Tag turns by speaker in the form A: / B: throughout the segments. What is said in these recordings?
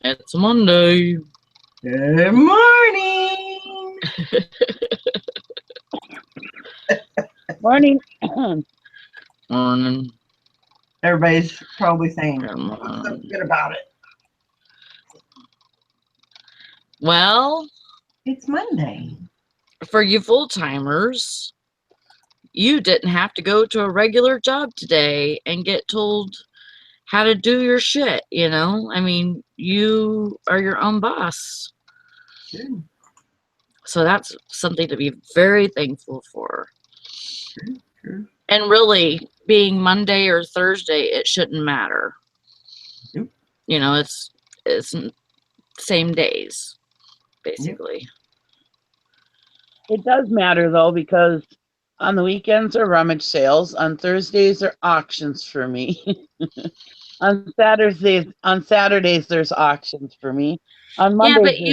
A: It's Monday.
B: Good morning.
C: Morning.
A: Morning.
B: Everybody's probably saying,
A: Good
B: what's so
A: morning.
B: good about it?
A: Well,
B: It's Monday.
A: for you full-timers, you didn't have to go to a regular job today and get told how to do your shit, you know? I mean, you are your own boss.
B: True,
A: So that's something to be very thankful for.
B: true.
A: And really, being Monday or Thursday, it shouldn't matter.
B: Yep.
A: You know, it's same days,
B: Yep.
A: basically.
C: It does matter though, because on the weekends are rummage sales. On Thursdays are auctions for me. on Saturdays there's auctions for me. On
A: Yeah,
C: Mondays
A: but
C: there's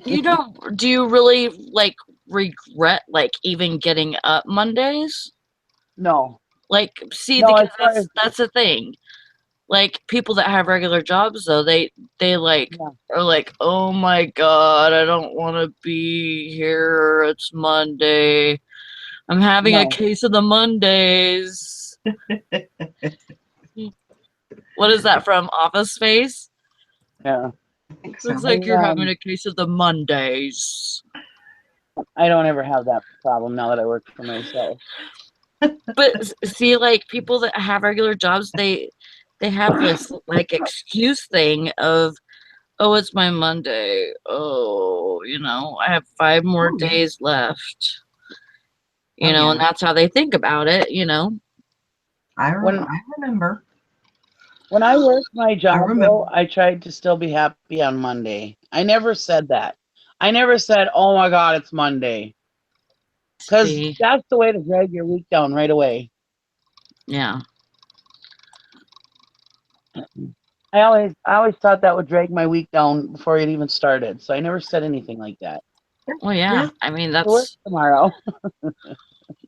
A: you don't, do you really like regret like even getting up Mondays?
C: no.
A: Like, see,
C: No,
A: because
C: as far as
A: that's the thing. Like people that have regular jobs though, they like
C: yeah.
A: are like, oh my God, I don't want to be here. It's Monday. I'm having a
C: No.
A: case of the Mondays. What is that from Office Space?
C: Yeah.
B: I think
A: Looks
B: so.
A: like you're having
C: I
A: a case of the Mondays.
C: I don't ever have that problem now that I work for myself.
A: But see, like people that have regular jobs, they have this like excuse thing of, oh, it's my Monday. Oh, you know, I have 5 more
B: Oh, yeah.
A: days left. You
B: Oh,
A: know, and
B: yeah.
A: that's how they think about it, you know.
B: I
C: When
B: remember.
C: when I worked my
B: I
C: job
B: remember.
C: though, I tried to still be happy on Monday. I never said that. I never said, "Oh my God, it's Monday." Because
A: See,
C: that's the way to drag your week down right away.
A: yeah.
C: I always thought that would drag my week down before it even started. So I never said anything like that.
A: Well,
B: Yeah.
A: yeah. I mean,
C: To work tomorrow.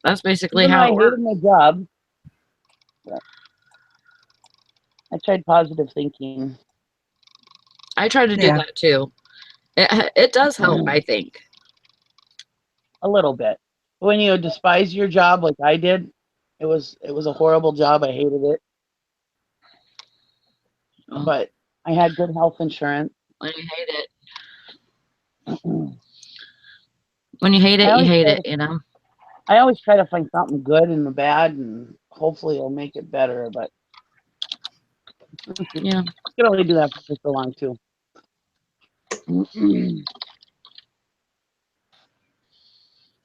A: that's basically
C: Even though
A: how
C: I
A: it
C: hated
A: works.
C: my job, but I tried positive thinking.
A: I try to do
B: Yeah.
A: that too. It does help, I think.
C: A little bit. When you despise your job like I did, it was a horrible job. I hated it.
A: Oh,
C: But I had good health insurance.
A: when you hate it,
C: I
A: when you hate it, you
C: always
A: hate
C: try
A: it,
C: to
A: you know.
C: I always try to find something good in the bad, and hopefully it'll make it better. But you
A: Yeah.
C: can only do that for so long too.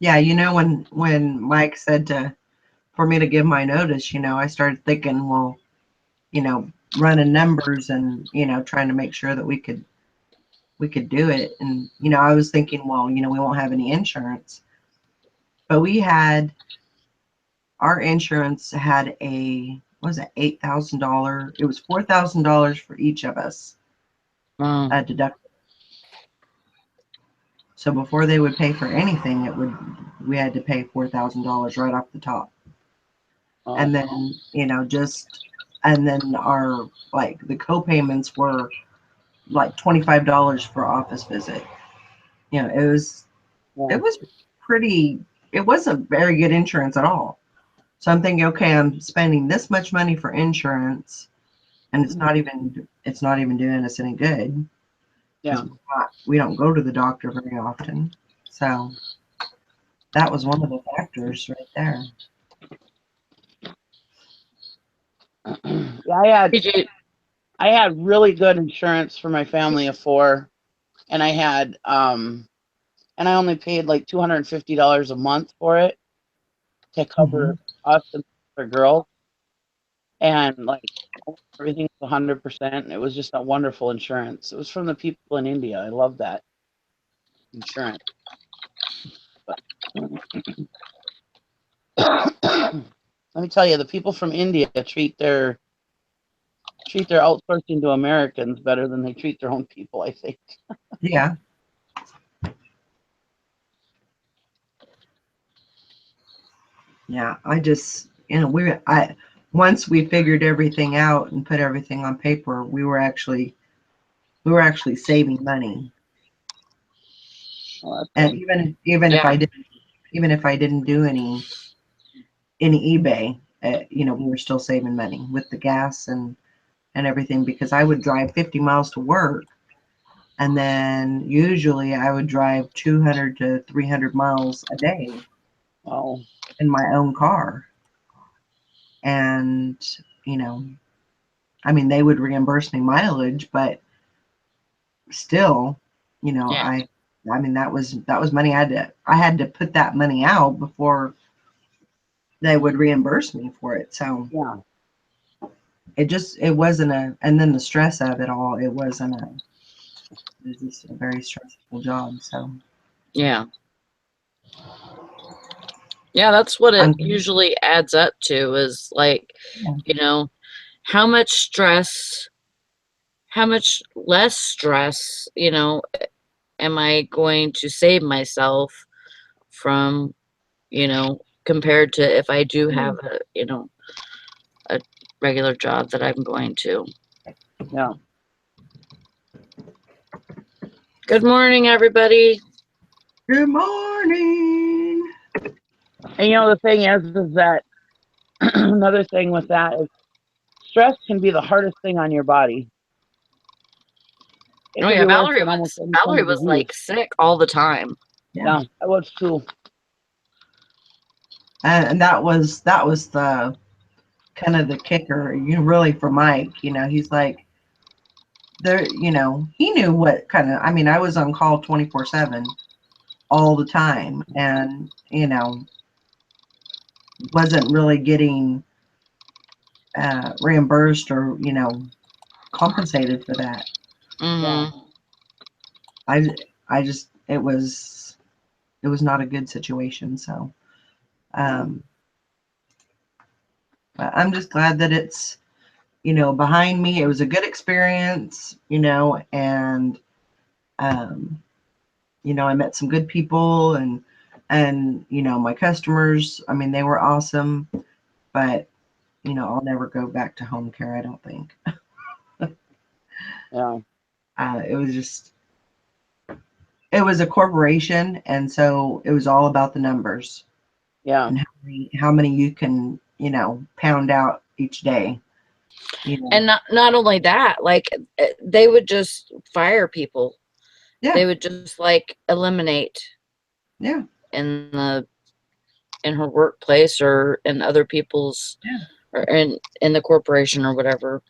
B: Yeah. When Mike said for me to give my notice, I started thinking, well, running numbers and, trying to make sure that we could do it. And, I was thinking, well, we won't have any insurance. But our insurance had what was it, $8,000? It was $4,000 for each of us,
A: Um,
B: deductible. So before they would pay for anything, we had to pay $4,000 right off the top.
C: Oh,
B: And then, and then our, like, the co-payments were like $25 for office visit. It was
C: yeah.
B: it was pretty, it wasn't very good insurance at all. So I'm thinking, okay, I'm spending this much money for insurance, and it's not even doing us any good because
C: Yeah.
B: we don't go to the doctor very often. So that was one of the factors right there.
C: Yeah,
A: did you?
C: I had really good insurance for my family of four, and I only paid like $250 a month for it to
B: Hmm.
C: cover us and the girls, and like everything was 100%. It was just a wonderful insurance. It was from the people in India. I love that insurance. But let me tell you, the people from India treat their outsourcing to Americans better than they treat their own people, I think.
B: Yeah, yeah. I just, once we figured everything out and put everything on paper, we were actually we were actually saving money.
C: Well, that's
B: And
C: good.
B: even if
A: Yeah.
B: I didn't do any eBay, we were still saving money with the gas and everything, because I would drive 50 miles to work, and then usually I would drive 200 to 300 miles a day
C: Wow.
B: in my own car. And, you know, I mean, they would reimburse me mileage, but still,
A: Yeah.
B: I mean, that was money I had to put that money out before they would reimburse me for it. So
C: Yeah.
B: it wasn't and then the stress of it all, it was just a very stressful job. So
A: Yeah. Yeah, that's what it
B: I'm
A: usually adds up to is like,
B: yeah,
A: you know, how much stress, how much less stress, am I going to save myself from, compared to if I do have a regular job that I'm going to.
C: Yeah.
A: Good morning, everybody.
B: good morning.
C: And the thing is that another thing with that is stress can be the hardest thing on your body. It
A: Oh
C: can
A: yeah,
C: be worse than almost any kind
A: Valerie
C: of
A: was
C: disease.
A: like sick all the time.
B: Yeah.
C: Yeah, I was too.
B: And that was the kind of the kicker, really, for Mike. He's like, there, he knew what kind of, I mean, I was on call 24/7 all the time, and wasn't really getting reimbursed or compensated for that.
C: Yeah.
A: Mm-hmm.
B: I just it was not a good situation. So but I'm just glad that it's behind me. It was a good experience, and I met some good people, and my customers, I mean, they were awesome. But I'll never go back to home care, I don't think.
C: Yeah.
B: It was just, it was a corporation, and so it was all about the numbers
C: Yeah.
B: and how many you can pound out each day.
A: And not only that, like they would just fire people.
B: Yeah,
A: They would just like eliminate
B: yeah,
A: in her workplace or in other people's
B: yeah.
A: or in the corporation or whatever.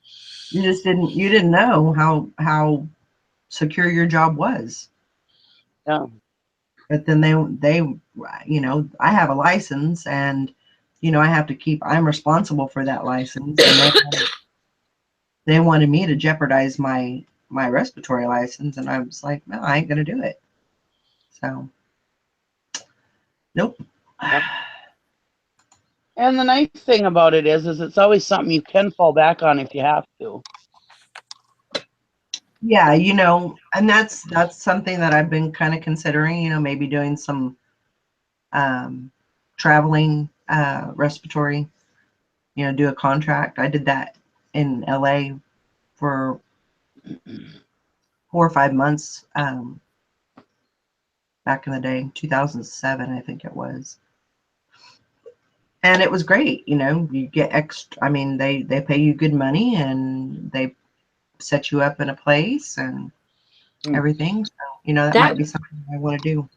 B: You didn't know how secure your job was.
C: Yeah.
B: But then they I have a license, and I have to I'm responsible for that license, and they wanted me to jeopardize my respiratory license, and I was like, no, I ain't gonna do it. So nope.
C: Yep. And the nice thing about it is it's always something you can fall back on if you have to.
B: Yeah, and that's something that I've been kind of considering, maybe doing some traveling respiratory, do a contract. I did that in LA for 4 or 5 months, back in the day, 2007, I think it was. And it was great. You get extra, I mean, they pay you good money, and they set you up in a place and
C: Mm.
B: everything. So, that
A: That
B: might be something I want to do.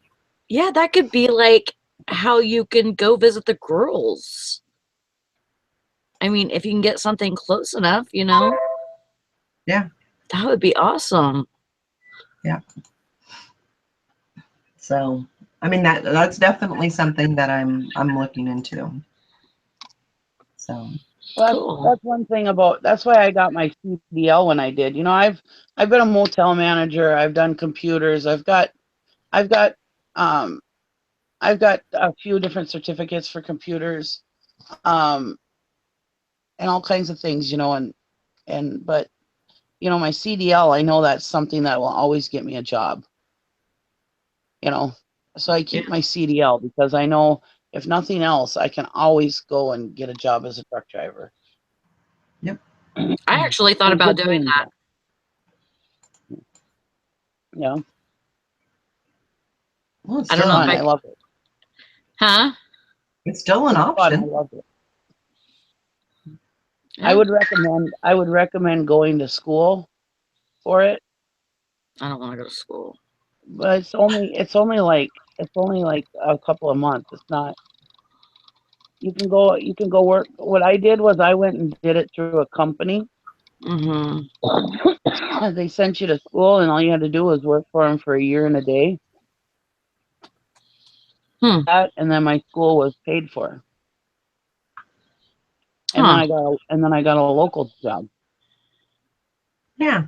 A: Yeah, that could be like how you can go visit the girls. I mean, if you can get something close enough,
B: Yeah.
A: that would be awesome.
B: Yeah. So, I mean, that's definitely something that I'm looking into. So,
C: Well,
A: Cool.
C: that's one thing about that's why I got my CDL when I did. I've been a motel manager. I've done computers. I've got um I've got a few different certificates for computers, um, and all kinds of things. But my CDL, I know that's something that will always get me a job. You know, so I
A: Yeah.
C: keep my CDL because I know if nothing else, I can always go and get a job as a truck driver.
B: yep.
A: I actually thought
C: And
A: about
C: good
A: doing
C: paying
A: that.
C: job. Yeah,
B: Well, it's
A: I don't
B: still
A: know if
C: fun.
B: an,
C: I
A: I,
C: love it.
A: huh?
B: it's still an
C: It's fun. I
B: option.
C: love it.
A: Yeah,
C: I would recommend going to school for it,
A: I don't want to go to school.
C: but it's only like a couple of months. It's not. You can go work. What I did was I went and did it through a company.
A: Mm-hmm.
C: They sent you to school, and all you had to do was work for them for a year and a day.
A: Hmm.
C: That, and then my school was paid for, and
A: Huh.
C: then I got a local job
B: Yeah.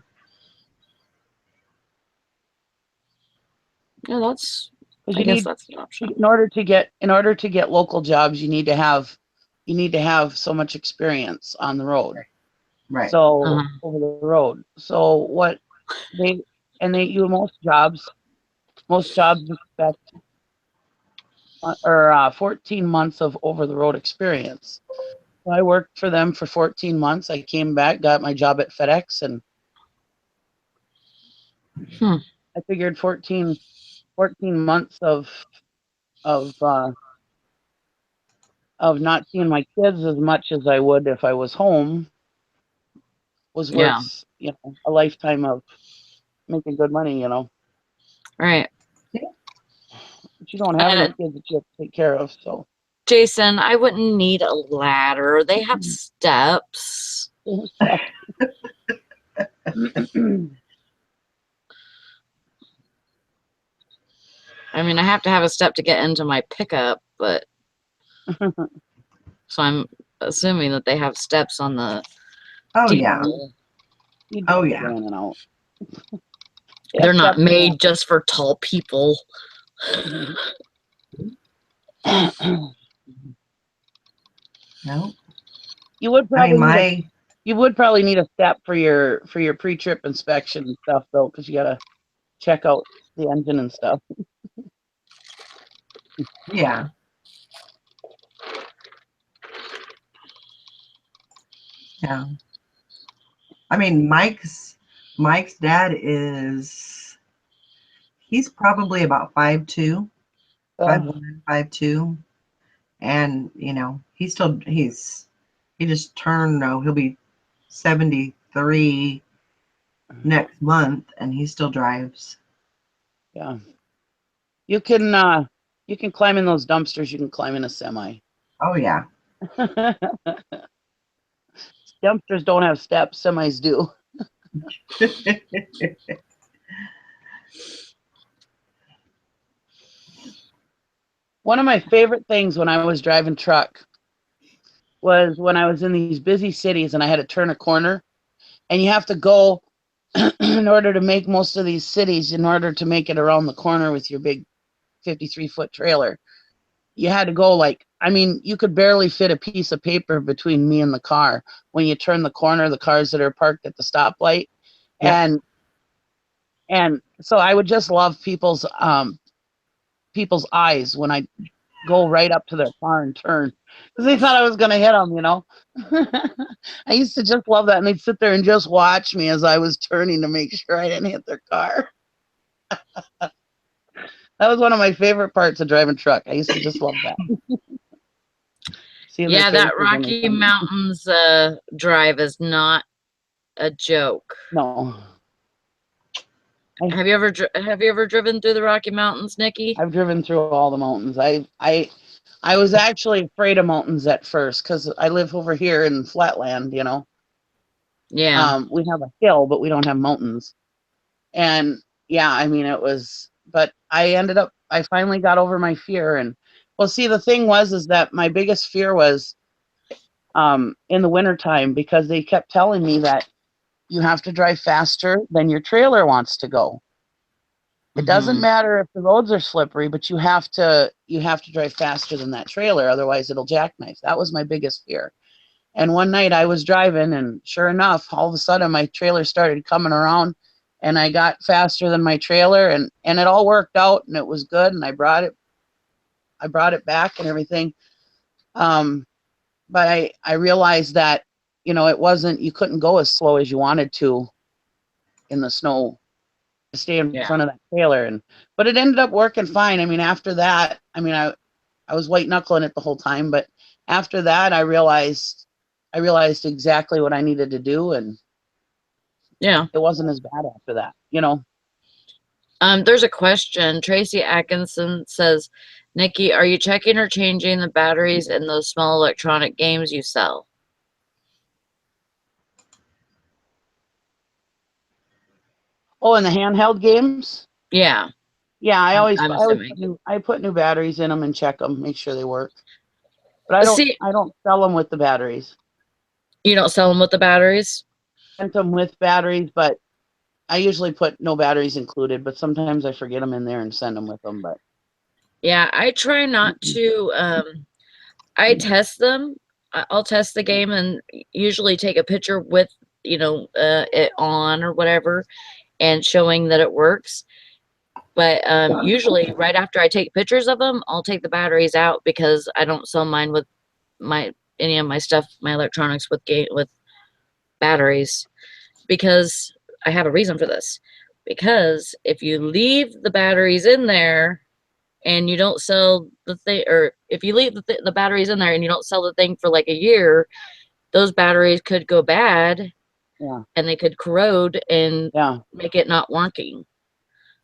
A: Yeah, that's.
C: because
A: I guess that's an option.
C: in order to get local jobs, you need to have so much experience on the road.
B: Right.
C: So
A: Uh-huh.
C: over the road. So what they and they you most jobs expect 14 months of over the road experience. So I worked for them for 14 months. I came back, got my job at FedEx, and
A: Hmm.
C: I figured 14 months of uh, of not seeing my kids as much as I would if I was home was
A: Yeah.
C: worth, a lifetime of making good money,
A: Right.
C: But you don't have any
A: And
C: kids that you have to take care of, so
A: Jason, I wouldn't need a ladder. They have steps. I mean, I have to have a step to get into my pickup, but so I'm assuming that they have steps on the
B: Oh yeah.
A: steeple.
C: You'd be
B: Oh
C: able to
B: yeah.
C: get in and out. They have
A: They're not
C: steps
A: made just for tall people.
C: in
B: No.
C: you would
B: I mean
C: probably need a
B: my
C: you would probably need a step for your pre-trip inspection and stuff though, because you gotta check out the engine and stuff.
B: yeah. Yeah. I mean Mike's dad is he's probably about 5'2",
C: Uh,
B: 5'1", 5'2", and he just turned no, he'll be 73 next month and he still drives.
C: yeah. You can climb in those dumpsters, you can climb in a semi.
B: Oh yeah.
C: Dumpsters don't have steps, semis do. One of my favorite things when I was driving truck was when I was in these busy cities and I had to turn a corner, and you have to go in order to make most of these cities, in order to make it around the corner with your big 53-foot trailer. You had to go you could barely fit a piece of paper between me and the car when you turn the corner, the cars that are parked at the stoplight.
B: Yep.
C: And so I would just love people's eyes when I go right up to their car and turn, because they thought I was going to hit them. I used to just love that, and they'd sit there and just watch me as I was turning to make sure I didn't hit their car. That was one of my favorite parts of driving truck. I used to just love that. Seeing their
A: Yeah, that
C: faces when they
A: Rocky
C: come.
A: Mountains drive is not a joke.
C: No, I,
A: Have you ever driven through the Rocky Mountains, Nikki?
C: I've driven through all the mountains. I was actually afraid of mountains at first because I live over here in flatland.
A: Yeah.
C: We have a hill, but we don't have mountains. And yeah, I mean, but I finally got over my fear. And well, see, the thing is that my biggest fear was in the wintertime, because they kept telling me that you have to drive faster than your trailer wants to go. It doesn't
A: Mm-hmm.
C: matter if the roads are slippery, but you have to drive faster than that trailer, otherwise it'll jackknife. That was my biggest fear. And one night I was driving, and sure enough, all of a sudden my trailer started coming around, and I got faster than my trailer, and it all worked out, and it was good, and I brought it back and everything. But I realized that, it wasn't, you couldn't go as slow as you wanted to in the snow. stay in
A: Yeah.
C: front of that trailer. But it ended up working fine. I mean, after that, I mean, I was white knuckling it the whole time, but after that, I realized exactly what I needed to do, and
A: Yeah.
C: it wasn't as bad after that,
A: There's a question. Tracy Atkinson says, Nikki, are you checking or changing the batteries in those small electronic games you sell?
C: Oh, and the handheld games?
A: Yeah.
C: Yeah,
A: I'm assuming.
C: I put new batteries in them and check them, make sure they work. But
A: See,
C: I don't sell them with the batteries.
A: you don't sell them with the batteries?
C: I sent them with batteries, but I usually put no batteries included, but sometimes I forget them in there and send them with them. But
A: Yeah, I try not to. I test them. I'll test the game and usually take a picture with, it on or whatever and showing that it works. But usually, right after I take pictures of them, I'll take the batteries out because I don't sell mine with any of my stuff, my electronics with batteries, because I have a reason for this. Because if you leave the batteries in there and you don't sell the thing, or if you leave the batteries in there and you don't sell the thing for like a year, those batteries could go bad,
C: yeah,
A: and they could corrode and
C: yeah,
A: make it not working.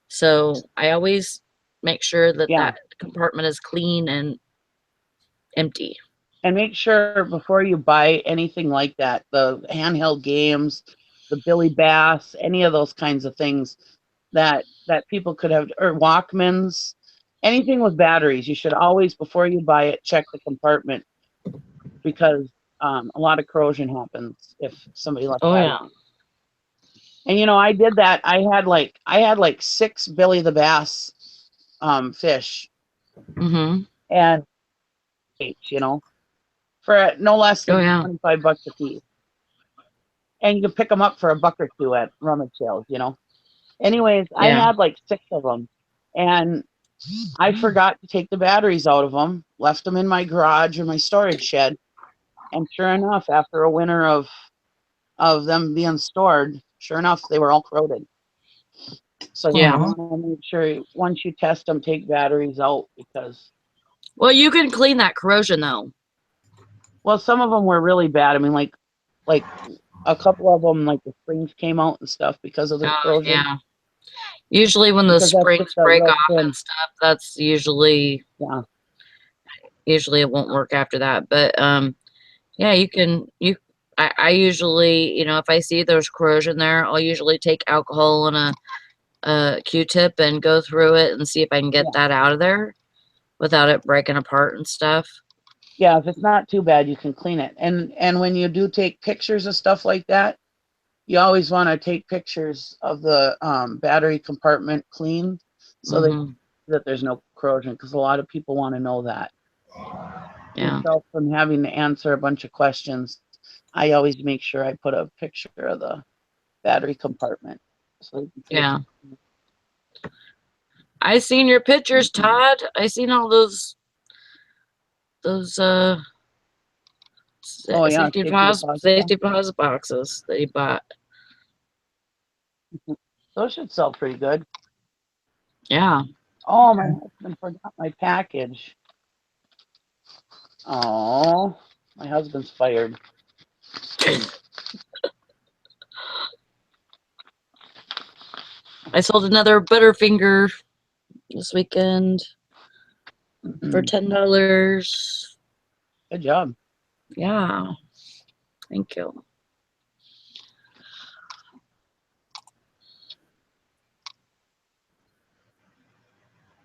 A: So I always make sure that
C: yeah.
A: that compartment is clean and empty.
C: And make sure before you buy anything like that, the handheld games, the Billy Bass, any of those kinds of things that people could have, or Walkmans, anything with batteries, you should always, before you buy it, check the compartment, because a lot of corrosion happens if somebody left
A: Oh
C: batteries.
A: yeah.
C: And I did that. I had like 6 Billy the Bass fish,
A: Mm-hmm.
C: and for no less
A: Oh
C: than
A: yeah.
C: $25 a piece. And you can pick them up for $1 or $2 at rummage sales. Anyways, I
A: Yeah.
C: had like 6 of them, and I forgot to take the batteries out of them, left them in my garage or my storage shed, and sure enough, after a winter of them being stored, sure enough, they were all corroded. So you
A: Yeah.
B: Aw.
C: want to make sure once you test them, take batteries out, because
A: Well, you can clean that corrosion though.
C: some of them were really bad. I mean, like a couple of them, like the springs came out and stuff because of the
A: Oh
C: corrosion,
A: yeah. Usually when the
C: because that's just
A: springs
C: a
A: break
C: real
A: off
C: thin.
A: and stuff, that's
C: Yeah,
A: usually it won't work after that. But yeah, I usually, if I see there's corrosion there, I'll usually take alcohol and a Q-tip and go through it and see if I can get
C: yeah,
A: that out of there without it breaking apart and stuff.
C: yeah. If it's not too bad, you can clean it. And when you do take pictures of stuff like that, you always want to take pictures of the battery compartment clean, so
A: Mm-hmm.
C: that there's no corrosion, because a lot of people want to know that.
A: Yeah.
C: Yourself from having to answer a bunch of questions, I always make sure I put a picture of the battery compartment so you can see it's
A: Yeah. I seen your pictures, Todd. I seen all those
C: oh yeah,
A: safety deposit boxes that you bought.
C: those should sell pretty good.
A: Yeah.
C: Oh, my husband forgot my package. Oh, my husband's fired.
A: I sold another Butterfinger this weekend for $10.
C: Good job.
A: Yeah. Thank you.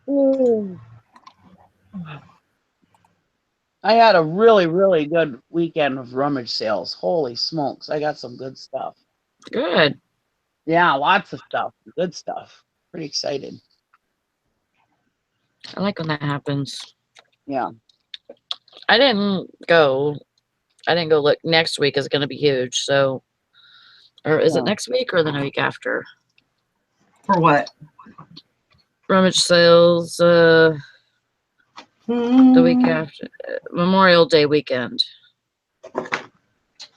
C: Ooh. I had a really, really good weekend of rummage sales. Holy smokes, I got some good stuff.
A: Good.
C: Yeah, lots of stuff. Good stuff. Pretty excited.
A: I like when that happens.
C: Yeah.
A: I didn't go. I didn't go look. Next week is going to be huge. So, or is it
C: Yeah.
A: next week or the week after?
B: For what?
A: Rummage sales, the week after Memorial Day weekend.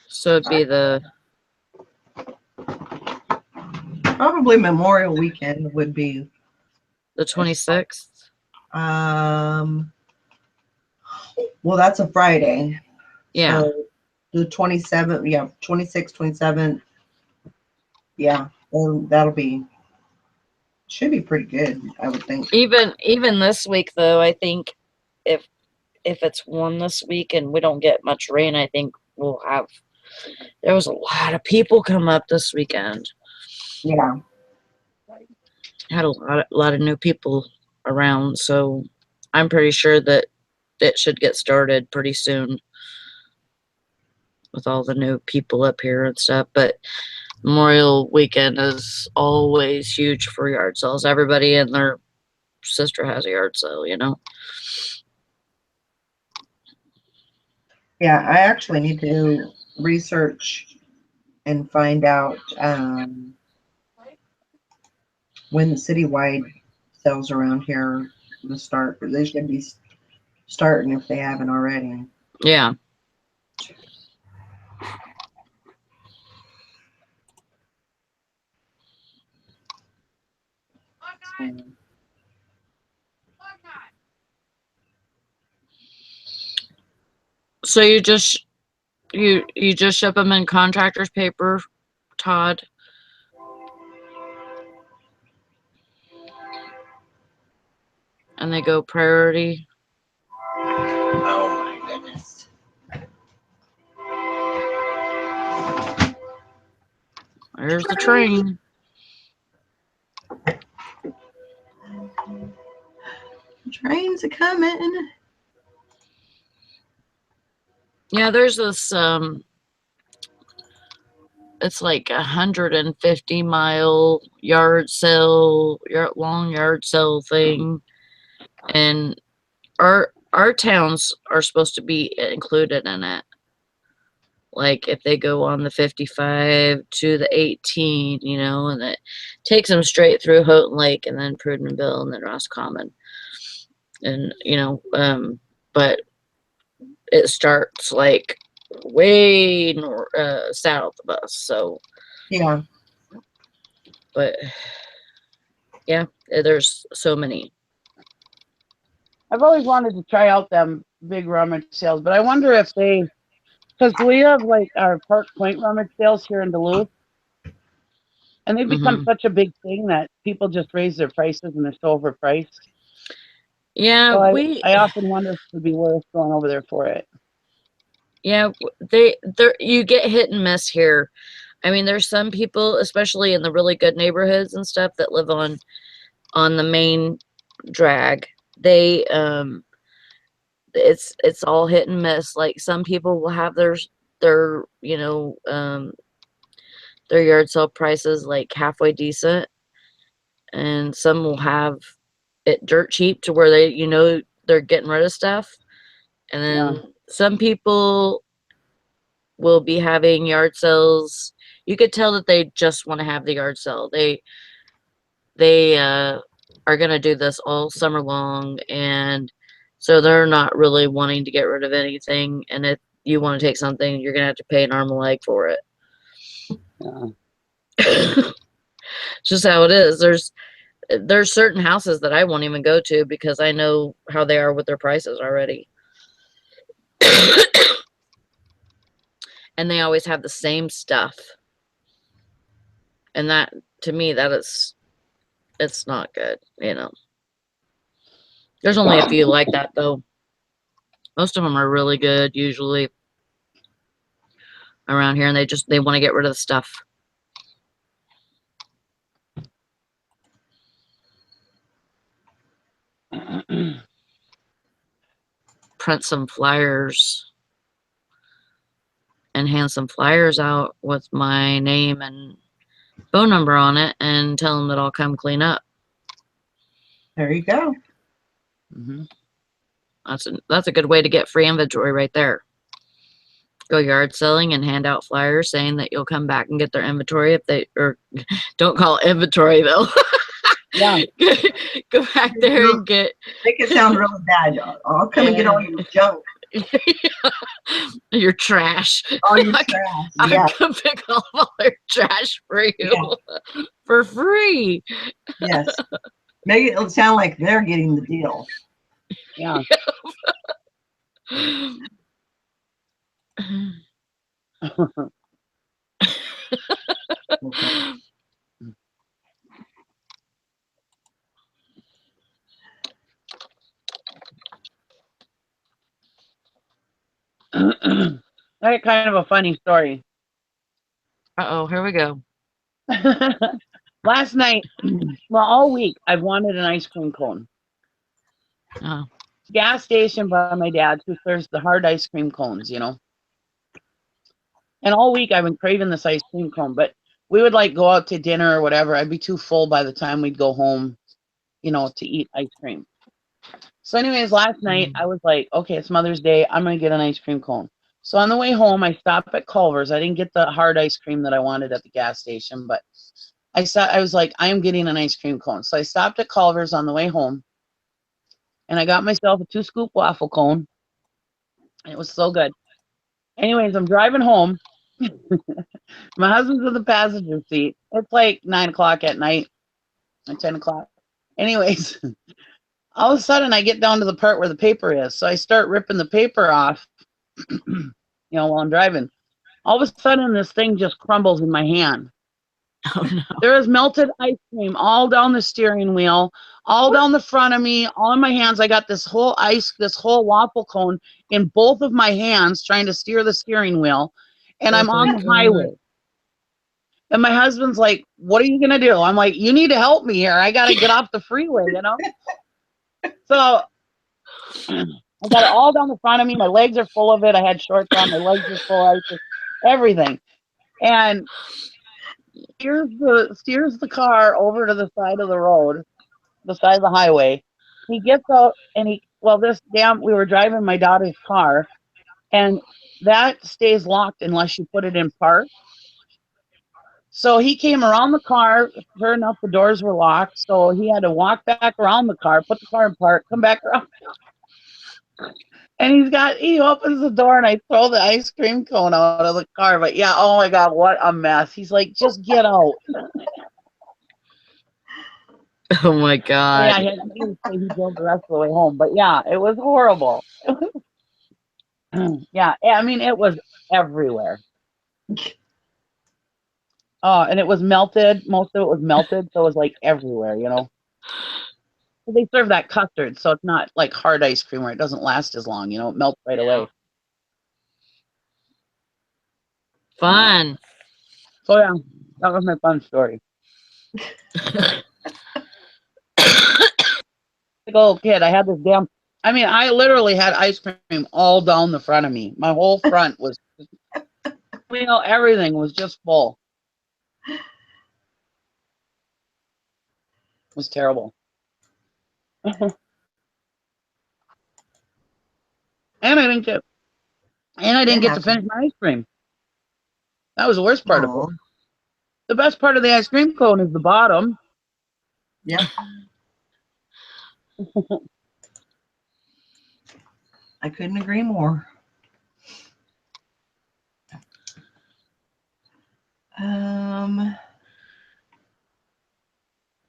A: So it'd be the
B: Probably Memorial Weekend would be.
A: The 26th?
B: Well, that's a Friday.
A: Yeah.
B: So the 27th, yeah, 26th, 27th. Yeah, that'll be, should be pretty good, I would think.
A: Even this week though, I think if it's warm this week and we don't get much rain, I think we'll have, there was a lot of people come up this weekend.
B: Yeah.
A: Had a lot of new people around, so I'm pretty sure that it should get started pretty soon with all the new people up here and stuff. But Memorial Weekend is always huge for yard sales. Everybody and their sister has a yard sale, you know?
B: Yeah, I actually need to research and find out when the citywide sales around here will start. They should be starting if they haven't already.
A: Yeah. So you just ship them in contractor's paper, Todd? And they go priority?
B: Oh my goodness.
A: There's the train.
B: Trains are coming.
A: Yeah, there's this it's like 150-mile yard sale, long yard sale thing, and our towns are supposed to be included in it. Like if they go on the 55 to the 18, you know, and it takes them straight through Houghton Lake and then Prudenville and then Roscommon, and you know, but it starts like way south of us, so
B: Yeah.
A: but yeah, there's so many.
C: I've always wanted to try out them big rummage sales, but I wonder if they, because we have like our Park Point rummage sales here in Duluth, and they've become such a big thing that people just raise their prices and they're so overpriced.
A: Yeah,
C: So I often wonder if it would be worth going over there for it.
A: Yeah, you get hit and miss here. I mean, there's some people, especially in the really good neighborhoods and stuff, that live on the main drag. They it's all hit and miss. Like some people will have their you know their yard sale prices like halfway decent, and some will have it dirt cheap to where they, you know, they're getting rid of stuff, and then some people will be having yard sales. You could tell that they just want to have the yard sale. They are going to do this all summer long, and so they're not really wanting to get rid of anything. And if you want to take something, you're going to have to pay an arm and a leg for it.
C: Yeah.
A: It's just how it is. There's certain houses that I won't even go to because I know how they are with their prices already. And they always have the same stuff. And that, to me, it's not good, you know. There's only a few like that, though. Most of them are really good, usually, around here, and they want to get rid of the stuff. Print some flyers and hand some flyers out with my name and phone number on it and tell them that I'll come clean up.
B: There you go.
A: That's a good way to get free inventory right there. Go yard selling and hand out flyers saying that you'll come back and get their inventory if they, or don't call it inventory though.
C: Yeah.
A: Go back there and get.
B: Make it sound really bad. I'll come and get all your junk.
A: Your trash.
B: All your trash.
A: I'll come pick up all their trash for you.
B: Yeah.
A: for free.
B: Yes. Make it sound like they're getting the deal.
C: Yeah.
B: Okay.
C: I got kind of a funny story.
A: Uh-oh, here we go.
C: Last night, well, all week, I've wanted an ice cream cone.
A: Oh,
C: Gas station by my dad who serves the hard ice cream cones, you know. And all week I've been craving this ice cream cone, but we would like go out to dinner or whatever. I'd be too full by the time we'd go home, you know, to eat ice cream. So, anyways, last night I was like, okay, it's Mother's Day. I'm gonna get an ice cream cone. So on the way home, I stopped at Culver's. I didn't get the hard ice cream that I wanted at the gas station, but I was like, I am getting an ice cream cone. So I stopped at Culver's on the way home, and I got myself a 2-scoop waffle cone. And it was so good. Anyways, I'm driving home. My husband's in the passenger seat. It's like 9 o'clock at night or 10 o'clock. Anyways, all of a sudden I get down to the part where the paper is. So I start ripping the paper off, while I'm driving. All of a sudden this thing just crumbles in my hand.
A: oh no.
C: There is melted ice cream all down the steering wheel, all down the front of me, all in my hands. I got this whole waffle cone in both of my hands trying to steer the steering wheel. And
A: Oh
C: I'm
A: my
C: on the
A: God.
C: highway. And my husband's like, what are you going to do? I'm like, you need to help me here. I got to get off the freeway, So I got it all down the front of me. My legs are full of it. I had shorts on. My legs are full of it, everything. And steers the car over to the side of the road, the side of the highway. He gets out and we were driving my daughter's car, and that stays locked unless you put it in park. So he came around the car. Sure enough, the doors were locked. So he had to walk back around the car, put the car in park, come back around. And he opens the door and I throw the ice cream cone out of the car. But yeah, oh my God, what a mess. He's like, just get out.
A: Oh my
C: Yeah,
A: God.
C: he drove the rest of the way home. But yeah, it was horrible. Yeah, I mean, it was everywhere. And it was melted. Most of it was melted. So it was like everywhere. They serve that custard, so it's not like hard ice cream where it doesn't last as long. It melts right away.
A: Fun.
C: So yeah, that was my fun story. Like a little kid, I had this I literally had ice cream all down the front of me. My whole front was, everything was just full. It was terrible. And I didn't get
B: It
C: to finish
B: happens.
C: my ice cream. That was the worst part of it.
B: Oh,
C: The best part of the ice cream cone is the bottom.
B: yep. I couldn't agree more.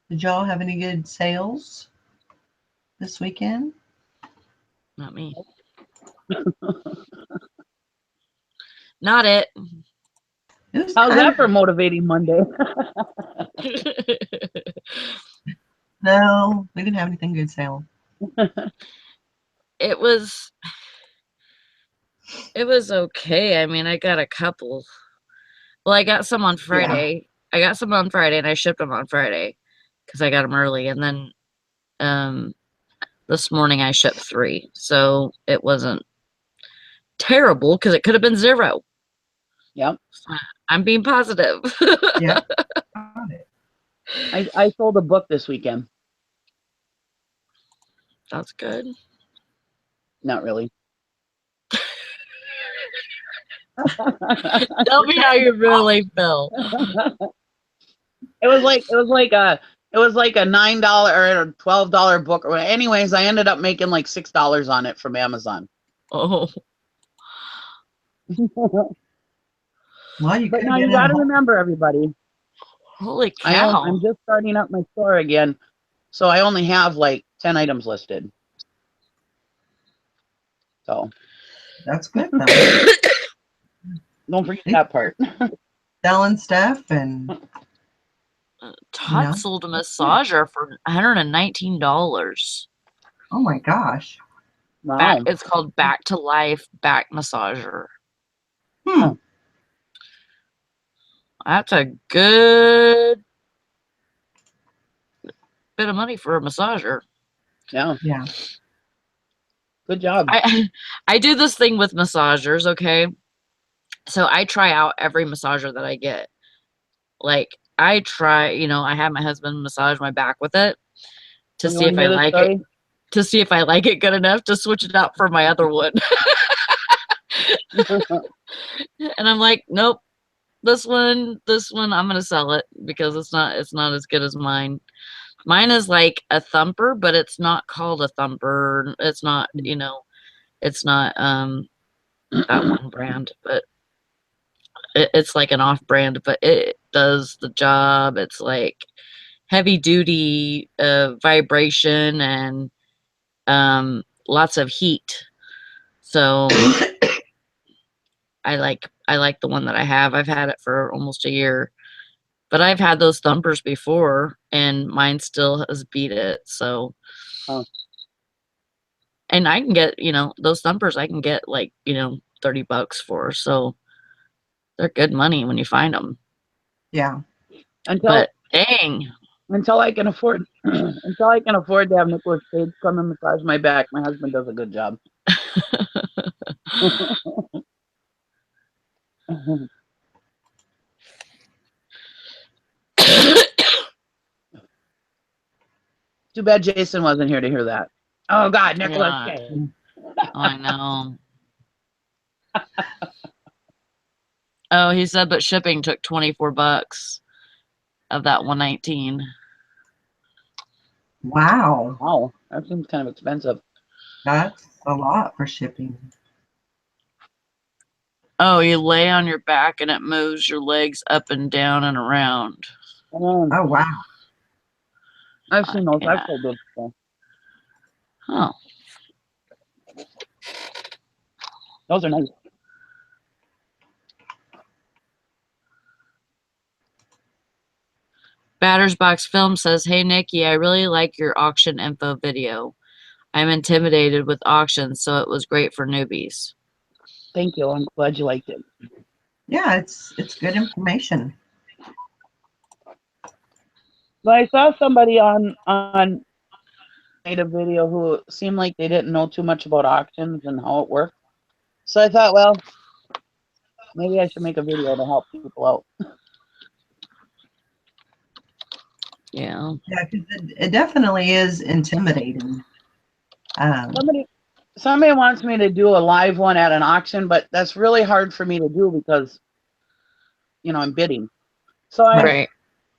B: Did y'all have any good sales this weekend?
A: Not me. Not it.
B: It was
C: How's
B: kind
C: that
B: of
C: for motivating Monday?
B: no, we didn't have anything good sale.
A: It was okay. I mean, I got a couple. Well, I got some on
B: Yeah.
A: Friday. I got some on Friday and I shipped them on Friday because I got them early. And then this morning I shipped 3. So it wasn't terrible because it could have been 0.
C: Yep.
A: I'm being positive.
B: Yeah.
C: I sold a book this weekend.
A: That's good.
C: Not really.
A: Tell me how you really feel.
C: It was like a $9 or a $12 book. Anyways, I ended up making like $6 on it from Amazon.
A: Oh,
B: Well, you
C: But
B: could have
C: now
B: been
C: you
B: at
C: got to
B: home.
C: remember, everybody,
A: Holy cow.
C: I'm just starting up my store again, so I only have like 10 items listed. So
B: That's good though.
C: don't forget that part.
B: Selling stuff and
A: Todd sold a massager for $119.
B: oh my gosh.
C: Wow.
A: It's called Back to Life Back Massager.
B: Hmm.
A: That's a good bit of money for a massager.
C: Yeah.
B: Yeah.
C: Good job.
A: I do this thing with massagers, okay? So I try out every massager that I get. Like I try, I have my husband massage my back with it to
C: You
A: see
C: want
A: if
C: to
A: I
C: hear this
A: like it,
C: story?
A: to see if I like it good enough to switch it out for my other one. And I'm like, nope, this one, I'm gonna sell it because it's not as good as mine. Mine is like a thumper, but it's not called a thumper. It's not, it's not that one brand, but it's like an off brand, but it does the job. It's like heavy duty vibration and lots of heat. So I like the one that I have. I've had it for almost a year. But I've had those thumpers before and mine still has beat it. So
C: Oh,
A: and I can get, those thumpers I can get like, $30 for. So they're good money when you find them.
B: Yeah.
C: until
A: But dang.
C: until I can afford until I can afford to have Nicolas Cage come and massage my back, my husband does a good job. Too bad Jason wasn't here to hear that. Oh God, Nicolas
A: Yeah,
C: Cage.
A: I know. Oh, he said, but shipping took $24 of that 119.
B: Wow.
C: Wow, that seems kind of expensive.
B: That's a lot for shipping.
A: Oh, you lay on your back and it moves your legs up and down and around.
C: Um,
B: Oh wow.
C: I've seen those. I've
A: Yeah.
C: sold those before.
A: Oh.
C: Those are nice.
A: Batter's Box Film says, "Hey Nikki, I really like your auction info video. I'm intimidated with auctions, so it was great for newbies."
C: Thank you. I'm glad you liked it.
B: Yeah, it's good information.
C: But I saw somebody on made a video who seemed like they didn't know too much about auctions and how it worked. So I thought, well, maybe I should make a video to help people out.
A: Yeah.
B: Yeah, because it definitely is intimidating.
C: Somebody wants me to do a live one at an auction, but that's really hard for me to do because I'm bidding. So
A: Right.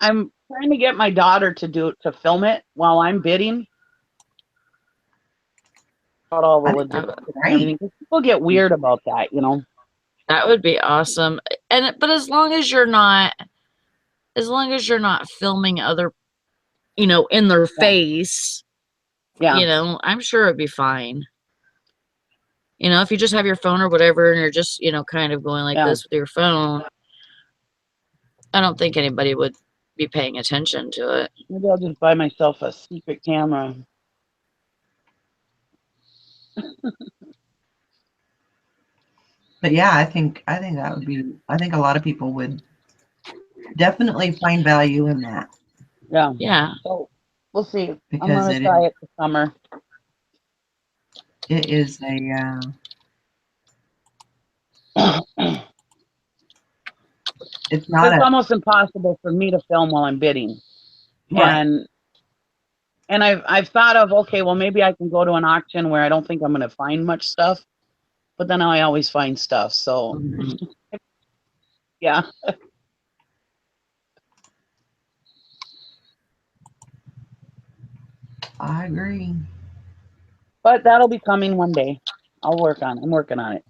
C: I'm trying to get my daughter to film it while I'm bidding. About all the
B: I think that's
C: logistics and
B: great.
C: everything. 'Cause people get weird about that.
A: That would be awesome. But as long as you're not filming other, in their face,
C: Yeah.
A: I'm sure it'd be fine. If you just have your phone or whatever and you're just, kind of going like
C: Yeah.
A: this with your phone, I don't think anybody would be paying attention to it.
C: Maybe I'll just buy myself a secret camera.
B: But yeah, I think that would be. I think a lot of people would definitely find value in that
C: Yeah.
A: Yeah.
C: So we'll see. I'm
B: because
C: gonna try it this summer.
B: it is a it's not
C: It's
B: a
C: almost impossible for me to film while I'm bidding.
B: right.
C: And I've thought of, okay, well maybe I can go to an auction where I don't think I'm gonna find much stuff, but then I always find stuff. So
A: Mhm.
C: yeah.
B: I agree.
C: But that'll be coming one day. I'm working on it.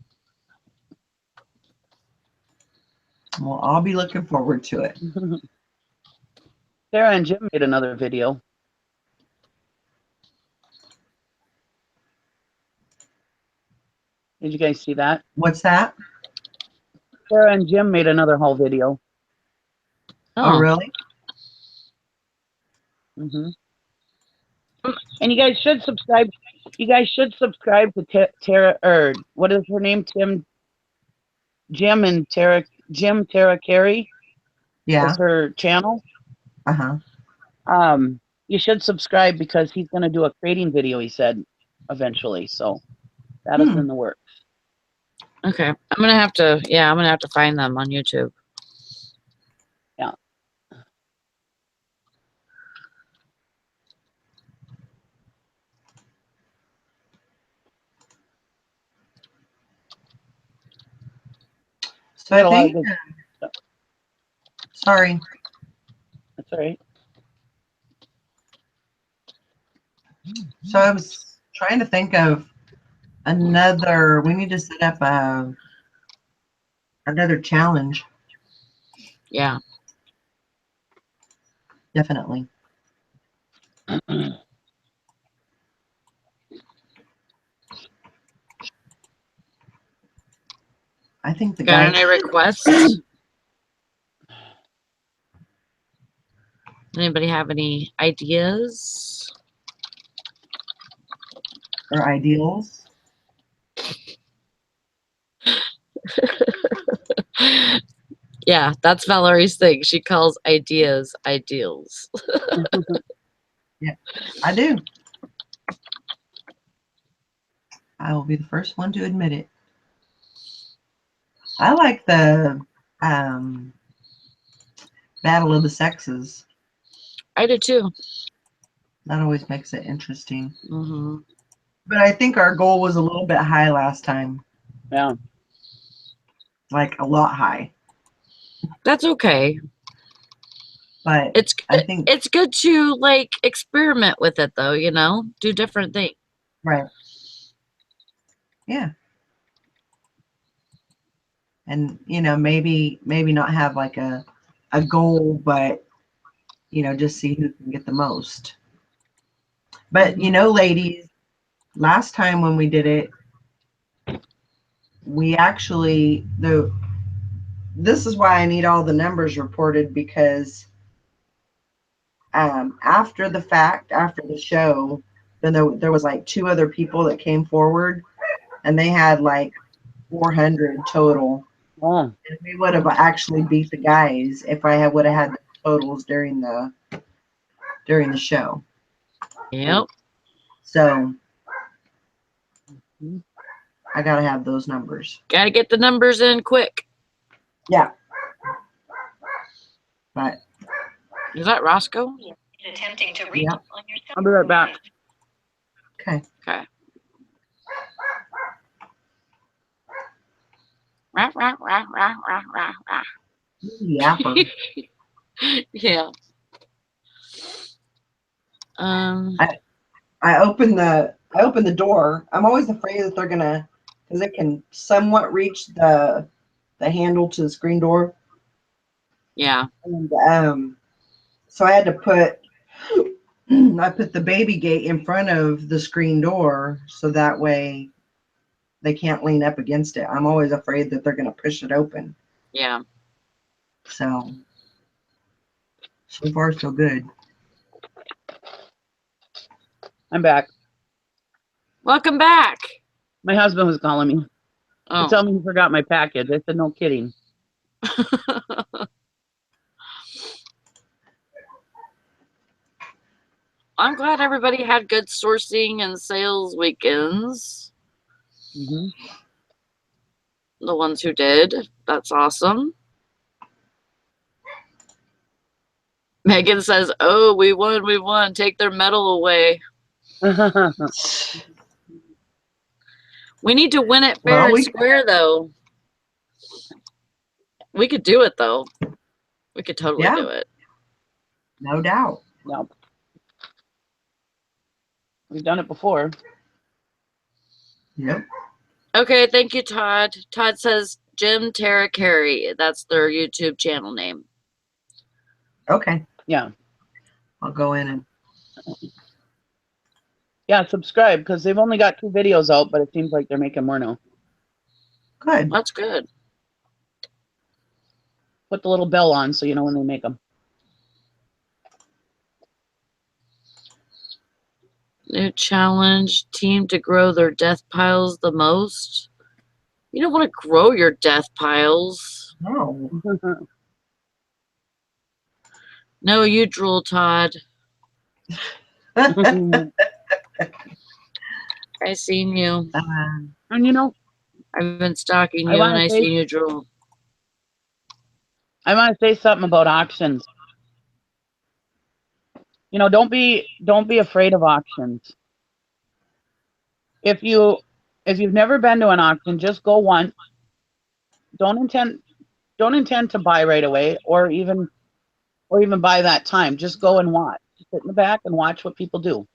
B: Well, I'll be looking forward to it.
C: Sarah and Jim made another video. Did you guys see that?
B: What's that?
C: Sarah and Jim made another whole video.
B: Oh, really?
C: And you guys should subscribe. You guys should subscribe to Tara, or what is her name? Jim and Tara. Jim Tara Carey.
B: Yeah.
C: Is her channel. You should subscribe because he's going to do a grading video, he said, eventually. So that is in the works.
A: Okay. I'm going to have to find them on YouTube.
C: Yeah.
B: So I think, sorry.
C: That's all right.
B: So I was trying to think of another, we need to set up another challenge.
A: Yeah.
B: Definitely. I think the
A: Got
B: guy.
A: any requests? Anybody have any ideas?
B: Or ideals?
A: Yeah, that's Valerie's thing. She calls ideas ideals.
B: Yeah, I do. I will be the first one to admit it. I like the Battle of the Sexes.
A: I do too.
B: That always makes it interesting.
A: Mm-hmm.
B: But I think our goal was a little bit high last time.
C: Yeah.
B: Like a lot high.
A: That's okay.
B: But I think
A: it's good to like experiment with it though, you know, do different things.
B: Right. Yeah. And you know, maybe not have like a goal, but you know, just see who can get the most. But you know, ladies, last time when we did it, we actually this is why I need all the numbers reported, because after the fact, after the show, then there was like 2 other people that came forward, and they had like 400 total.
C: Oh.
B: And we would have actually beat the guys if I would have had the totals during the show.
A: Yep.
B: So I gotta have those numbers.
A: Gotta get the numbers in quick.
B: Yeah. But
A: is that Roscoe?
D: Attempting to reach on your
C: I'll be right back.
B: Okay.
A: Okay. Rah, rah, rah, rah, rah, rah, rah.
B: Yapper.
A: Yeah.
B: I open the door. I'm always afraid that they're gonna, because it can somewhat reach the handle to the screen door.
A: Yeah.
B: And so I had to put the baby gate in front of the screen door, so that way they can't lean up against it. I'm always afraid that they're gonna push it open.
A: Yeah.
B: So far so good.
C: I'm back.
A: Welcome back.
C: My husband was calling me.
A: Oh.
C: To tell me he forgot my package. I said, no kidding.
A: I'm glad everybody had good sourcing and sales weekends. The ones who did. That's awesome. Megan says, oh, we won. Take their medal away. We need to win it fair and square, though. We could do it, though. We could totally do it.
B: No doubt.
C: No. We've done it before.
B: Yep.
A: Okay, thank you, Todd. Todd says Jim Tara Carey. That's their YouTube channel name.
B: Okay.
C: Yeah.
B: I'll go in and
C: Yeah, subscribe because they've only got 2 videos out, but it seems like they're making more now.
B: good.
A: That's good.
C: Put the little bell on so you know when they make them.
A: New challenge, team to grow their death piles the most. You don't want to grow your death piles.
B: No.
A: No, you drool, Todd. I seen you.
C: And you know,
A: I've been stalking
C: I
A: you
C: want
A: and
C: to
A: I
C: say
A: seen you drool.
C: something about auctions. You know, don't be afraid of auctions. If you've never been to an auction, just go once. Don't intend to buy right away or even buy that time. Just go and watch. Just sit in the back and watch what people do.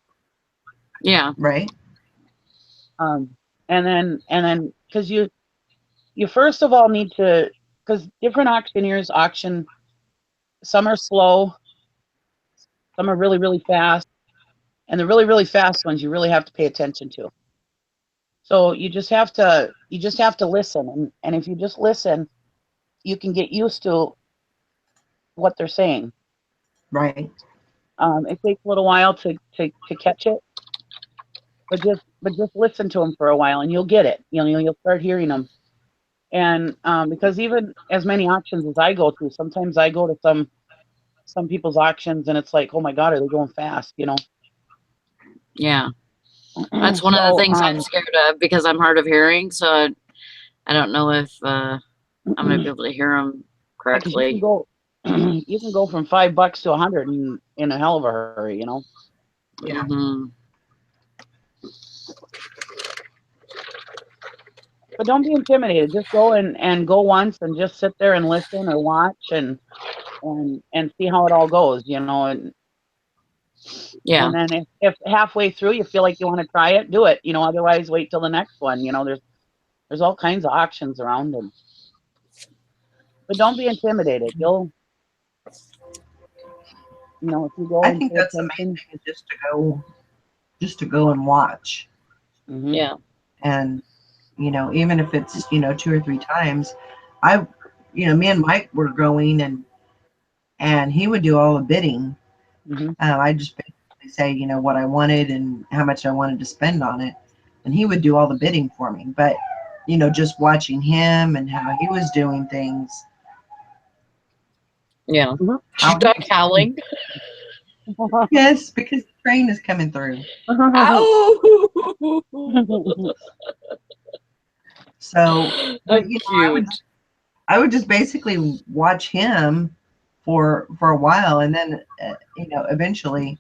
A: Yeah.
B: Right.
C: And then because you first of all need to, because different auctioneers auction, some are slow, some are really, really fast, and the really, really fast ones you really have to pay attention to. So you just have to listen, and if you just listen, you can get used to what they're saying.
B: Right.
C: It takes a little while to catch it, but just listen to them for a while, and you'll get it. You know, you'll start hearing them. And because even as many auctions as I go to, sometimes I go to some people's auctions, and it's like, oh my God, are they going fast? You know.
A: Yeah. That's one of the
C: So,
A: things I'm scared of because I'm hard of hearing. So I don't know if I'm going to be able to hear them
C: because you can
A: correctly.
C: go, you can go from $5 to 100 in a hell of a hurry. You know.
B: Yeah.
A: Mhm.
C: But don't be intimidated. Just go and go once and just sit there and listen or watch and see how it all goes. You know.
A: Yeah.
C: And then if halfway through you feel like you want to try it, do it. You know, otherwise wait till the next one. You know, there's all kinds of auctions around them. But don't be intimidated. You'll, you know, if you go
B: I
C: and
B: think
C: pay
B: that's the main
C: attention.
B: thing is just to go and watch.
C: Mm-hmm.
A: Yeah.
B: And, you know, even if it's, you know, 2 or 3 times, I, you know, me and Mike were going and he would do all the bidding.
C: Mm-hmm.
B: I just basically say, you know, what I wanted and how much I wanted to spend on it. And he would do all the bidding for me. But, you know, just watching him and how he was doing things.
A: Yeah.
C: Mm-hmm.
B: How
A: Dog howling.
B: Yes, because the train is coming through.
A: Ow!
B: So, but
A: I'm
B: you know,
A: cute.
B: I would just basically watch him for a while, and then you know, eventually,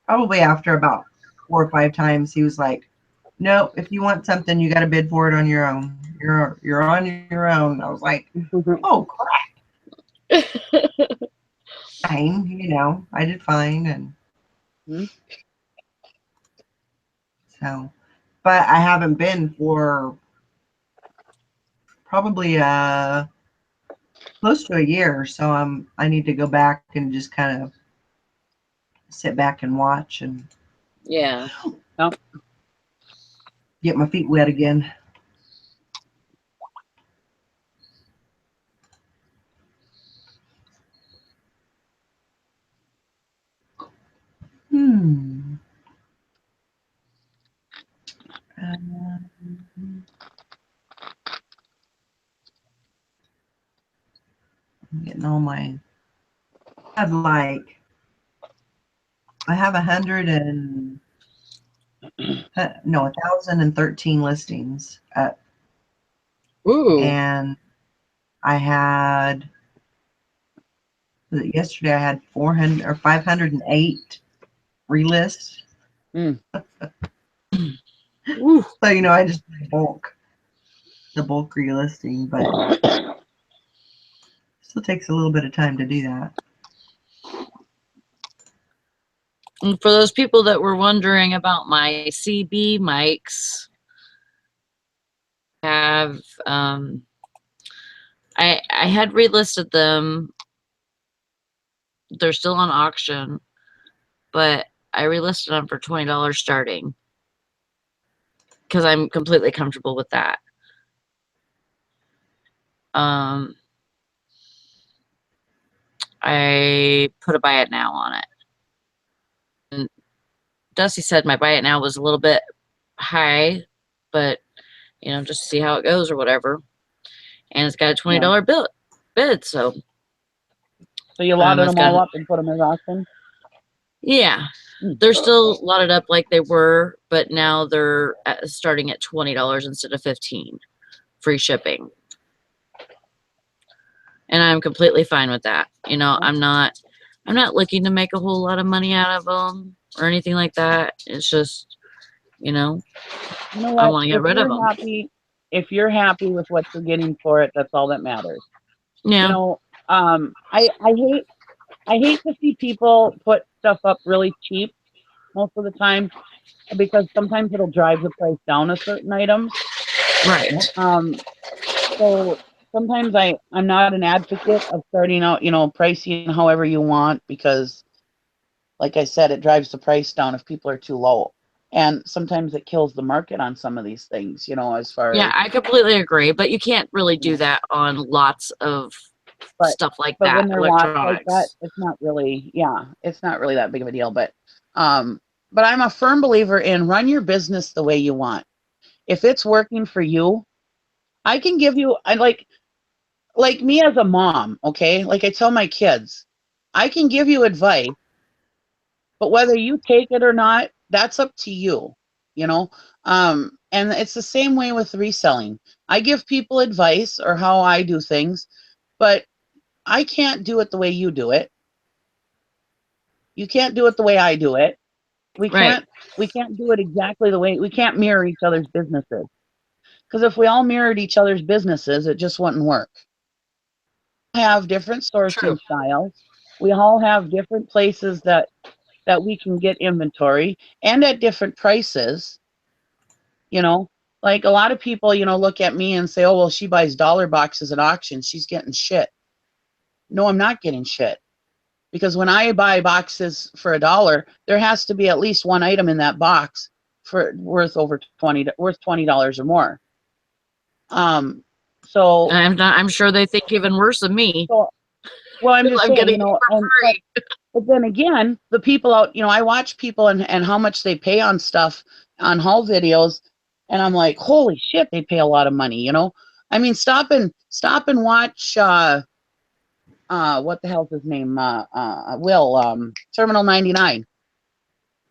B: probably after about 4 or 5 times, he was like, "No, if you want something, you got to bid for it on your own. You're on your own." I was like, "Oh crap!" Fine, you know, I did fine, and
C: Mm-hmm.
B: so, but I haven't been for probably close to a year, so I need to go back and just kind of sit back and watch and
A: Yeah.
C: Yep.
B: get my feet wet again. Hmm. I'm getting all my. I have like I have 1,013 listings up,
A: Ooh.
B: and I had yesterday I had 400 or 508 relists.
C: Mm.
A: Ooh.
B: So you know I just the bulk relisting, but still takes a little bit of time to do that.
A: And for those people that were wondering about my CB mics, have I had relisted them. They're still on auction. but I relisted them for $20 starting because I'm completely comfortable with that. I put a buy it now on it. And Dusty said my buy it now was a little bit high, but you know, just to see how it goes or whatever. And it's got a $20 bid, so
C: you lotted
A: it's
C: them all
A: got,
C: up and put them in auction?
A: yeah. They're still lotted up like they were, but now they're starting at $20 instead of $15, free shipping. And I'm completely fine with that. You know, I'm not looking to make a whole lot of money out of them or anything like that. It's just, you know
C: what?
A: I want to get rid of them.
C: If you're happy with what you're getting for it, that's all that matters.
A: Yeah.
C: You know, I hate to see people put stuff up really cheap most of the time, because sometimes it'll drive the price down of certain items.
A: Right.
C: So sometimes I'm not an advocate of starting out, pricing however you want, because like I said, it drives the price down if people are too low. And sometimes it kills the market on some of these things, as far
A: Yeah,
C: as.
A: I completely agree, but you can't really do that on lots of stuff like
C: But
A: that.
C: when they're lots like that,
A: Electronics.
C: it's not really that big of a deal. But I'm a firm believer in run your business the way you want. If it's working for you, I can give you, I like me as a mom, okay? Like I tell my kids, I can give you advice, but whether you take it or not, that's up to you, you know? And it's the same way with reselling. I give people advice or how I do things, but I can't do it the way you do it. You can't do it the way I do it. We
A: Right.
C: can't do it exactly the way, we can't mirror each other's businesses. Because if we all mirrored each other's businesses, it just wouldn't work. We have different
A: True.
C: sourcing styles. We all have different places that we can get inventory, and at different prices. You know, like a lot of people, look at me and say, "Oh, well, she buys dollar boxes at auction. She's getting shit." No, I'm not getting shit. Because when I buy boxes for $1, there has to be at least one item in that box for worth $20 or more. So
A: I'm sure they think even worse of me.
C: well, I'm just
A: I'm
C: saying,
A: getting it for free.
C: but then again, the people out, I watch people and how much they pay on stuff on haul videos, and I'm like, holy shit, they pay a lot of money. I mean, stop and watch. What the hell's his name? Will, Terminal 99.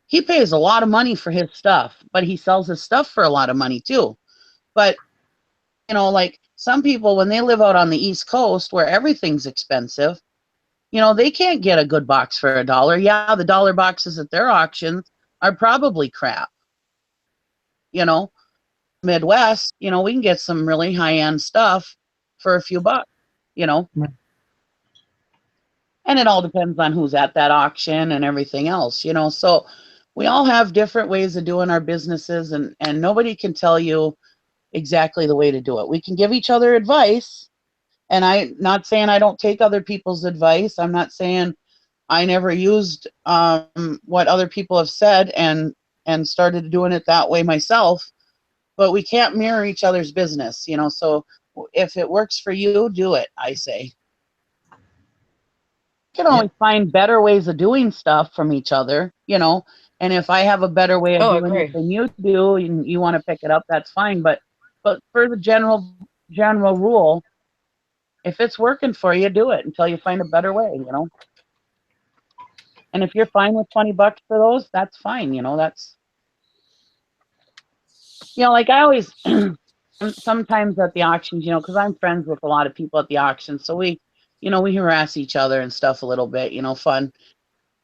C: He pays a lot of money for his stuff, but he sells his stuff for a lot of money too. But like some people, when they live out on the East Coast where everything's expensive, they can't get a good box for $1. Yeah, the dollar boxes at their auctions are probably crap. Midwest, we can get some really high-end stuff for a few bucks,
B: Right.
C: and it all depends on who's at that auction and everything else, so we all have different ways of doing our businesses, and nobody can tell you exactly the way to do it. We can give each other advice, and I'm not saying I don't take other people's advice. I'm not saying I never used what other people have said and started doing it that way myself, but we can't mirror each other's business, so if it works for you, do it, I say. You can always find better ways of doing stuff from each other, and if I have a better way of doing it than you do and you want to pick it up, that's fine. But for the general rule, if it's working for you, do it until you find a better way, and if you're fine with $20 for those, that's fine. That's, like I always sometimes at the auctions, because I'm friends with a lot of people at the auctions, so we harass each other and stuff a little bit, fun.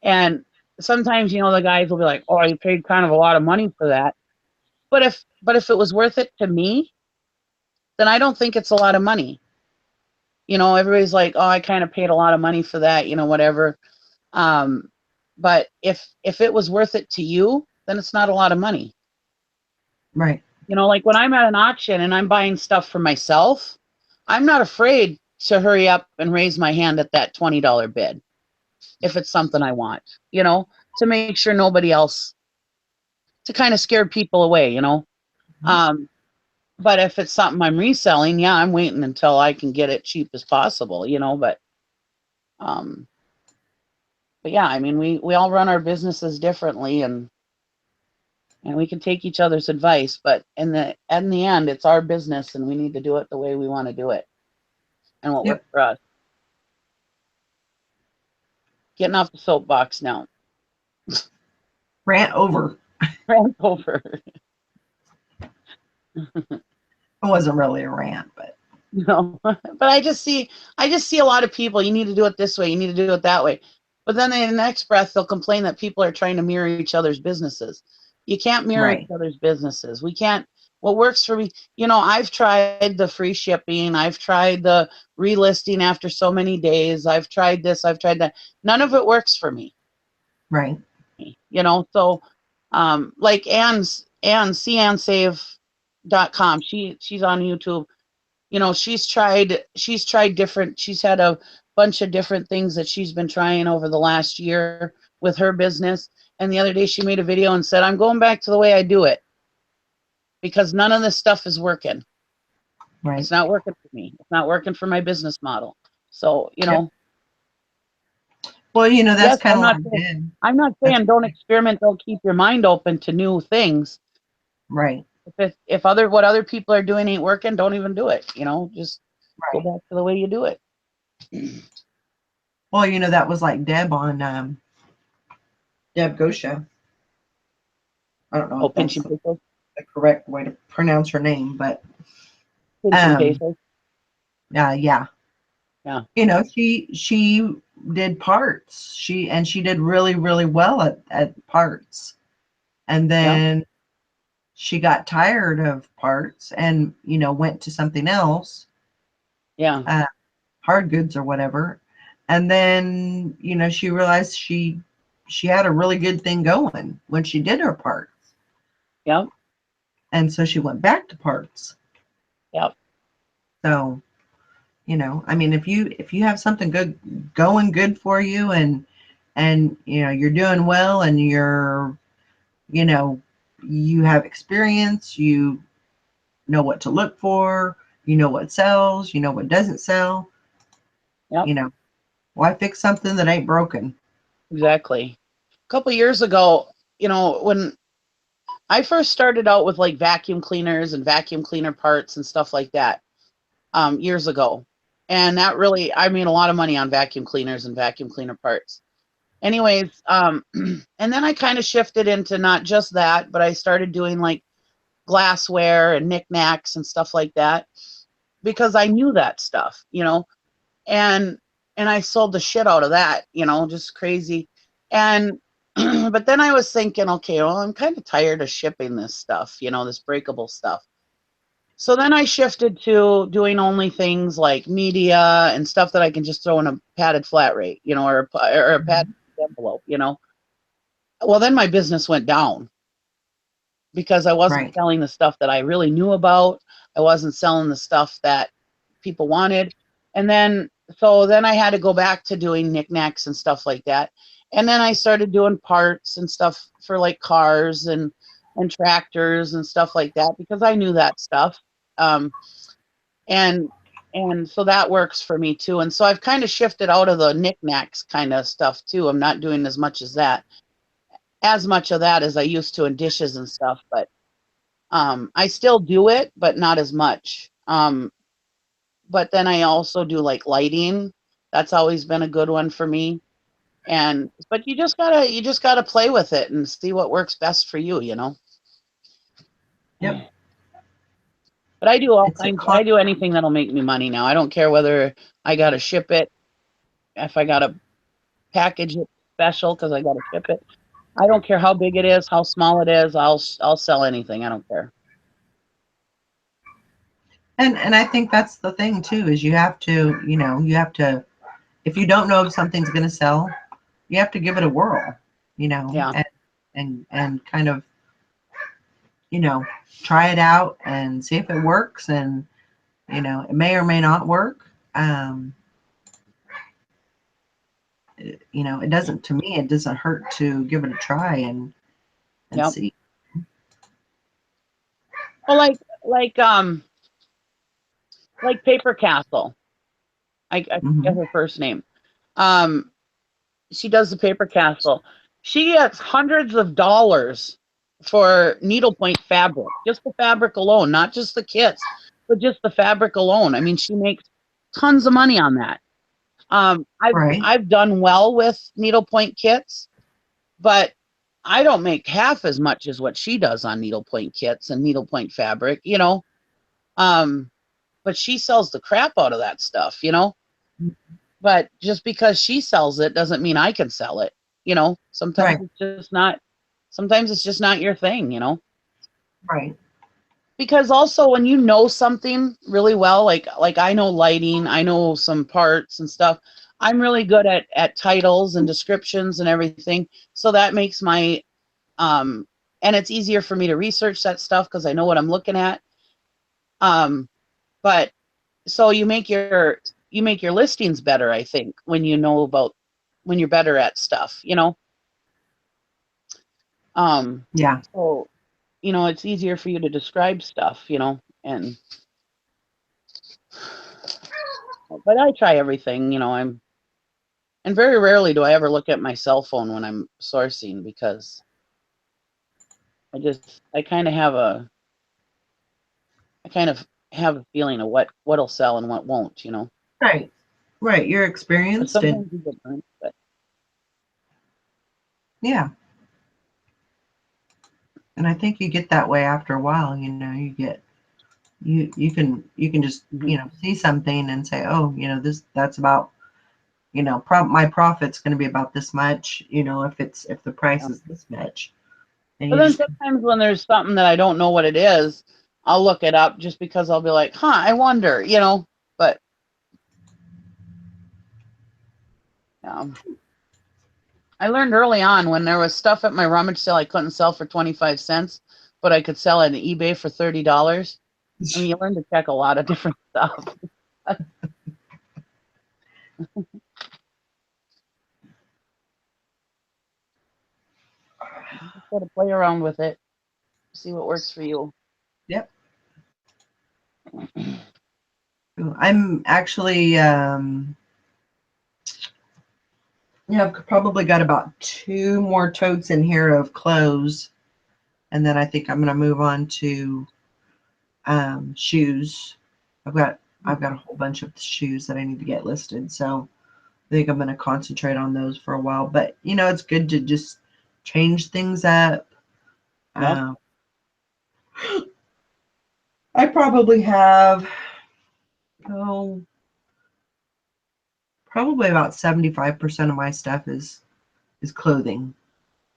C: And sometimes, the guys will be like, "Oh, you paid kind of a lot of money for that." But if it was worth it to me, then I don't think it's a lot of money. Everybody's like, "Oh, I kind of paid a lot of money for that," whatever. But if it was worth it to you, then it's not a lot of money.
B: Right.
C: Like when I'm at an auction and I'm buying stuff for myself, I'm not afraid to hurry up and raise my hand at that $20 bid if it's something I want. to make sure nobody else, to kind of scare people away, you know. But if it's something I'm reselling, yeah, I'm waiting until I can get it cheap as possible, you know. Um, but yeah, I mean, we all run our businesses differently, and we can take each other's advice, but in the end, it's our business, and we need to do it the way we want to do it, and what
B: Yep.
C: works for us. Getting off the soapbox now.
B: Rant over.
C: Rant over.
B: It wasn't really a rant, but
C: No, but I just see a lot of people. You need to do it this way. You need to do it that way. But then in the next breath, they'll complain that people are trying to mirror each other's businesses. You can't mirror each
B: right,
C: other's businesses. We can't. What works for me, you know, I've tried the free shipping. I've tried the relisting after so many days. I've tried this. I've tried that. None of it works for me.
B: right,
C: You know, so like CANSAVE.com. She's on YouTube. You know, she's tried different, she's had a bunch of different things that she's been trying over the last year with her business. And the other day she made a video and said, I'm going back to the way I do it because none of this stuff is working.
B: right.
C: It's not working for me. It's not working for my business model. So, you
B: Yep.
C: know,
B: Well, you know, that's
C: yes,
B: kind of what I did.
C: I'm not
B: That's
C: saying don't experiment, don't keep your mind open to new things.
B: right,
C: If what other people are doing ain't working, don't even do it. You know, just go
B: right.
C: back to the way you do it.
B: Well, you know, that was like Deb on Deb Gosha. I don't know
C: Oh,
B: if that's
C: pinching
B: the
C: pesos.
B: correct way to pronounce her name, but
C: Pinching
B: um,
C: pesos.
B: yeah.
C: Yeah.
B: You know, she did parts. She did really, really well at parts. And
C: Yeah.
B: then she got tired of parts and, you know, went to something else,
C: Yeah.
B: hard goods or whatever. And then, you know, she realized she had a really good thing going when she did her parts.
C: Yep.
B: And so she went back to parts.
C: Yep.
B: So, you know, I mean, if you have something good going good for you and you know, you're doing well and you're, you know, you have experience, you know what to look for, you know what sells, you know what doesn't sell,
C: Yep.
B: you know, why fix something that ain't broken?
C: Exactly. A couple years ago, you know, when I first started out with like vacuum cleaners and vacuum cleaner parts and stuff like that, years ago. And that really, I made a lot of money on vacuum cleaners and vacuum cleaner parts. Anyways, and then I kind of shifted into not just that, but I started doing like glassware and knickknacks and stuff like that because I knew that stuff, you know, and I sold the shit out of that, you know, just crazy. And but then I was thinking, okay, well, I'm kind of tired of shipping this stuff, you know, this breakable stuff. So then I shifted to doing only things like media and stuff that I can just throw in a padded flat rate, you know, or a padded envelope, you know. Well, then my business went down because I wasn't
B: Right.
C: selling the stuff that I really knew about. I wasn't selling the stuff that people wanted. And then, so then I had to go back to doing knickknacks and stuff like that. And then I started doing parts and stuff for like cars and tractors and stuff like that because I knew that stuff. Um, and so that works for me too. And so I've kind of shifted out of the knickknacks kind of stuff too. I'm not doing as much of that as I used to in dishes and stuff, but I still do it, but not as much. But then I also do like lighting. That's always been a good one for me. And but you just gotta play with it and see what works best for you, you know.
B: Yep.
C: But I do all
B: It's a
C: kinds.
B: con
C: I do anything that'll make me money now. I don't care whether I gotta ship it, if I gotta package it special because I gotta ship it. I don't care how big it is, how small it is. I'll sell anything. I don't care.
B: and I think that's the thing too, is you have to, you know, you have to, if you don't know if something's going to sell, you have to give it a whirl, you know,
C: Yeah.
B: and kind of, you know, try it out and see if it works. And, you know, it may or may not work. you know, it doesn't, to me, it doesn't hurt to give it a try and
C: Yep.
B: see.
C: Well, like Paper Castle. I forget
B: Hmm.
C: her first name. Um, she does the Paper Castle. She gets hundreds of dollars for needlepoint fabric, just the fabric alone, not just the kits, but just the fabric alone. I mean, she makes tons of money on that.
B: Right.
C: I've done well with needlepoint kits, but I don't make half as much as what she does on needlepoint kits and needlepoint fabric, you know. Um, but she sells the crap out of that stuff, you know. But just because she sells it doesn't mean I can sell it, you know.
B: Right.
C: Sometimes it's just not your thing, you know.
B: Right.
C: Because also when you know something really well, like I know lighting, I know some parts and stuff. I'm really good at titles and descriptions and everything. So that makes my and it's easier for me to research that stuff because I know what I'm looking at. Um, but so you make your listings better, I think, when you know about when you're better at stuff, you know. Um,
B: Yeah.
C: so you know it's easier for you to describe stuff, you know, and but I try everything, you know. And very rarely do I ever look at my cell phone when I'm sourcing because I kind of have a I kind of have a feeling of what'll sell and what won't, you know.
B: Right. Right. You're
C: But
B: experienced and
C: sometimes you get burnt, but
B: yeah. And I think you get that way after a while, you know, you can just,
C: mhm,
B: you know, see something and say, oh, you know, that's about, you know, my profit's going to be about this much, you know, if the price
C: yeah.
B: is this much. And
C: But
B: you
C: then
B: just,
C: sometimes when there's something that I don't know what it is, I'll look it up just because I'll be like, huh, I wonder, you know. But yeah. I learned early on when there was stuff at my rummage sale I couldn't sell for 25 cents, but I could sell it on eBay for $30. I mean, you learn to check a lot of different stuff. You just got to play around with it, see what works for you.
B: yep. I'm actually, yeah, I've probably got about two more totes in here of clothes. And then I think I'm going to move on to shoes. I've got a whole bunch of shoes that I need to get listed. So I think I'm going to concentrate on those for a while. But you know, it's good to just change things up.
C: Yep.
B: Um, I probably have oh, probably about 75% of my stuff is clothing.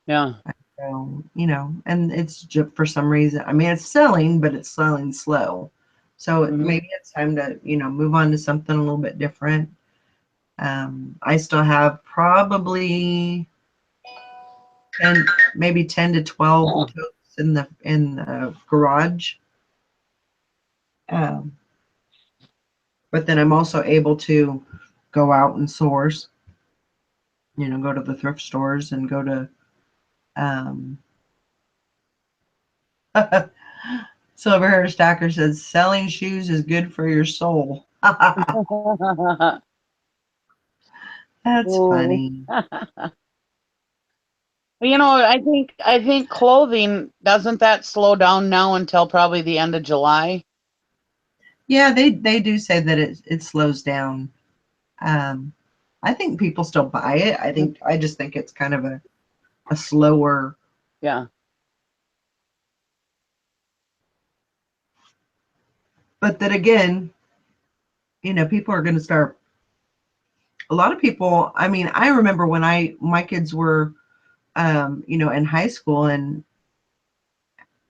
C: Yeah.
B: So you know, and it's just for some reason. I mean, it's selling, but it's selling slow. So
C: Hmm.
B: maybe it's time to you know move on to something a little bit different. I still have probably 10, maybe 10 to 12 totes in the garage. Um, but then I'm also able to go out and source, you know, go to the thrift stores and go to um, Silver Hair Stacker says selling shoes is good for your soul. That's
C: Ooh.
B: funny.
C: You know, I think clothing doesn't that slow down now until probably the end of July.
B: Yeah, they do say that it slows down. Um, I think people still buy it. I just think it's kind of a slower.
C: Yeah.
B: But then again, you know, people are going to start. A lot of people. I mean, I remember when my kids were, you know, in high school, and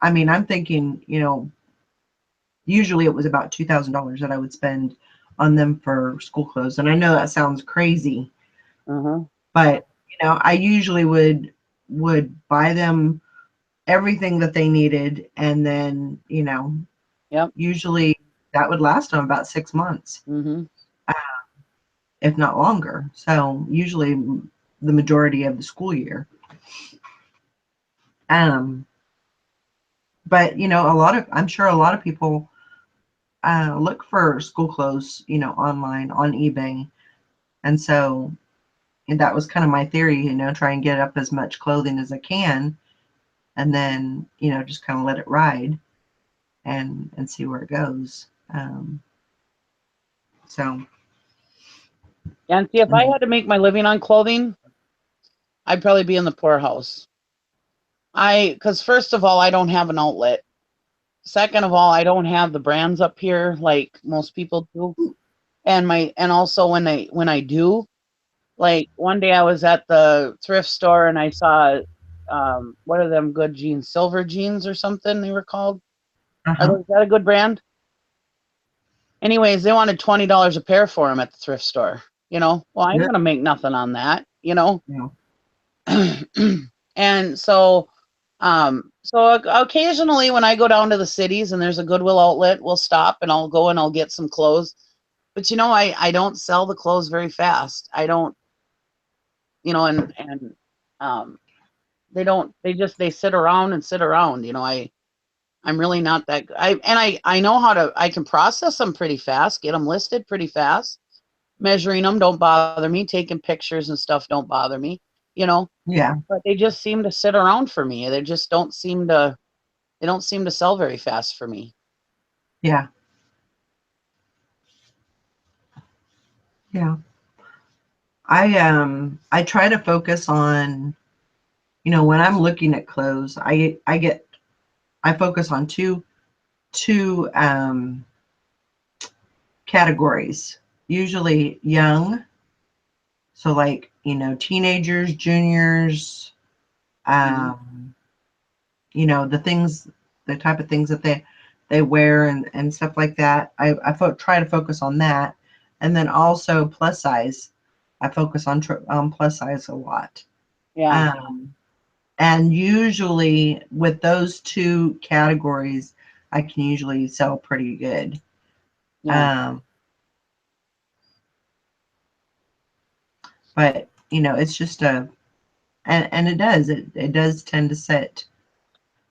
B: I mean, I'm thinking, you know, usually it was about $2,000 that I would spend on them for school clothes, and I know that sounds crazy,
C: Uh-huh.
B: but you know, I usually would buy them everything that they needed, and then you know,
C: Yep.
B: usually that would last them about 6 months.
C: Hmm.
B: if not longer. So usually the majority of the school year. Um, but I'm sure a lot of people look for school clothes, online on eBay, and so and that was kind of my theory, try and get up as much clothing as I can, and then just kind of let it ride and see where it goes. So
C: And see, if I had to make my living on clothing, I'd probably be in the poorhouse. Because first of all, I don't have an outlet. Second of all, I don't have the brands up here like most people do. And also when I do, like one day I was at the thrift store and I saw what are them good jeans, silver jeans or something they were called.
B: uh-huh.
C: Is that a good brand? Anyways, they wanted $20 a pair for them at the thrift store. Well, I ain't
B: Yep.
C: gonna make nothing on that.
B: Yeah.
C: And so occasionally when I go down to the cities and there's a Goodwill outlet, we'll stop and I'll go and I'll get some clothes. But I don't sell the clothes very fast. I don't, and they don't, they sit around and sit around. I'm really not that I know I can process them pretty fast, get them listed pretty fast. Measuring them don't bother me. Taking pictures and stuff don't bother me, you know.
B: Yeah.
C: But they just seem to sit around for me. They just don't seem to. They don't seem to sell very fast for me.
B: Yeah. Yeah. I try to focus on, when I'm looking at clothes, I focus on two categories. Usually young, so like, teenagers, juniors,
C: Mm-hmm.
B: um, the type of things that they wear and stuff like that. Try to focus on that, and then also plus size. I focus on plus size a lot.
C: Yeah,
B: Um, and usually with those two categories, I can usually sell pretty good.
C: yeah,
B: Um, but it's just and it does tend to set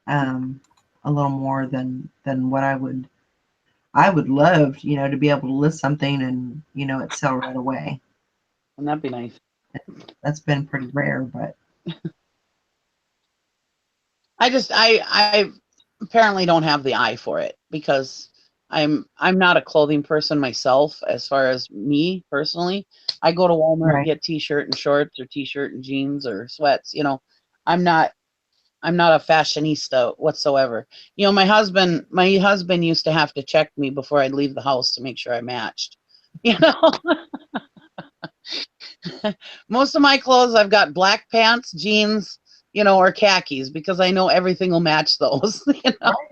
B: um, a little more than what I would love, to be able to list something and it sell right away.
C: and that'd be nice.
B: That's been pretty rare, but
C: I apparently don't have the eye for it because I'm not a clothing person myself. As far as me personally, I go to Walmart and
B: right,
C: get t-shirt and shorts or t-shirt and jeans or sweats. I'm not I'm not a fashionista whatsoever. My husband used to have to check me before I'd leave the house to make sure I matched. You know, most of my clothes I've got black pants, jeans, or khakis because I know everything will match those.
B: right,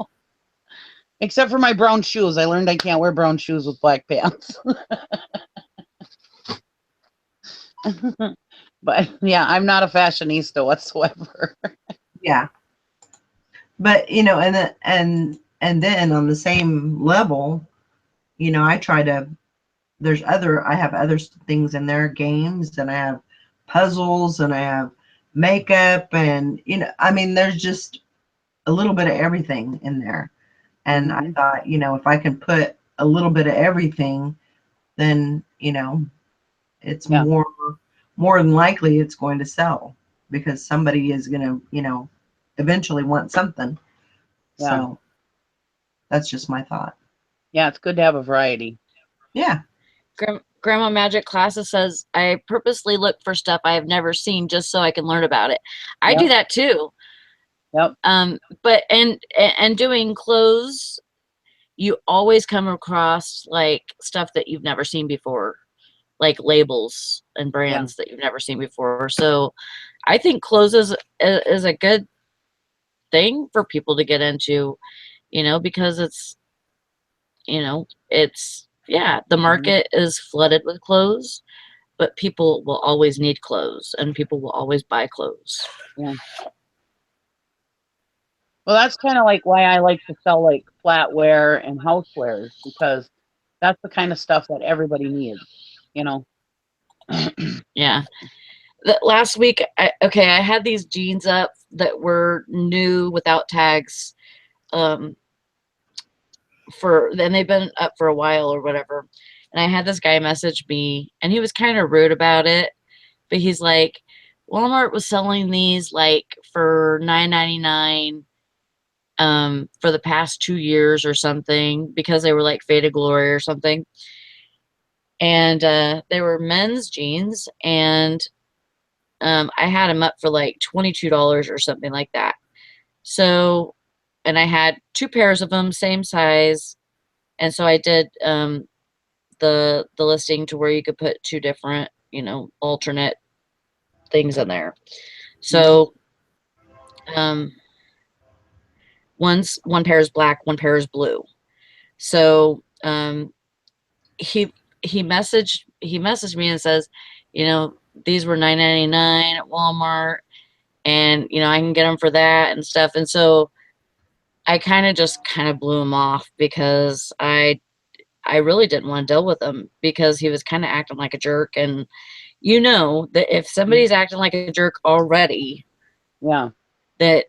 C: Except for my brown shoes. I learned I can't wear brown shoes with black pants. But yeah, I'm not a fashionista whatsoever.
B: yeah. But and then on the same level, I try to. I have other things in there, games, and I have puzzles, and I have makeup, and I mean, there's just a little bit of everything in there. And I
C: Hmm.
B: thought, if I can put a little bit of everything, then it's
C: Yeah,
B: more than likely it's going to sell because somebody is going to eventually want something.
C: yeah,
B: So that's just my thought.
C: yeah. It's good to have a variety.
B: Yeah.
A: Grandma Magic Classes says, I purposely look for stuff I have never seen just so I can learn about it. I do
C: Yep,
A: that too.
C: yep,
A: But and doing clothes, you always come across like stuff that you've never seen before, like labels and
C: yeah,
A: brands that you've never seen before. So I think clothes is a good thing for people to get into, because it's yeah, the
C: hmm,
A: market is flooded with clothes, but people will always need clothes and people will always buy clothes.
C: yeah. Well, that's kind of like why I like to sell like flatware and housewares because that's the kind of stuff that everybody needs. You know.
A: Yeah. Last week, I had these jeans up that were new without tags. Um, then they've been up for a while or whatever. And I had this guy message me, and he was kind of rude about it, but he's like, Walmart was selling these like for $9.99 for the past 2 years or something because they were like faded glory or something. And they were men's jeans, and I had them up for like $22 or something like that. So, and I had 2 pairs of them, same size, and so I did the listing to where you could put 2 different, alternate things in there. So, um, one pair is black, one pair is blue. So, he messaged me and says, these were $9.99 at Walmart, and I can get them for that and stuff. And so I kind of blew him off because I really didn't want to deal with him because he was kind of acting like a jerk. And that if somebody's acting like a jerk already,
C: Yeah.
A: that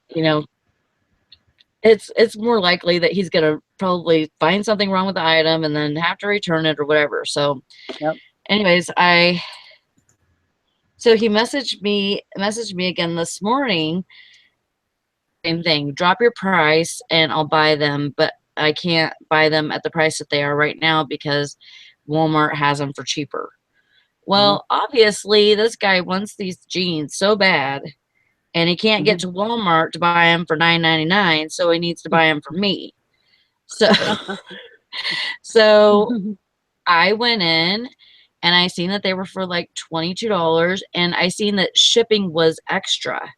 A: it's more likely that he's gonna probably find something wrong with the item and then have to return it or whatever. So,
C: Yep.
A: anyways, so he messaged me again this morning. Same thing. Drop your price and I'll buy them, but I can't buy them at the price that they are right now because Walmart has them for cheaper. Well, obviously, this guy wants these jeans so bad, and he can't get to Walmart to buy them for $9.99, so he needs to buy them from me. So, so I went in, and I seen that they were for like $22, and I seen that shipping was extra.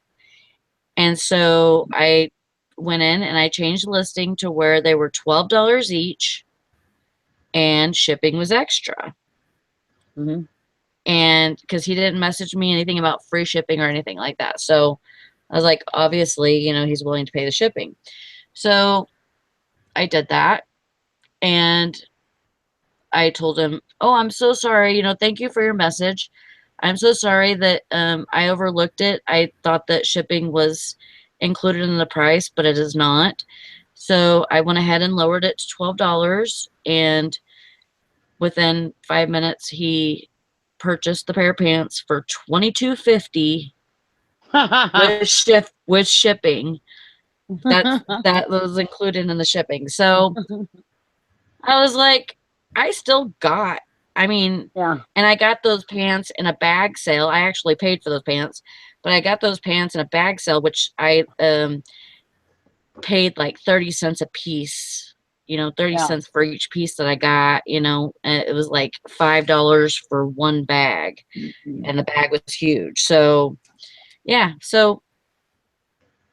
A: And so I went in and I changed the listing to where they were $12 each, and shipping was extra. And because he didn't message me anything about free shipping or anything like that. So I was like, obviously, he's willing to pay the shipping. So I did that. And I told him, oh, I'm so sorry. Thank you for your message. I'm so sorry that I overlooked it. I thought that shipping was included in the price, but it is not. So I went ahead and lowered it to $12. And within 5 minutes, he purchased the pair of pants for $22.50 with shipping. That was included in the shipping. So I was like, I still got, and I got those pants in a bag sale. I actually paid for those pants, but I got those pants in a bag sale, which I paid like 30 cents a piece, 30 cents for each piece that I got, and it was like $5 for one bag, and the bag was huge. So, yeah. So,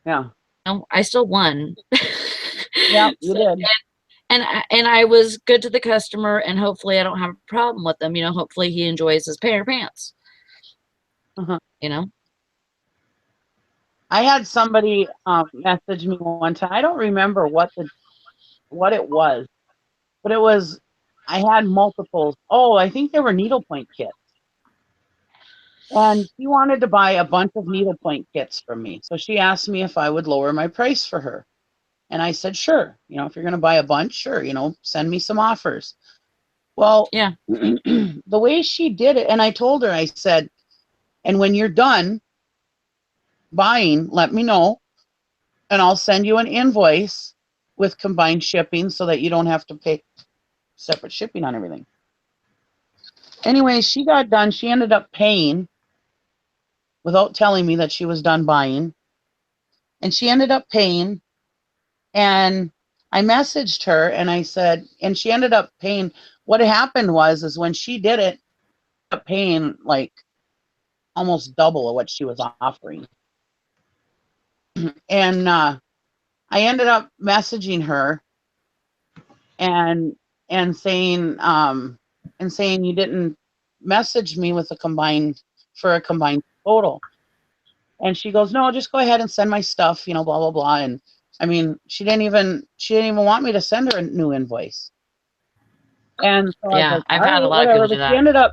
A: I still won.
C: Yeah, you did.
A: And I was good to the customer, and hopefully I don't have a problem with them. Hopefully he enjoys his pair of pants.
C: I had somebody message me one time. I don't remember what it was, but it was, I had multiples. Oh, I think they were needlepoint kits. And she wanted to buy a bunch of needlepoint kits from me. So she asked me if I would lower my price for her. And I said, sure. If you're going to buy a bunch, sure, send me some offers. Well,
A: yeah,
C: the way she did it, and I told her, I said, and when you're done buying, let me know, and I'll send you an invoice with combined shipping so that you don't have to pay separate shipping on everything. Anyway, she got done. She ended up paying without telling me that she was done buying. And she ended up paying, and I messaged her and I said, and she ended up paying. What happened is when she did it, up paying like almost double of what she was offering. And I ended up messaging her and saying you didn't message me with a combined total. And she goes, no, just go ahead and send my stuff, blah blah blah. And she didn't even want me to send her a new invoice. And so I was
A: yeah,
C: like,
A: I've
C: all
A: had a
C: right,
A: lot of people
C: whatever.
A: do
C: But she
A: that.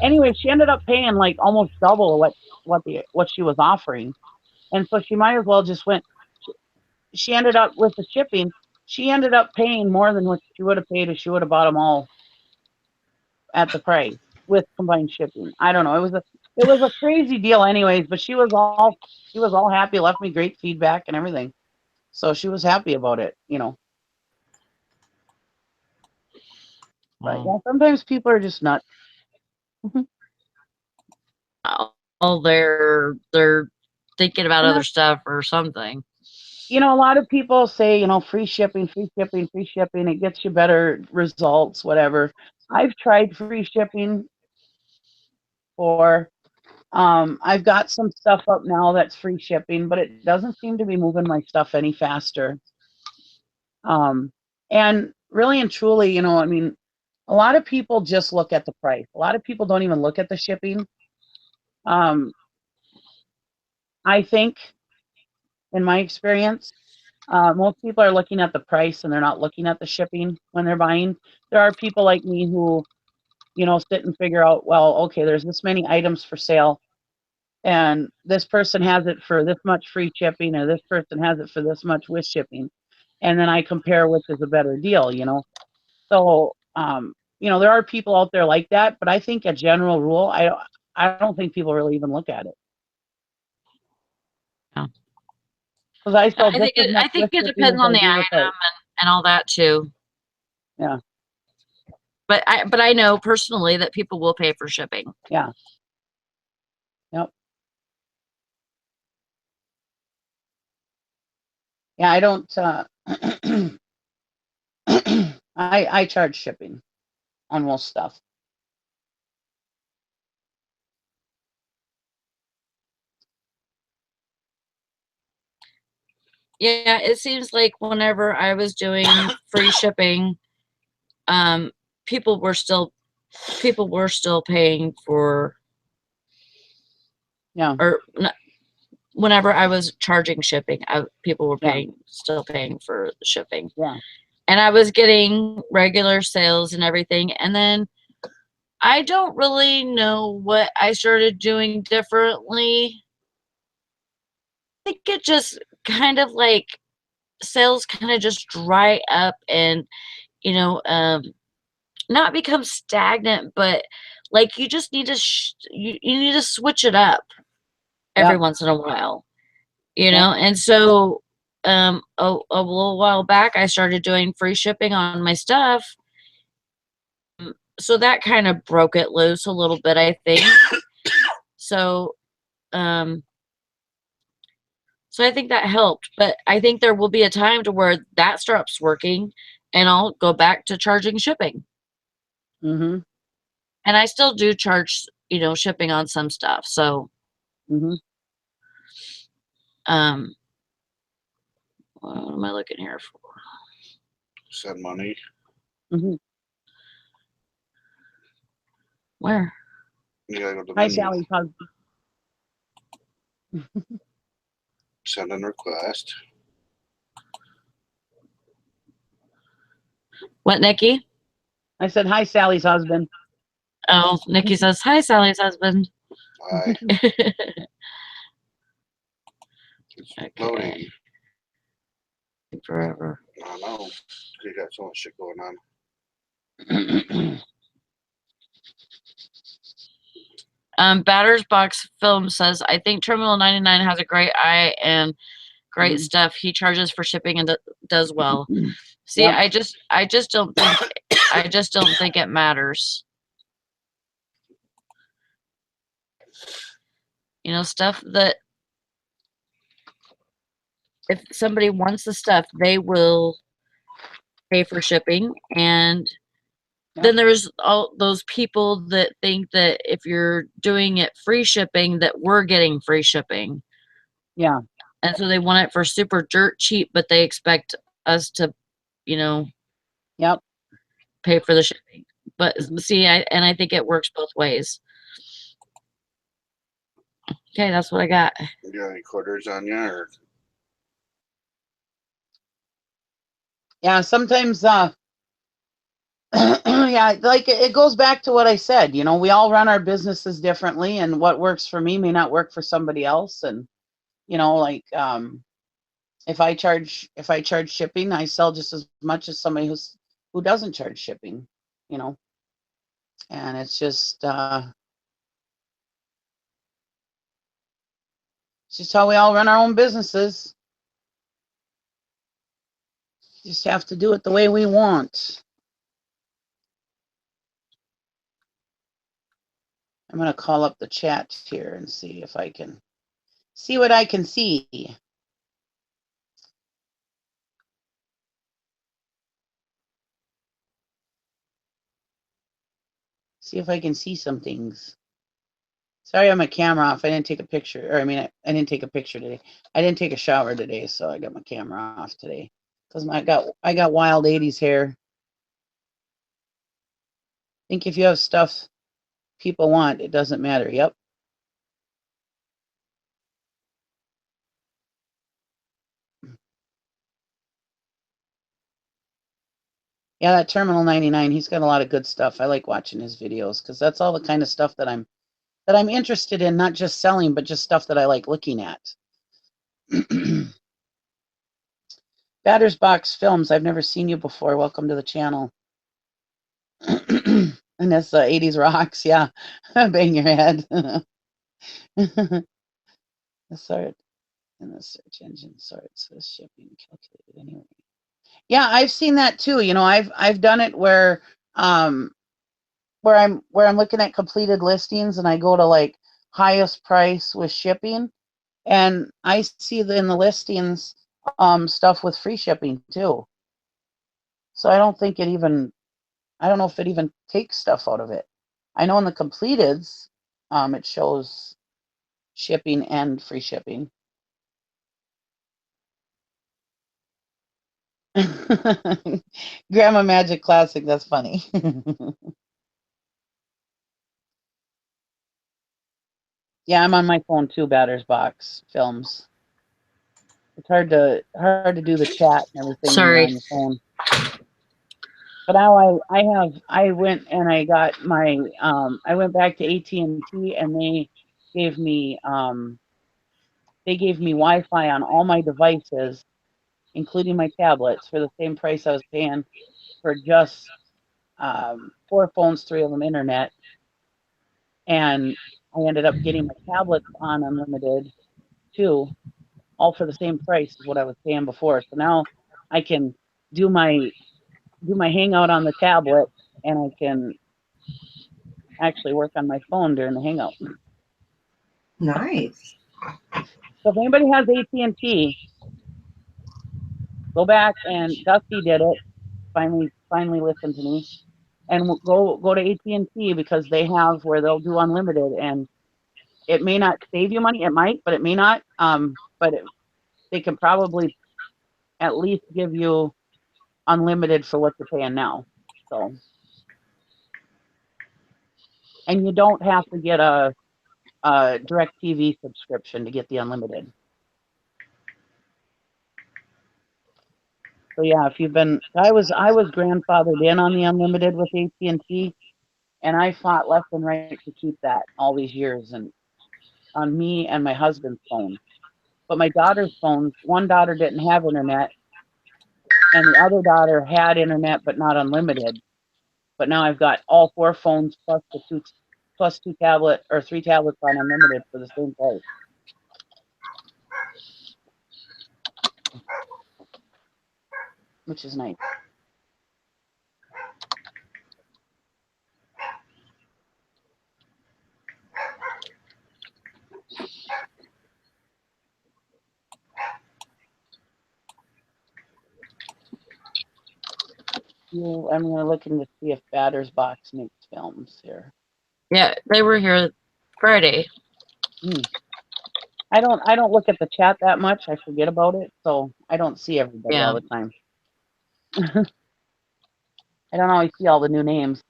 C: anyway, she ended up paying like almost double what she was offering, and so she might as well just went. She ended up with the shipping. She ended up paying more than what she would have paid if she would have bought them all at the price with combined shipping. I don't know. It was a crazy deal, anyways. But she was all happy. Left me great feedback and everything. So she was happy about it, you know. But yeah, sometimes people are just nuts.
A: Oh, they're thinking about
C: And
A: other stuff or something.
C: you know, a lot of people say, you know, free shipping, free shipping, free shipping. It gets you better results, whatever. I've tried free shipping for. I've got some stuff up now that's free shipping, but it doesn't seem to be moving my stuff any faster. And really and truly, you know, I mean, a lot of people just look at the price. A lot of people don't even look at the shipping. I think, in my experience, most people are looking at the price and they're not looking at the shipping when they're buying. There are people like me who, you know, sit and figure out, well, okay, there's this many items for sale, and this person has it for this much free shipping, or this person has it for this much with shipping, and then I compare which is a better deal, you know. So, you know, there are people out there like that, but I think a general rule, I don't think people really even look at it.
A: Yeah.
C: Because I sell
A: I
C: just
A: think
C: as much with
A: it
C: shipping as
A: depends on
C: I
A: the
C: do
A: item
C: without.
A: and all that too.
C: Yeah.
A: But I know personally that people will pay for shipping.
C: Yeah. Yep. Yeah, I don't. I charge shipping on most stuff.
A: Yeah, it seems like whenever I was doing free shipping, um, people were still paying for,
C: Yeah.
A: or whenever I was charging shipping, people were
C: Yeah.
A: still paying for the shipping.
C: Yeah.
A: And I was getting regular sales and everything. And then I don't really know what I started doing differently. I think it just kind of like sales kind of just dry up and, you know, not become stagnant, but like you just need to you need to switch it up every
C: Yep.
A: once in a while, you
C: Yep.
A: know. And so a little while back I started doing free shipping on my stuff, so that kind of broke it loose a little bit, I think. So um so I think that helped, but I think there will be a time to where that stops working and I'll go back to charging shipping.
C: Mm-hmm.
A: And I still do charge, you know, shipping on some stuff. So
C: Mm-hmm.
A: um what am I looking here for?
E: Send money.
C: Mm-hmm.
A: Where?
E: You gotta go to the
C: Hi,
E: menu.
C: Sally's husband.
E: Send and request.
A: What, Nikki?
C: I said, hi, Sally's husband.
A: Oh, Nikki says, hi, Sally's husband.
E: Aye. It's
A: Okay.
E: loading.
A: Forever.
E: I know. You got so much shit going on.
A: Batter's Box Film says, I think Terminal 99 has a great eye and great stuff. He charges for shipping and does well. See,
C: Yep.
A: I just don't think it matters. You know, stuff that if somebody wants the stuff, they will pay for shipping. And then there's all those people that think that if you're doing it free shipping, that we're getting free shipping.
C: Yeah.
A: And so they want it for super dirt cheap, but they expect us to, you know,
C: Yep.
A: pay for the shipping. But see, I think it works both ways. Okay, that's what I got.
E: You got any quarters on you? Or?
C: Yeah, sometimes, yeah, yeah, like it goes back to what I said. You know, we all run our businesses differently, and what works for me may not work for somebody else. And you know, like if I charge shipping, I sell just as much as somebody who doesn't charge shipping. You know, and it's just how we all run our own businesses. Just have to do it the way we want. I'm going to call up the chat here and see if I can see what I can see. See if I can see some things. Sorry, I have my camera off. I didn't take a picture, or I mean, I didn't take a picture today. I didn't take a shower today, so I got my camera off today because I got wild 80s hair. I think if you have stuff people want, it doesn't matter. Yep. Yeah, that Terminal 99, he's got a lot of good stuff. I like watching his videos because that's all the kind of stuff that I'm interested in, not just selling, but just stuff that I like looking at. Batter's Box Films, I've never seen you before. Welcome to the channel. And that's 80s rocks, yeah. Bang your head. Sort in the search engine sorts the shipping calculated anyway. Yeah, I've seen that too. You know, I've done it where where I'm looking at completed listings and I go to like highest price with shipping, and I see in the listings stuff with free shipping too. So I don't think I don't know if it even takes stuff out of it. I know in the completeds it shows shipping and free shipping. Grandma Magic Classic, that's funny. Yeah, I'm on my phone too, Batter's Box Films. It's hard to do the chat and everything when you're
A: Sorry.
C: on the phone. But now I went and I got my I went back to AT&T and they gave me Wi-Fi on all my devices, including my tablets, for the same price I was paying for just 4 phones, 3 of them internet. And I ended up getting my tablets on unlimited too, all for the same price as what I was paying before. So now I can do my hangout on the tablet, and I can actually work on my phone during the hangout.
B: Nice.
C: So if anybody has AT&T, go back, and Dusty did it. Finally listen to me, and go to AT&T because they have where they'll do unlimited, and it may not save you money. It might, but it may not. They can probably at least give you unlimited for what you're paying now. So, and you don't have to get a direct TV subscription to get the unlimited. So yeah, if you've been, I was grandfathered in on the unlimited with AT&T, and I fought left and right to keep that all these years, and on me and my husband's phone. But my daughter's phone, one daughter didn't have internet, and the other daughter had internet but not unlimited. But now I've got all 4 phones plus plus 3 tablets on unlimited for the same price. Which is nice. I'm going to look in to see if Batter's Box makes films here.
A: Yeah, they were here Friday.
C: I don't look at the chat that much. I forget about it, so I don't see everybody all the time. I don't always see all the new names.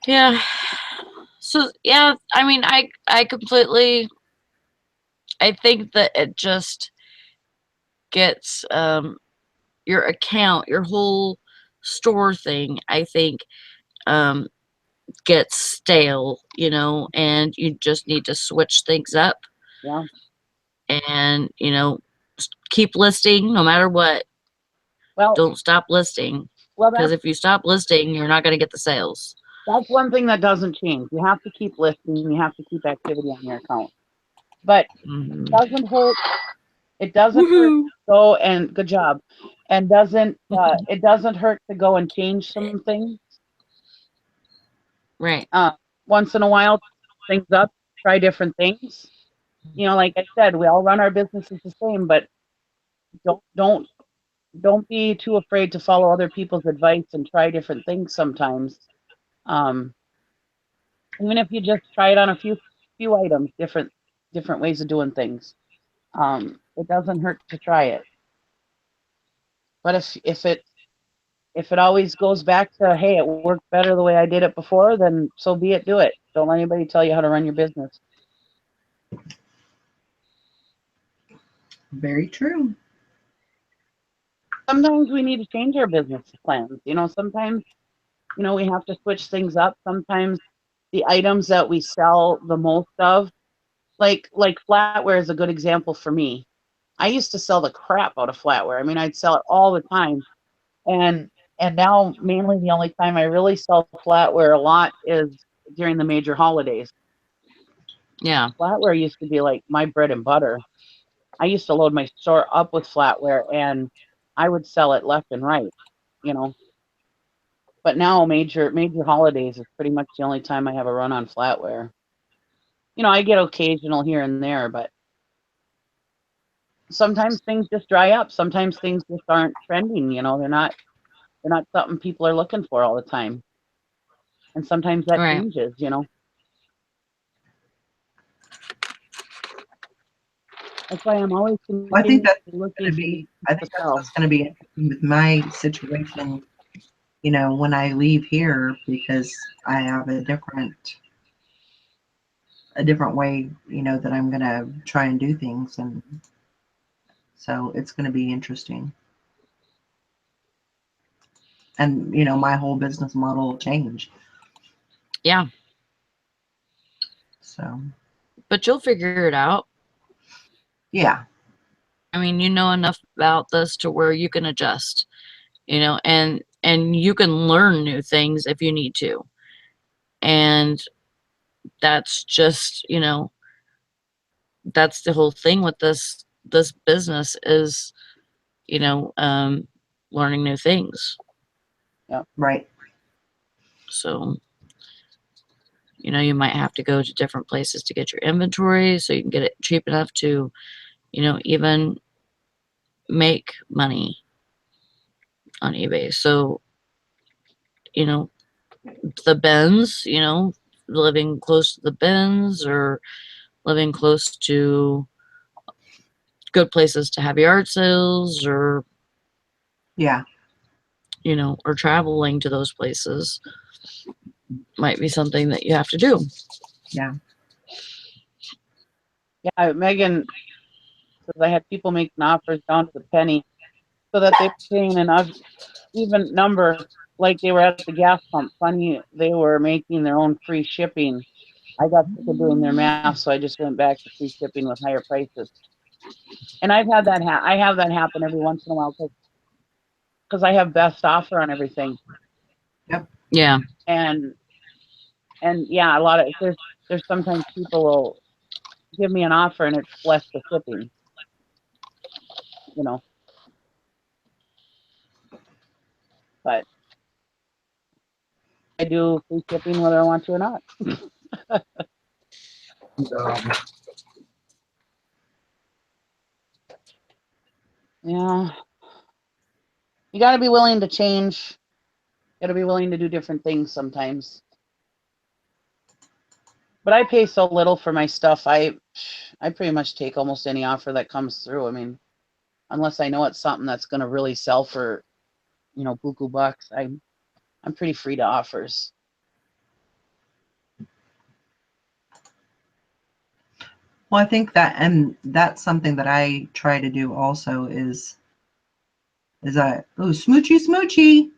A: Yeah. So yeah, I mean, I completely. I think that it just gets your account, your whole store thing, I think, gets stale, and you just need to switch things up
C: Yeah.
A: and, keep listing no matter what.
C: Well,
A: Don't stop listing,
C: well,
A: because if you stop listing, you're not going to get the sales.
C: that's one thing that doesn't change. You have to keep listing. You have to keep activity on your account. But
A: Mhm.
C: it doesn't hurt. It doesn't hurt
A: Woohoo!
C: to go and good job. And it doesn't hurt to go and change some things.
A: Right.
C: Once in a while, things up, try different things. Like I said, we all run our businesses the same, but don't be too afraid to follow other people's advice and try different things sometimes. Um, Even if you just try it on a few items, different ways of doing things. It doesn't hurt to try it. But if it always goes back to, hey, it worked better the way I did it before, then so be it. Do it. Don't let anybody tell you how to run your business.
B: Very true.
C: Sometimes we need to change our business plans. Sometimes we have to switch things up. Sometimes the items that we sell the most of, like flatware is a good example for me. I used to sell the crap out of flatware. I mean, I'd sell it all the time. And now mainly the only time I really sell flatware a lot is during the major holidays.
A: Yeah.
C: Flatware used to be like my bread and butter. I used to load my store up with flatware and I would sell it left and right, you know. But now major holidays is pretty much the only time I have a run on flatware. I get occasional here and there, but sometimes things just dry up. Sometimes things just aren't trending, they're not something people are looking for all the time. And sometimes that
A: Right.
C: changes. That's why I'm always
B: Well, I think
C: continually
B: that's
C: looking
B: going to
C: for new
B: be.
C: things
B: I
C: to
B: think that's
C: sell.
B: what's going to be interesting with my situation. When I leave here, because I have a different way, that I'm going to try and do things, and so it's going to be interesting. And my whole business model will change.
A: Yeah.
B: So
A: But you'll figure it out.
B: yeah,
A: I mean, you know enough about this to where you can adjust, and you can learn new things if you need to. And that's just, that's the whole thing with this business is, you know, um, learning new things.
C: Yeah.
B: right.
A: So, you might have to go to different places to get your inventory so you can get it cheap enough to, even make money on eBay. So, you know, the bins, living close to the bins or living close to good places to have yard sales or,
B: Yeah,
A: or traveling to those places might be something that you have to do.
B: yeah,
C: Yeah, Megan, because I had people making offers down to the penny so that they were paying an even number like they were at the gas pump. Funny, they were making their own free shipping. I got sick of doing their math, so I just went back to free shipping with higher prices. And I have that happen every once in a while because I have best offer on everything.
B: yep,
A: Yeah.
C: And yeah, a lot of there's sometimes people will give me an offer and it's less the shipping, you know. But I do free shipping whether I want to or not. Yeah, you got to be willing to change. Got to be willing to do different things sometimes. But I pay so little for my stuff. I pretty much take almost any offer that comes through. I mean, unless I know it's something that's going to really sell for, buku bucks, I'm pretty free to offers.
B: well, I think that, and that's something that I try to do also, is is a, ooh, smoochy smoochy.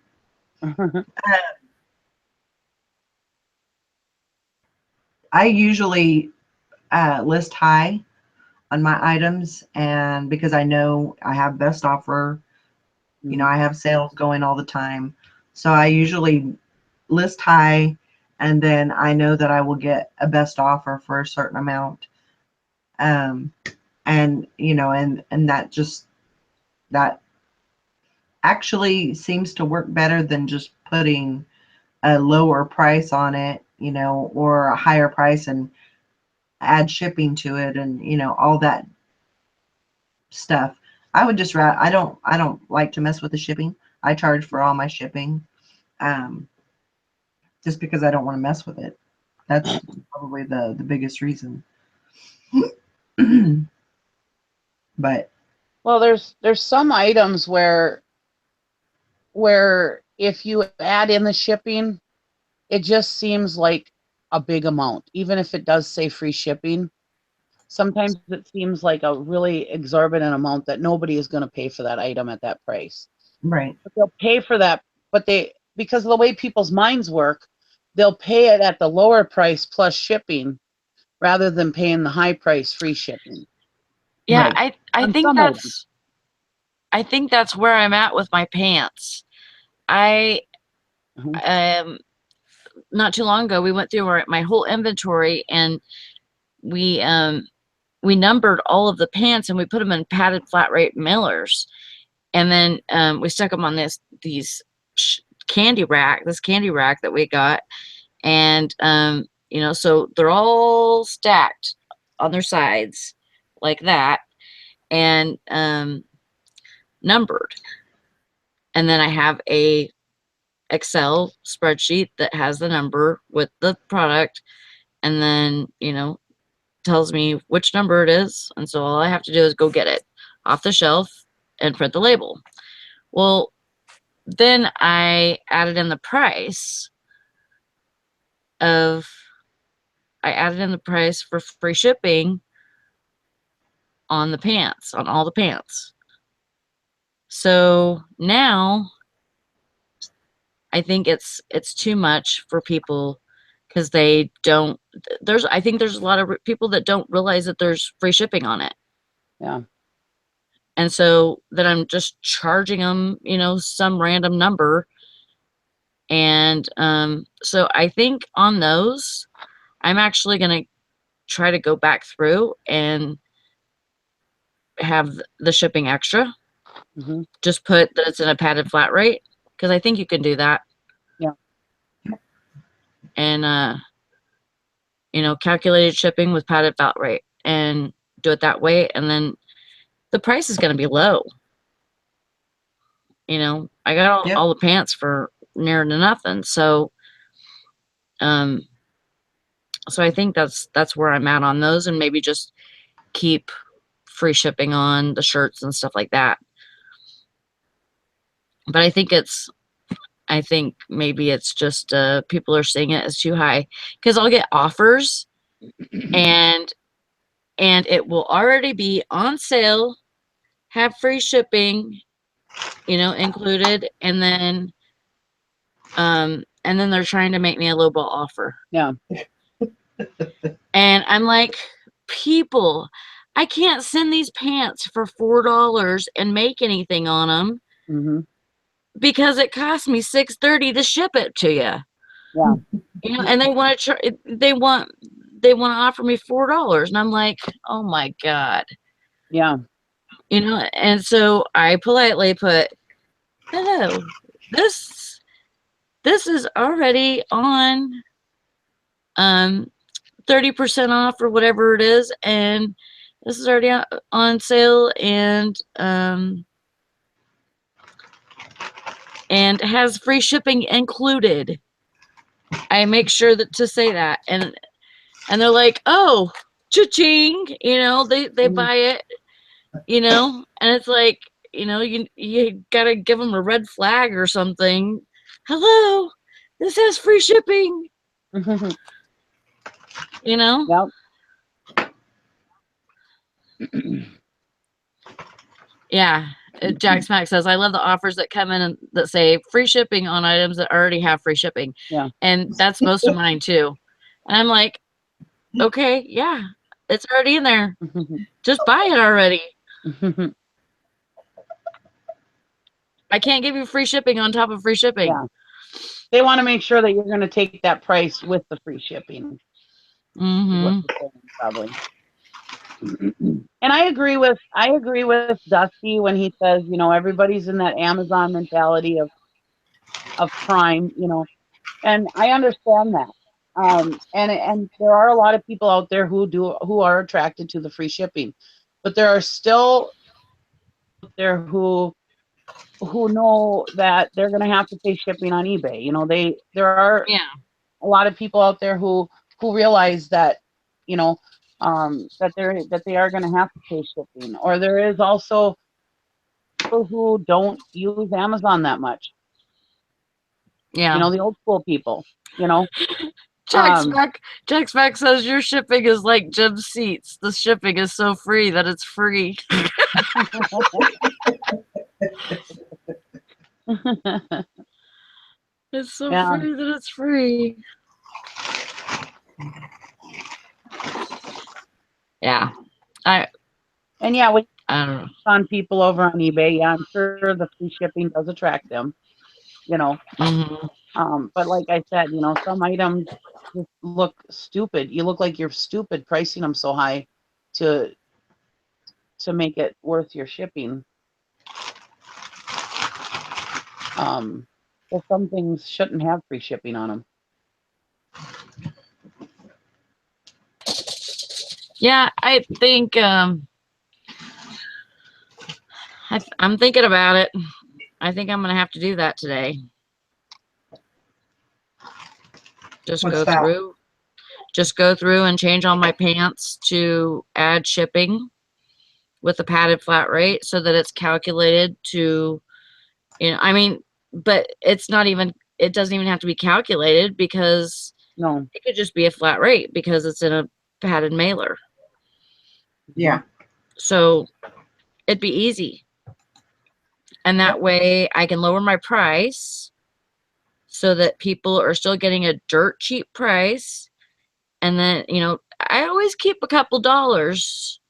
B: I usually list high on my items, and because I know I have best offer, you know, I have sales going all the time. So I usually list high, and then I know that I will get a best offer for a certain amount. And you know, and that actually seems to work better than just putting a lower price on it, you know, or a higher price and add shipping to it, and you know, all that stuff. I would just rather, I don't like to mess with the shipping. I charge for all my shipping, um, just because I don't want to mess with it. That's probably the biggest reason. But
C: Well, there's some items where if you add in the shipping, it just seems like a big amount, even if it does say free shipping. Sometimes it seems like a really exorbitant amount that nobody is going to pay for that item at that price.
B: right,
C: But they'll pay for that, but they, because of the way people's minds work, they'll pay it at the lower price plus shipping rather than paying the high price free shipping
A: Yeah,
B: right.
A: I
C: on
A: think
C: some items.
A: that's where I'm at with my pants. I
C: Mhm.
A: not too long ago we went through my whole inventory, and we we numbered all of the pants and we put them in padded flat rate mailers, and then we stuck them on these candy rack, this candy rack that we got, and you know, so they're all stacked on their sides like that, and numbered. And then I have a Excel spreadsheet that has the number with the product, and then, you know, tells me which number it is. And so all I have to do is go get it off the shelf and print the label. Well, then I added in the price of, I added in the price for free shipping on the pants, on all the pants. So now I think it's too much for people because they don't, there's, I think there's a lot of people that don't realize that there's free shipping on it.
C: Yeah.
A: And so then I'm just charging them, you know, some random number. And so I think on those, I'm actually going to try to go back through and have the shipping extra.
C: Hmm.
A: Just put that it's in a padded flat rate, because I think you can do that.
C: Yeah.
A: And you know, calculated shipping with padded flat rate, and do it that way, and then the price is going to be low. You know, I got
B: Yep.
A: all the pants for near to nothing. So um so I think that's where I'm at on those, and maybe just keep free shipping on the shirts and stuff like that. But I think maybe it's just people are seeing it as too high, because I'll get offers, and it will already be on sale, have free shipping, you know, included, and then they're trying to make me a lowball offer.
C: Yeah.
A: And I'm like, people, I can't send these pants for $4 and make anything on them
C: Hmm.
A: because it cost me $6.30 to ship it to you.
C: Yeah.
A: You know, and they want to they want to offer me $4, and I'm like, oh my god,
C: Yeah.
A: you know. And so I politely put, hello, this is already on 30% off or whatever it is, and this is already on sale, and has free shipping included. I make sure that to say that, and they're like, oh, cha-ching, you know, they
C: Mhm.
A: buy it, you know. And it's like, you know, you gotta give them a red flag or something. Hello, this has free shipping, you know.
C: Yep.
A: Yeah. Jack Smack says, I love the offers that come in and that say free shipping on items that already have free shipping.
C: Yeah.
A: And that's most of mine too. And I'm like, okay, yeah, it's already in there. Just buy it already. I can't give you free shipping on top of free shipping.
C: Yeah. They want to make sure that you're going to take that price with the free shipping.
A: Mm-hmm.
C: Probably. And I agree with Dusty when he says, you know, everybody's in that Amazon mentality of Prime, you know, and I understand that. And there are a lot of people out there who are attracted to the free shipping, but there are still there who know that they're going to have to pay shipping on eBay. You know, there are a lot of people out there who realize that, you know, that they are going to have to pay shipping. Or there is also people who don't use Amazon that much.
A: Yeah.
C: You know, the old school people, you know.
A: Jack Smack says your shipping is like gym seats. The shipping is so free that it's free. It's so free that it's free. Yeah.
C: When
A: I don't know.
C: on people over on eBay, yeah, I'm sure the free shipping does attract them, you know.
A: Mm-hmm.
C: But like I said, you know, some items just look stupid. You look like you're stupid pricing them so high to make it worth your shipping. Well, some things shouldn't have free shipping on them.
A: Yeah, I think I'm thinking about it. I think I'm gonna have to do that today. Just go through and change all my pants to add shipping with a padded flat rate so that it's calculated to, you know, I mean, but it doesn't even have to be calculated because it could just be a flat rate because it's in a padded mailer.
B: Yeah.
A: So it'd be easy. And that way I can lower my price so that people are still getting a dirt cheap price. And then, you know, I always keep a couple dollars,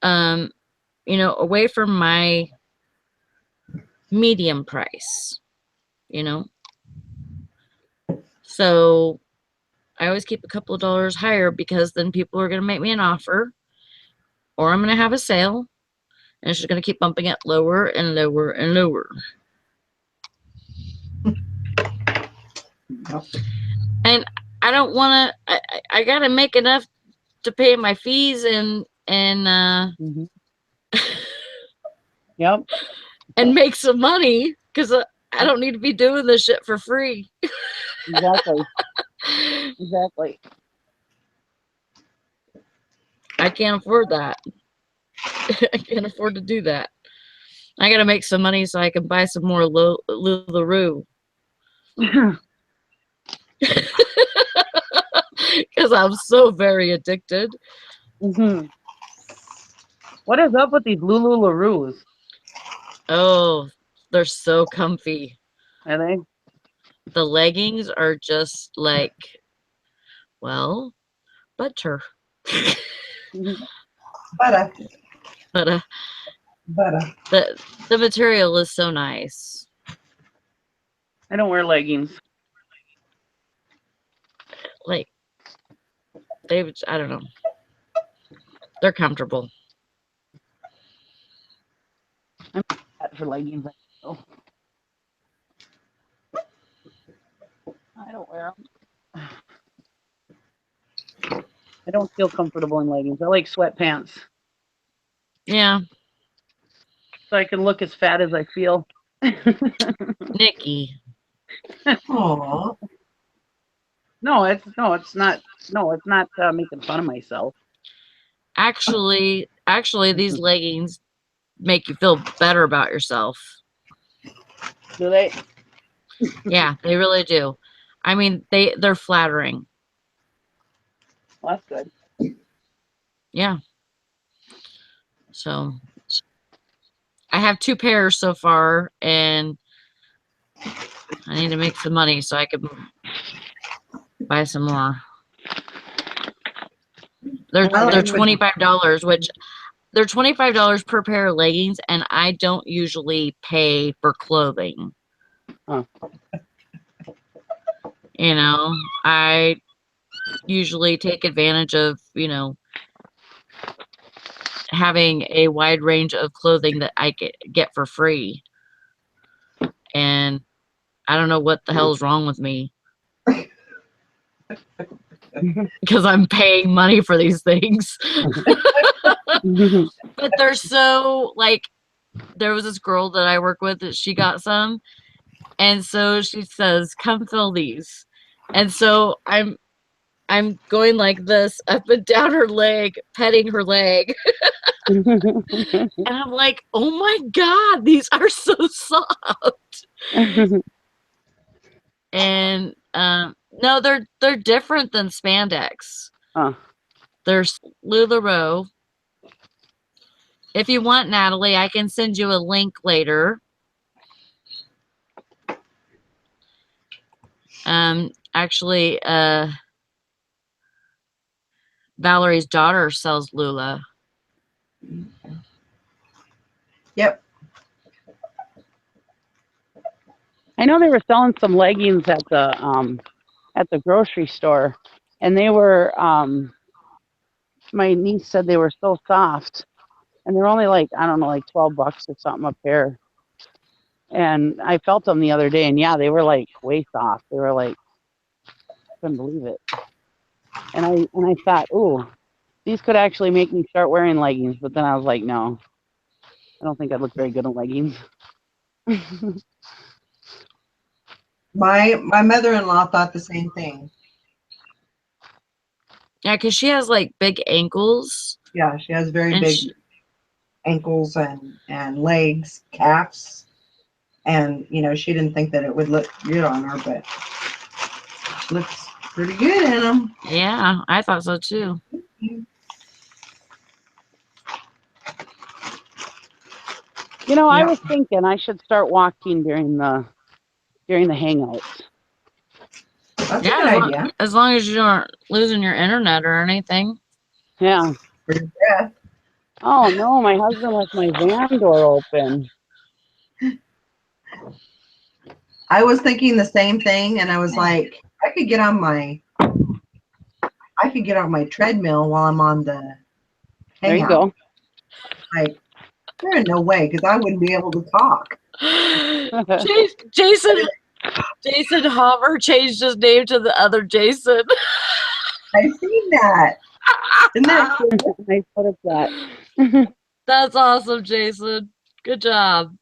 A: you know, away from my medium price, you know. So I always keep a couple of dollars higher because then people are going to make me an offer or I'm going to have a sale and it's just going to keep bumping it lower and lower and lower. And I don't want to, I got to make enough to pay my fees and
C: Yep.
A: And make some money because I don't need to be doing this shit for free.
C: Exactly. Exactly.
A: I can't afford that. I can't afford to do that. I got to make some money so I can buy some more LuLaRoe. Because I'm so very addicted.
C: Mm-hmm. What is up with these LuLaRoes?
A: Oh, they're so comfy.
C: Are they?
A: The leggings are just like, well, butter.
B: Butter.
A: But
B: Butter.
A: the material is so nice.
C: I don't wear leggings.
A: Like, I don't know. They're comfortable.
C: I'm bad for leggings. I don't wear them. I don't feel comfortable in leggings. I like sweatpants.
A: Yeah.
C: So I can look as fat as I feel.
A: Nikki.
B: Aww.
C: No, it's not. No, it's not making fun of myself.
A: Actually, these leggings make you feel better about yourself.
C: Do they?
A: Yeah, they really do. I mean, they're flattering.
C: Well, that's good.
A: Yeah. So I have 2 pairs so far, and I need to make some money so I can buy some more. They're $25, which they're $25 per pair of leggings, and I don't usually pay for clothing.
C: Huh.
A: You know, I usually take advantage of, having a wide range of clothing that I get for free. And I don't know what the hell is wrong with me. Because I'm paying money for these things. But they're so, like, there was this girl that I work with that she got some. And so she says, come fill these. And so I'm going like this up and down her leg, petting her leg. And I'm like, oh my God, these are so soft. And no, they're different than spandex. There's LuLaRoe. If you want, Natalie, I can send you a link later. Actually, Valerie's daughter sells Lula.
B: Yep.
C: I know they were selling some leggings at the grocery store, and they were my niece said they were so soft, and they're only like, I don't know, like $12 or something a pair. And I felt them the other day, and yeah, they were like way soft. They were like, couldn't believe it. And I thought, ooh, these could actually make me start wearing leggings. But then I was like, no, I don't think I'd look very good in leggings.
B: My mother-in-law thought the same thing.
A: Yeah, because she has like big ankles.
B: Yeah, she has very big ankles and legs, calves. And, she didn't think that it would look good on her, but it looks pretty good in them.
A: Yeah, I thought so too.
C: I was thinking I should start walking during the hangouts.
B: That's a good idea.
A: As long as you aren't losing your internet or anything.
C: Yeah.
B: For your breath.
C: Oh no, my husband left my van door open.
B: I was thinking the same thing, and I was like, I could get on my treadmill while I'm on the hangout.
C: There you go.
B: Like, there is no way, because I wouldn't be able to talk.
A: Jason Hover changed his name to the other Jason.
B: I've seen that. Isn't that cool?
C: Nice put it that.
A: That's awesome, Jason. Good job.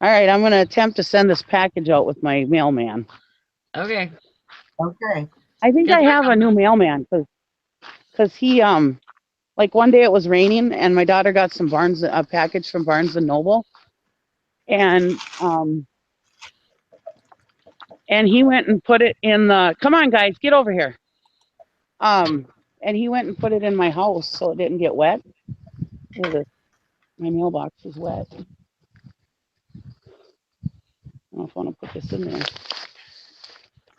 C: All right, I'm going to attempt to send this package out with my mailman.
A: Okay.
B: Okay.
C: I think I have a new mailman because he like one day it was raining and my daughter got a package from Barnes and Noble, and he went and put it in the, come on guys, get over here. And he went and put it in my house so it didn't get wet. My mailbox is wet. I don't know if I want to put this in there.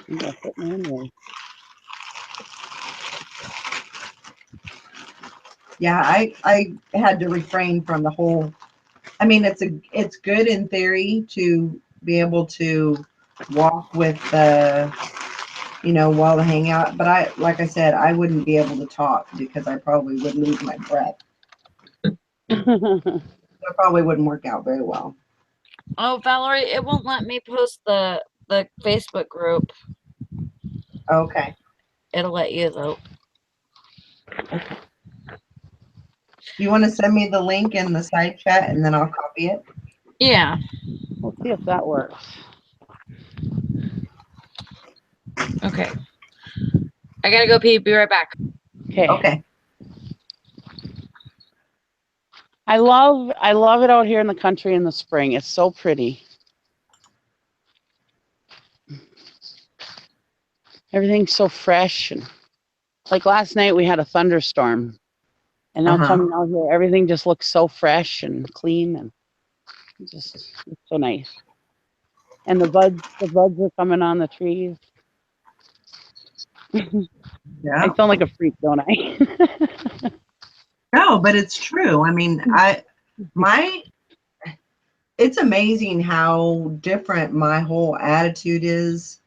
C: I'm gonna put it in there.
B: Yeah, I had to refrain from the whole. I mean, it's good in theory to be able to walk with the, while the hangout. But like I said, I wouldn't be able to talk because I probably would lose my breath. It probably wouldn't work out very well.
A: Oh, Valerie, it won't let me post the Facebook group.
B: Okay.
A: It'll let you though.
B: Okay. You want to send me the link in the side chat and then I'll copy it?
A: Yeah.
C: We'll see if that works.
A: Okay. I gotta go pee. Be right back.
B: Okay.
C: I love it out here in the country in the spring. It's so pretty. Everything's so fresh, and like last night we had a thunderstorm, And now coming out here, everything just looks so fresh and clean, and just it's so nice. And the buds are coming on the trees.
B: Yeah.
C: I sound like a freak, don't I?
B: No, but it's true. I mean, it's amazing how different my whole attitude is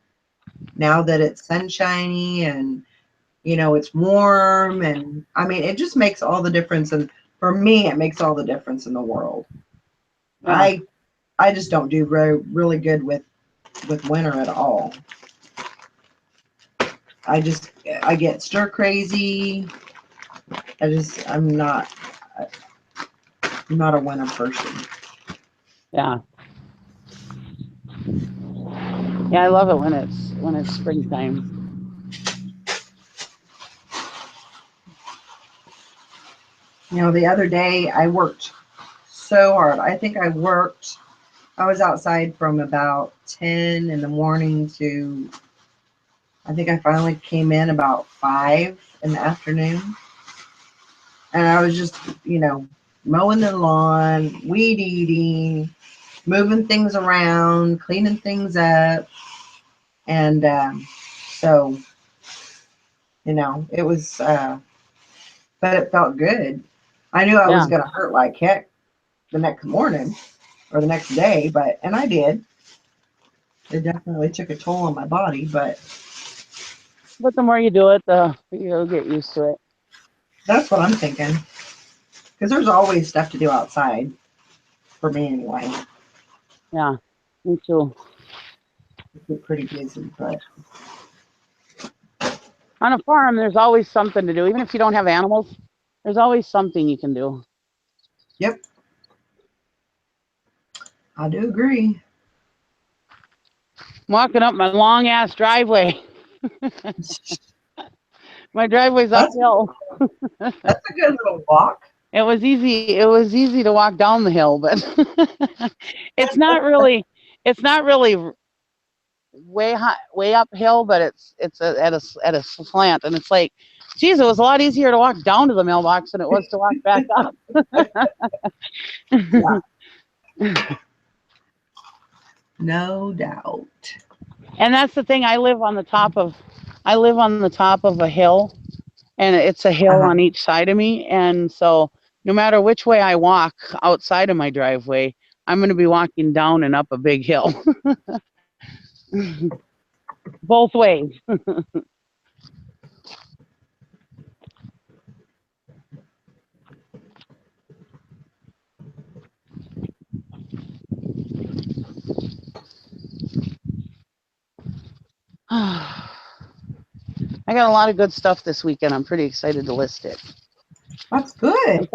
B: now that it's sunshiny and it's warm, and I mean it just makes all the difference, and for me it makes all the difference in the world.
C: Yeah.
B: I just don't do really good with winter at all. I get stir crazy. I'm not a winter person.
C: Yeah. Yeah, I love it when it's springtime.
B: The other day I worked so hard. I was outside from about 10 in the morning to, I think I finally came in about 5 in the afternoon. And I was just, mowing the lawn, weed eating, moving things around, cleaning things up. And so, it was, but it felt good. I knew I was
C: Yeah.
B: going to hurt like heck the next morning or the next day, and I did. It definitely took a toll on my body, but
C: But the more you do it, the you'll get used to it.
B: that's what I'm thinking. Because there's always stuff to do outside, for me anyway.
C: Yeah, me too.
B: It's pretty busy, but
C: On a farm, there's always something to do. Even if you don't have animals, there's always something you can do.
B: yep, I do agree.
C: I'm walking up my long ass driveway. My driveway's
B: That's
C: uphill.
B: that's a good little walk.
C: It was easy. It was easy to walk down the hill, but it's not really. It's not really way high, way uphill, but at a slant, and it's like, geez, it was a lot easier to walk down to the mailbox than it was to walk back up.
B: Yeah, no doubt.
C: And that's the thing. I live on the top of a hill, and it's a hill
B: Uh-huh.
C: on each side of me, and so no matter which way I walk outside of my driveway, I'm going to be walking down and up a big hill. Both ways. I got a lot of good stuff this weekend. I'm pretty excited to list it.
B: That's good.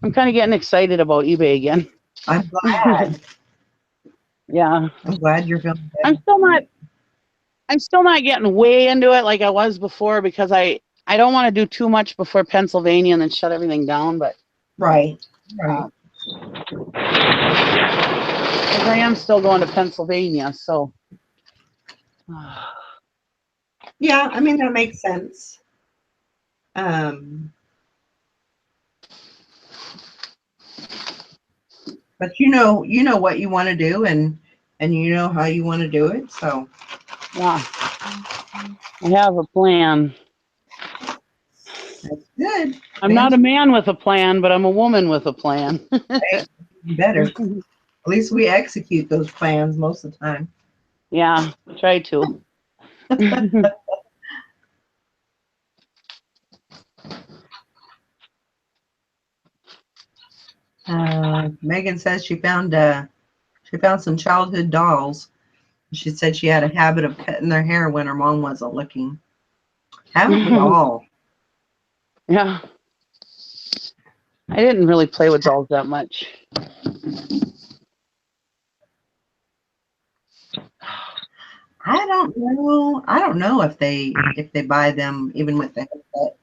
C: I'm kind of getting excited about eBay again.
B: I'm glad.
C: Yeah.
B: I'm glad you're feeling
C: I'm
B: better.
C: still not getting way into it like I was before, because I don't want to do too much before Pennsylvania and then shut everything down, but
B: Right.
C: because I am still going to Pennsylvania, so
B: Yeah, I mean that makes sense. Um, but you know what you want to do, and you know how you want to do it. So
C: yeah, I have a plan.
B: that's good.
C: I'm not a man with a plan, but I'm a woman with a plan.
B: Hey, better. At least we execute those plans most of the time.
C: Yeah, try to.
B: Megan says she found some childhood dolls. She said she had a habit of cutting their hair when her mom wasn't looking. Haven't we all?
C: Yeah, I didn't really play with dolls that much.
B: I don't know. I don't know if they buy them even with the haircut.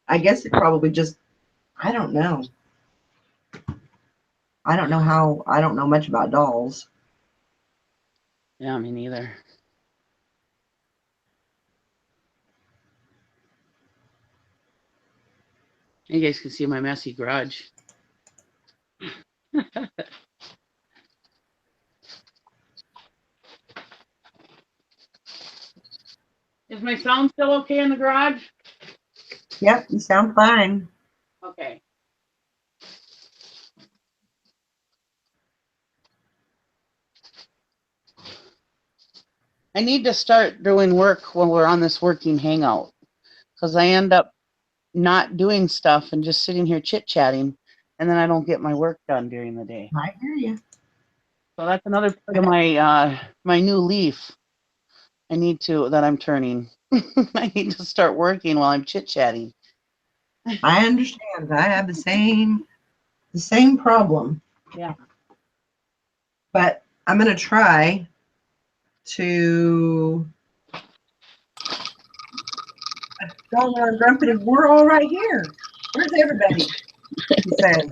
B: I guess it probably just. I don't know. I don't know how. I don't know much about dolls.
C: Yeah, me neither. You guys can see my messy garage. Is my sound still okay in the garage?
B: Yep, you sound fine.
C: Okay. I need to start doing work when we're on this working hangout because I end up not doing stuff and just sitting here chit-chatting, and then I don't get my work done during the day.
B: I hear you.
C: So that's another part of my my new leaf. That I'm turning. I need to start working while I'm chit-chatting.
B: I understand. I have the same problem.
C: Yeah.
B: But I'm gonna try to. Doggone grumpy, we're all right here. Where's everybody? He says.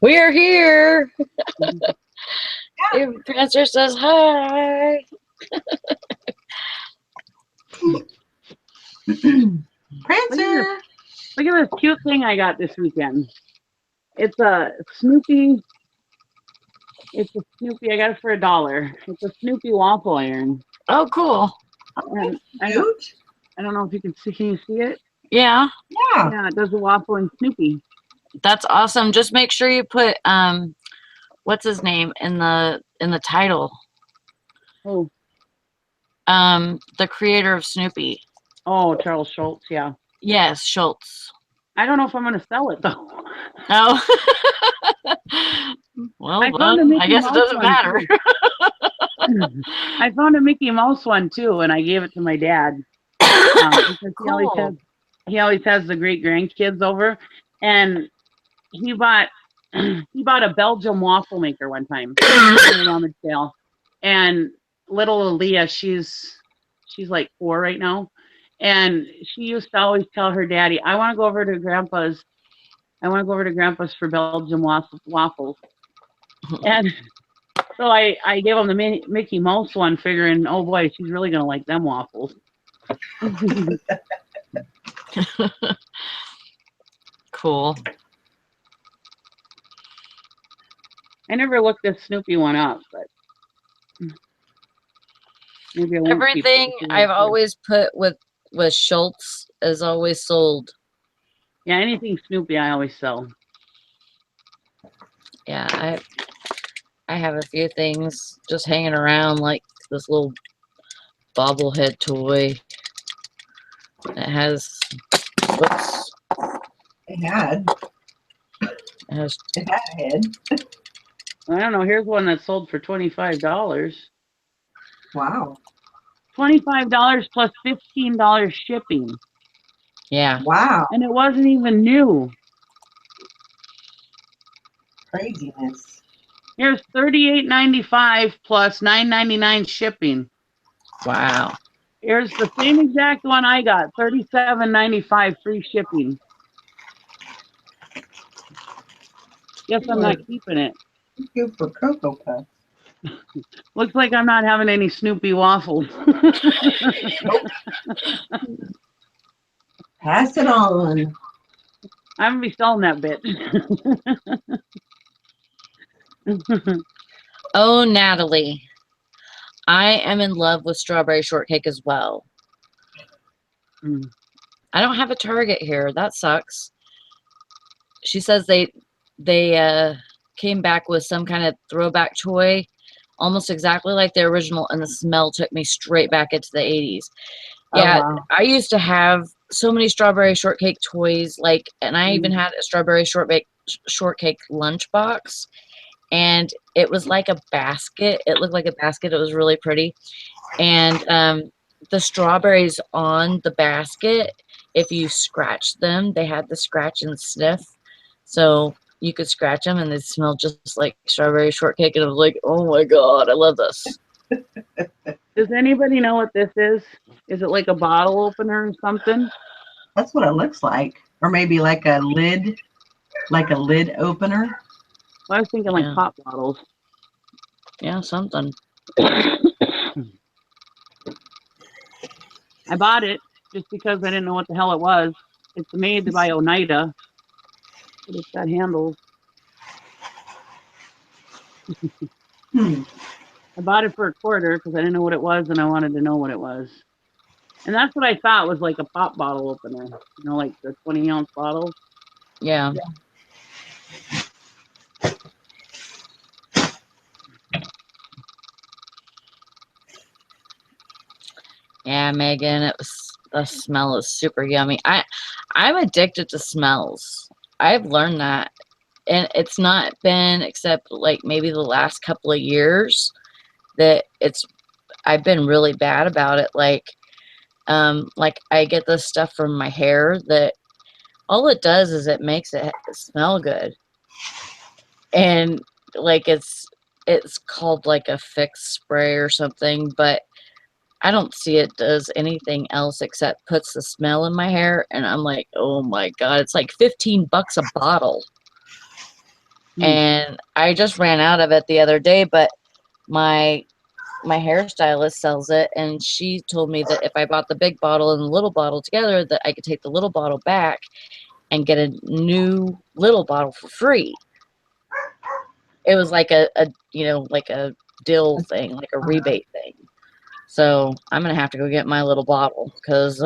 A: We are here. The Prancer says hi.
B: Prancer.
C: Look at this cute thing I got this weekend. It's a Snoopy. It's a Snoopy. I got it for $1. It's a Snoopy waffle iron.
A: Oh, cool.
C: And
B: Cute.
C: I don't know if you can see. Can you see it?
A: Yeah.
B: Yeah.
C: Yeah, it does the waffle and Snoopy.
A: That's awesome. Just make sure you put what's his name in the title.
C: Oh.
A: The creator of Snoopy.
C: Oh, Charles Schultz. Yeah.
A: Yes, Schultz.
C: I don't know if I'm going to sell it though.
A: Oh. Well,
C: I
A: guess it doesn't matter.
C: I found a Mickey Mouse one too, and I gave it to my dad because
A: Cool.
C: he always has the great grandkids over, and he bought a Belgium waffle maker one time at a rummage sale, and little Aaliyah, she's like 4 right now, and she used to always tell her daddy, I want to go over to Grandpa's for Belgium waffles. And so I gave him the Mickey Mouse one, figuring, oh boy, she's really going to like them waffles.
A: Cool.
C: I never looked this Snoopy one up, but maybe I won't.
A: Everything I've always put with Schultz is always sold.
C: Yeah, anything Snoopy I always sell.
A: Yeah, I have a few things just hanging around, like this little bobblehead toy. It has, whoops.
B: It had a head.
C: I don't know. Here's one that sold for $25.
B: Wow.
C: $25 plus $15 shipping.
A: Yeah.
B: Wow.
C: And it wasn't even new.
B: Craziness.
C: Here's $38.95 plus $9.99 shipping.
A: Wow.
C: Here's the same exact one I got, $37.95 free shipping. Guess I'm not keeping it.
B: Thank you for Cocoa Puffs.
C: Looks like I'm not having any Snoopy waffles.
B: Pass it on.
C: I'm gonna be selling that bitch.
A: Oh, Natalie. I am in love with strawberry shortcake as well. I don't have a Target here. That sucks. She says they came back with some kind of throwback toy, almost exactly like the original, and the smell took me straight back into the 80s. Yeah,
B: Oh, wow.
A: I used to have so many strawberry shortcake toys, and I even had a strawberry shortcake lunchbox, and it was like a basket. It looked like a basket. It was really pretty, and the strawberries on the basket, if you scratched them, they had the scratch and sniff, so you could scratch them and they smelled just like strawberry shortcake, and I was like, oh my god, I love this.
C: Does anybody know what this is? Is it like a bottle opener or something?
B: That's what it looks like. Or maybe like a lid opener.
C: Well, I was thinking like pop bottles.
A: Yeah, something.
C: I bought it just because I didn't know what the hell it was. It's made by Oneida. but it's got handles.
B: Hmm.
C: I bought it for a quarter because I didn't know what it was and I wanted to know what it was. And that's what I thought was like a pop bottle opener, like the 20-ounce bottles.
A: Yeah. Yeah, Megan, the smell is super yummy. I'm addicted to smells. I've learned that. And it's not been except like maybe the last couple of years that I've been really bad about it. Like I get this stuff from my hair that all it does is it makes it smell good. And like it's called like a fix spray or something, but I don't see it does anything else except puts the smell in my hair, and I'm like, oh my god, it's like $15 a bottle. And I just ran out of it the other day, but my hairstylist sells it, and she told me that if I bought the big bottle and the little bottle together, that I could take the little bottle back and get a new little bottle for free. It was like a like a deal thing, like a rebate thing. So I'm gonna have to go get my little bottle because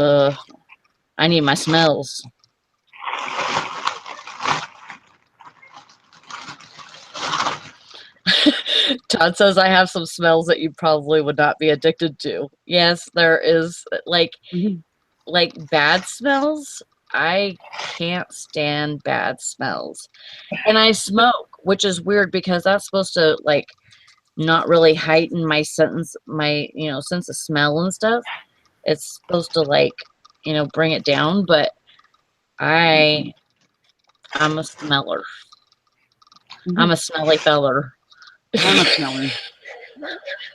A: I need my smells. Todd says I have some smells that you probably would not be addicted to. Yes, there is like bad smells. I can't stand bad smells. And I smoke, which is weird because that's supposed to like not really heighten my sense sense of smell and stuff. It's supposed to like, bring it down, but I'm a smeller. I'm a smelly feller.
C: I'm a smeller.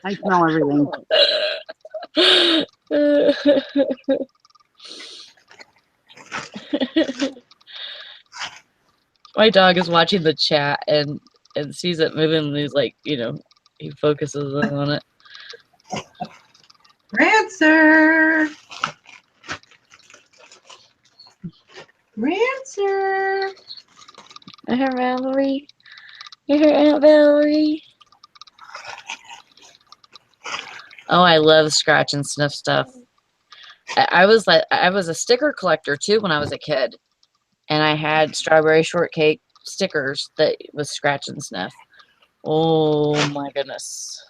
C: I smell everything.
A: My dog is watching the chat and sees it moving and he's like, he focuses on it.
B: Rancer! Rancer!
A: Aunt Valerie. Aunt Valerie. Oh, I love scratch and sniff stuff. I was a sticker collector too when I was a kid, and I had strawberry shortcake stickers that was scratch and sniff. Oh my goodness!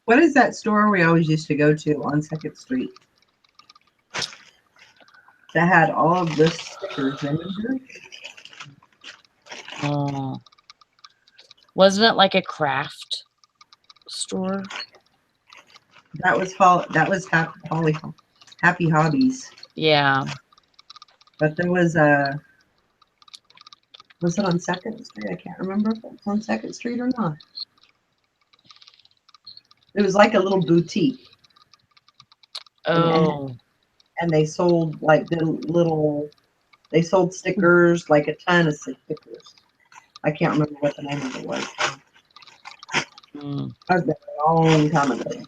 B: What is that store we always used to go to on 2nd Street that had all of the stickers? Remember?
A: Oh, wasn't it like a craft store?
B: That was Happy Hobbies.
A: Yeah.
B: But there was it on 2nd Street? I can't remember if it was on 2nd Street or not. It was like a little boutique.
A: Oh.
B: And they sold like they sold stickers, like a ton of stickers. I can't remember what the name of it was. I was there a long time ago.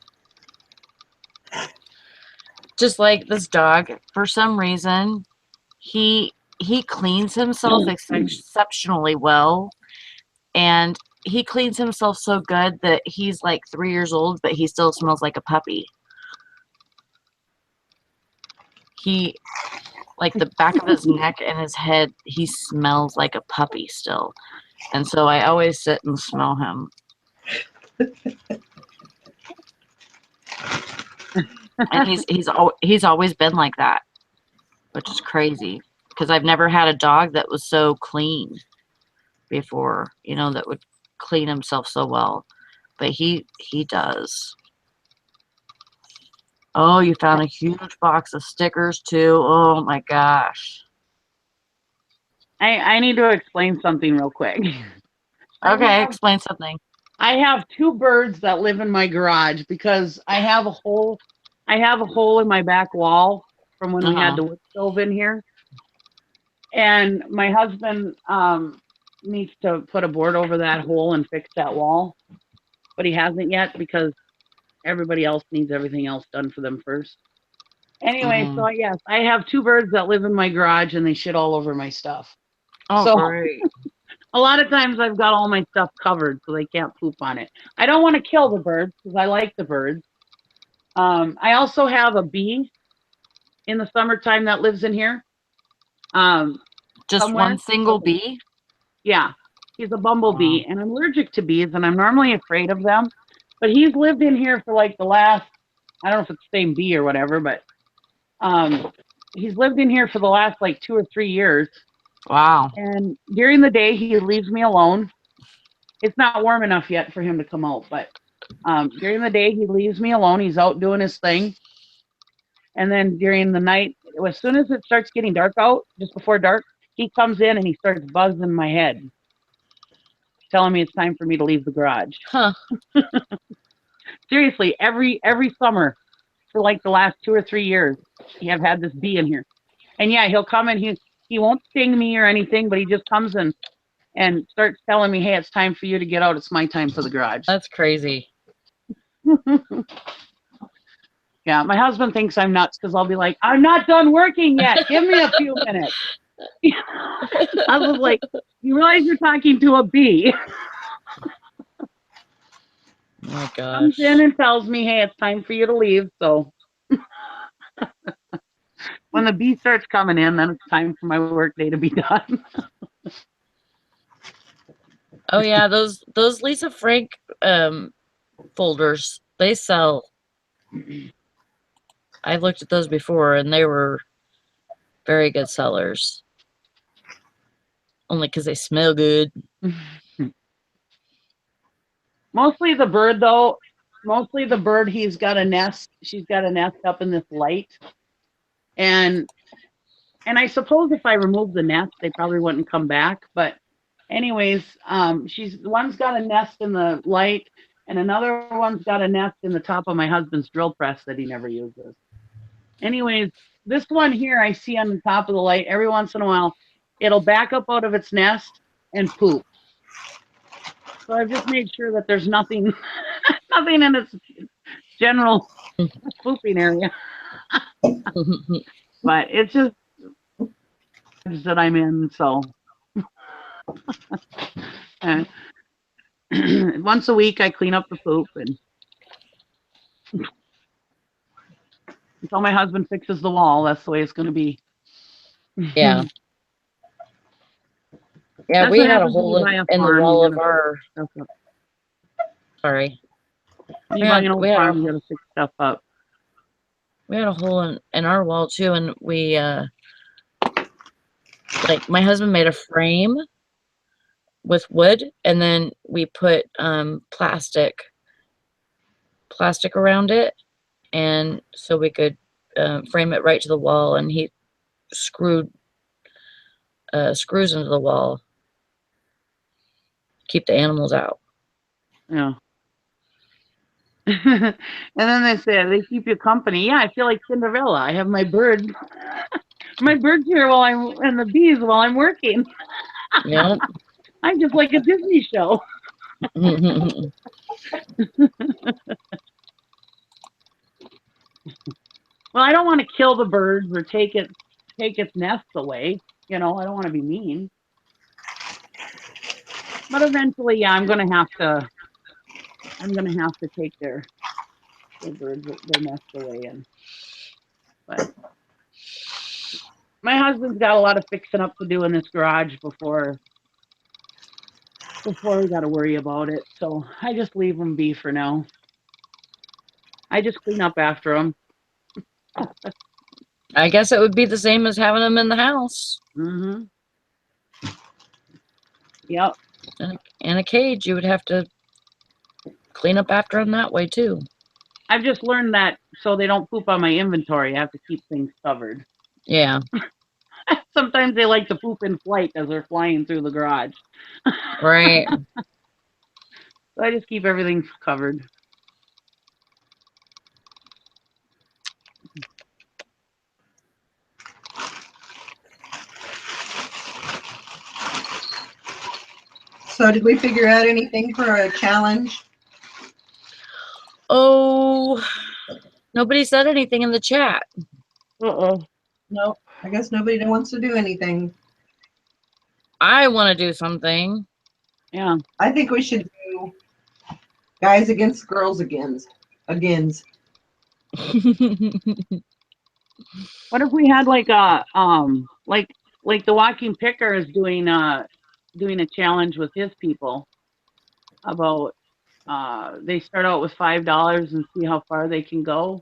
A: Just like this dog, for some reason, he cleans himself exceptionally well, and he cleans himself so good that he's like 3 years old, but he still smells like a puppy. He, like the back of his neck and his head, he smells like a puppy still, and so I always sit and smell him. And he's always been like that, which is crazy because I've never had a dog that was so clean before, that would clean himself so well. But he does. Oh, you found a huge box of stickers too. Oh my gosh.
C: I need to explain something real quick.
A: Okay, explain something.
C: I have 2 birds that live in my garage because I have a hole in my back wall from when we had the wood stove in here. And my husband needs to put a board over that hole and fix that wall. But he hasn't yet because everybody else needs everything else done for them first. Anyway, so yes, I have 2 birds that live in my garage and they shit all over my stuff.
A: Oh,
C: So
A: great.
C: a lot of times I've got all my stuff covered so they can't poop on it. I don't want to kill the birds because I like the birds. I also have a bee in the summertime that lives in here.
A: Just
C: Somewhere.
A: one single bee?
C: Yeah, he's a
A: Wow.
C: bumblebee, and I'm allergic to bees, and I'm normally afraid of them. But he's lived in here for like the last, I don't know if it's the same bee or whatever, but he's lived in here for the last like 2 or 3 years.
A: Wow.
C: And during the day, he leaves me alone. It's not warm enough yet for him to come out, but during the day, he leaves me alone. He's out doing his thing. And then during the night, as soon as it starts getting dark out, just before dark, he comes in and he starts buzzing my head, telling me it's time for me to leave the garage.
A: Huh.
C: Seriously, every summer for like the last 2 or 3 years, we have had this bee in here. And yeah, he'll come and he won't sting me or anything, but he just comes and starts telling me, "Hey, it's time for you to get out. It's my time for the garage."
A: That's crazy.
C: Yeah, my husband thinks I'm nuts because I'll be like, "I'm not done working yet. Give me a few minutes." I was like, "You realize you're talking to a bee?"
A: Oh my
C: Comes
A: gosh.
C: in and tells me, "Hey, it's time for you to leave." So when the bee starts coming in, then it's time for my work day to be done.
A: Oh yeah, those Lisa Frank folders, they sell. I've looked at those before and they were very good sellers. Only because they smell good.
C: Mostly the bird, though. Mostly the bird. He's got a nest. She's got a nest up in this light, and I suppose if I remove the nest, they probably wouldn't come back. But anyways, she's one's got a nest in the light, and another one's got a nest in the top of my husband's drill press that he never uses. Anyways, this one here I see on the top of the light every once in a while. It'll back up out of its nest and poop. So I've just made sure that there's nothing, nothing in its general pooping area. But it's just that I'm in. So uh, once a week I clean up the poop and until my husband fixes the wall, that's the way it's going to be.
A: Yeah. Yeah,
C: That's
A: we
C: what
A: had a
C: happens when you
A: hole
C: buy a
A: in the
C: farm. You
A: wall
C: got
A: of
C: to
A: our.
C: fix stuff up.
A: Sorry.
C: When
A: We
C: you buy
A: had
C: an old
A: we had a
C: farm, you got to fix stuff up.
A: we had a hole in our wall too, and we like my husband made a frame with wood, and then we put plastic around it, and so we could frame it right to the wall. And he screwed screws into the wall, keep the animals out.
C: Yeah. And then they say they keep you company. Yeah, I feel like Cinderella. I have my bird, my birds here while I'm and the bees while I'm working.
A: Yeah.
C: I'm just like a Disney show. Well, I don't want to kill the birds or take its nests away. You know, I don't want to be mean. But eventually, yeah, I'm gonna have to take their birds their nests away. And but my husband's got a lot of fixing up to do in this garage before we got to worry about it. So I just leave them be for now. I just clean up after them.
A: I guess it would be the same as having them in the house.
C: Mm-hmm. Yep.
A: In a cage, you would have to clean up after them that way too.
C: I've just learned that so they don't poop on my inventory, I have to keep things covered.
A: Yeah.
C: Sometimes they like to poop in flight as they're flying through the garage.
A: Right.
C: So I just keep everything covered.
B: So did we figure out anything for a challenge?
A: Oh, nobody said anything in the chat.
C: Uh-oh.
B: Nope. I guess nobody wants to do anything.
A: I want to do something.
C: Yeah.
B: I think we should do guys against girls agains.
C: What if we had like a like the walking picker is doing a challenge with his people about they start out with $5 and see how far they can go.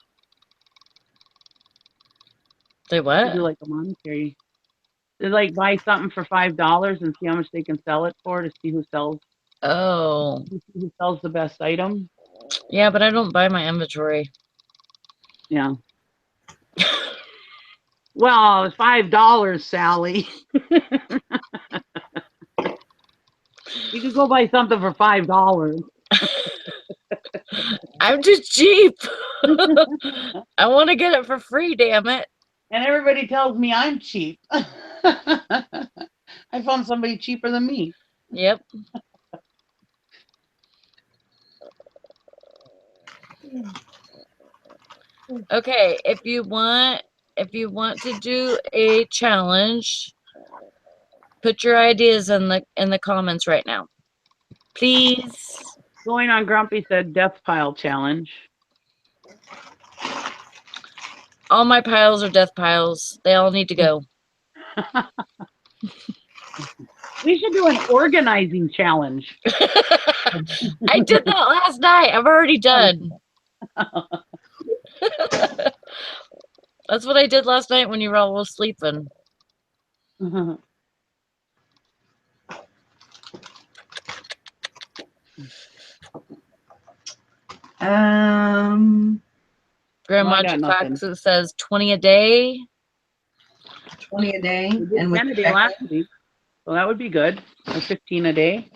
A: Say
C: They
A: what?
C: do like a monetary. They like buy something for $5 and see how much they can sell it for to see
A: Oh,
C: who sells the best item.
A: yeah, but I don't buy my inventory.
C: Yeah. Well, it's $5, Sally. You could go buy something for $5.
A: I'm just cheap. I want to get it for free, damn it.
C: And everybody tells me I'm cheap. I found somebody cheaper than me.
A: Yep. Okay, if you want to do a challenge, put your ideas in the comments right now. Please.
C: Going on Grumpy said death pile challenge.
A: All my piles are death piles. They all need to go.
C: We should do an organizing challenge.
A: I did that last night. I'm already done. That's what I did last night when you were all sleeping. Grandma
C: I got nothing.
A: Jafaxa says 20 a day.
B: 20 a day.
C: We did
B: And with
C: 10 a day
B: check-in.
C: last week, so that would be good. Or 15 a day.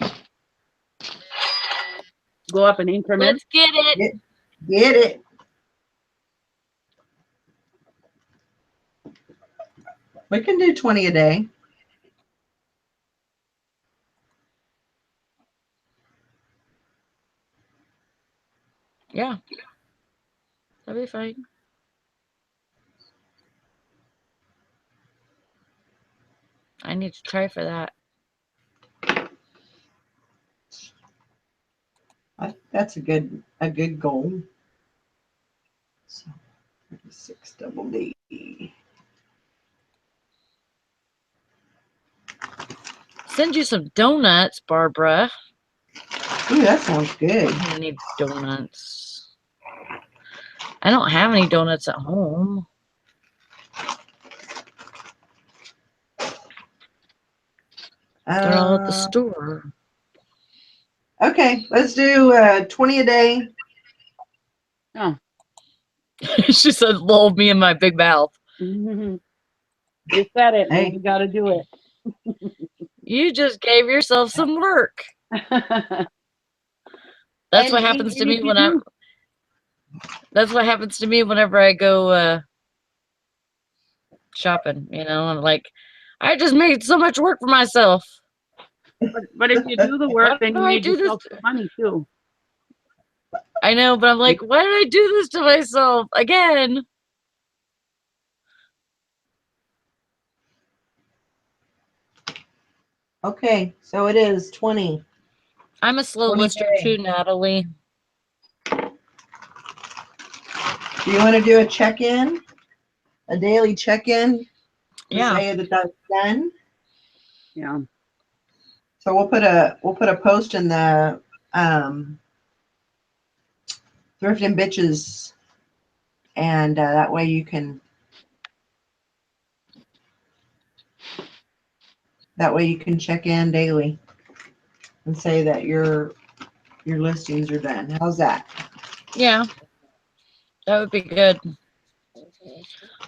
C: Go up in increments.
A: Let's get it.
B: Get it. We can do 20 a day.
A: Yeah. That'll be fine. I need to try for that.
B: That's a good goal. So 36 double D.
A: Send you some donuts, Barbara.
B: Ooh, that sounds good.
A: I need donuts. I don't have any donuts at home. They're all at the store.
B: Okay, let's do 20 a day.
C: Oh.
A: She said, "Lol, me and my big mouth."
C: You said it.
B: Hey.
C: We got to do it.
A: You just gave yourself some work. That's what happens to me when I'm. That's what happens to me whenever I go shopping. You know, I'm like, I just made so much work for myself.
C: But if you do the work, then you
A: I
C: made
A: do
C: yourself
A: this?
C: some money too.
A: I know, but I'm like, why did I do this to myself again?
B: Okay, so it is 20.
A: I'm a slow
B: 20
A: lister
B: a day.
A: too, Natalie.
B: Do you want to do a check-in? A daily check-in?
A: Yeah.
B: Say that that's done.
C: Yeah.
B: So we'll put a post in the Thrift and Bitches, and that way you can check in daily and say that your listings are done. How's that?
A: Yeah. That would be good.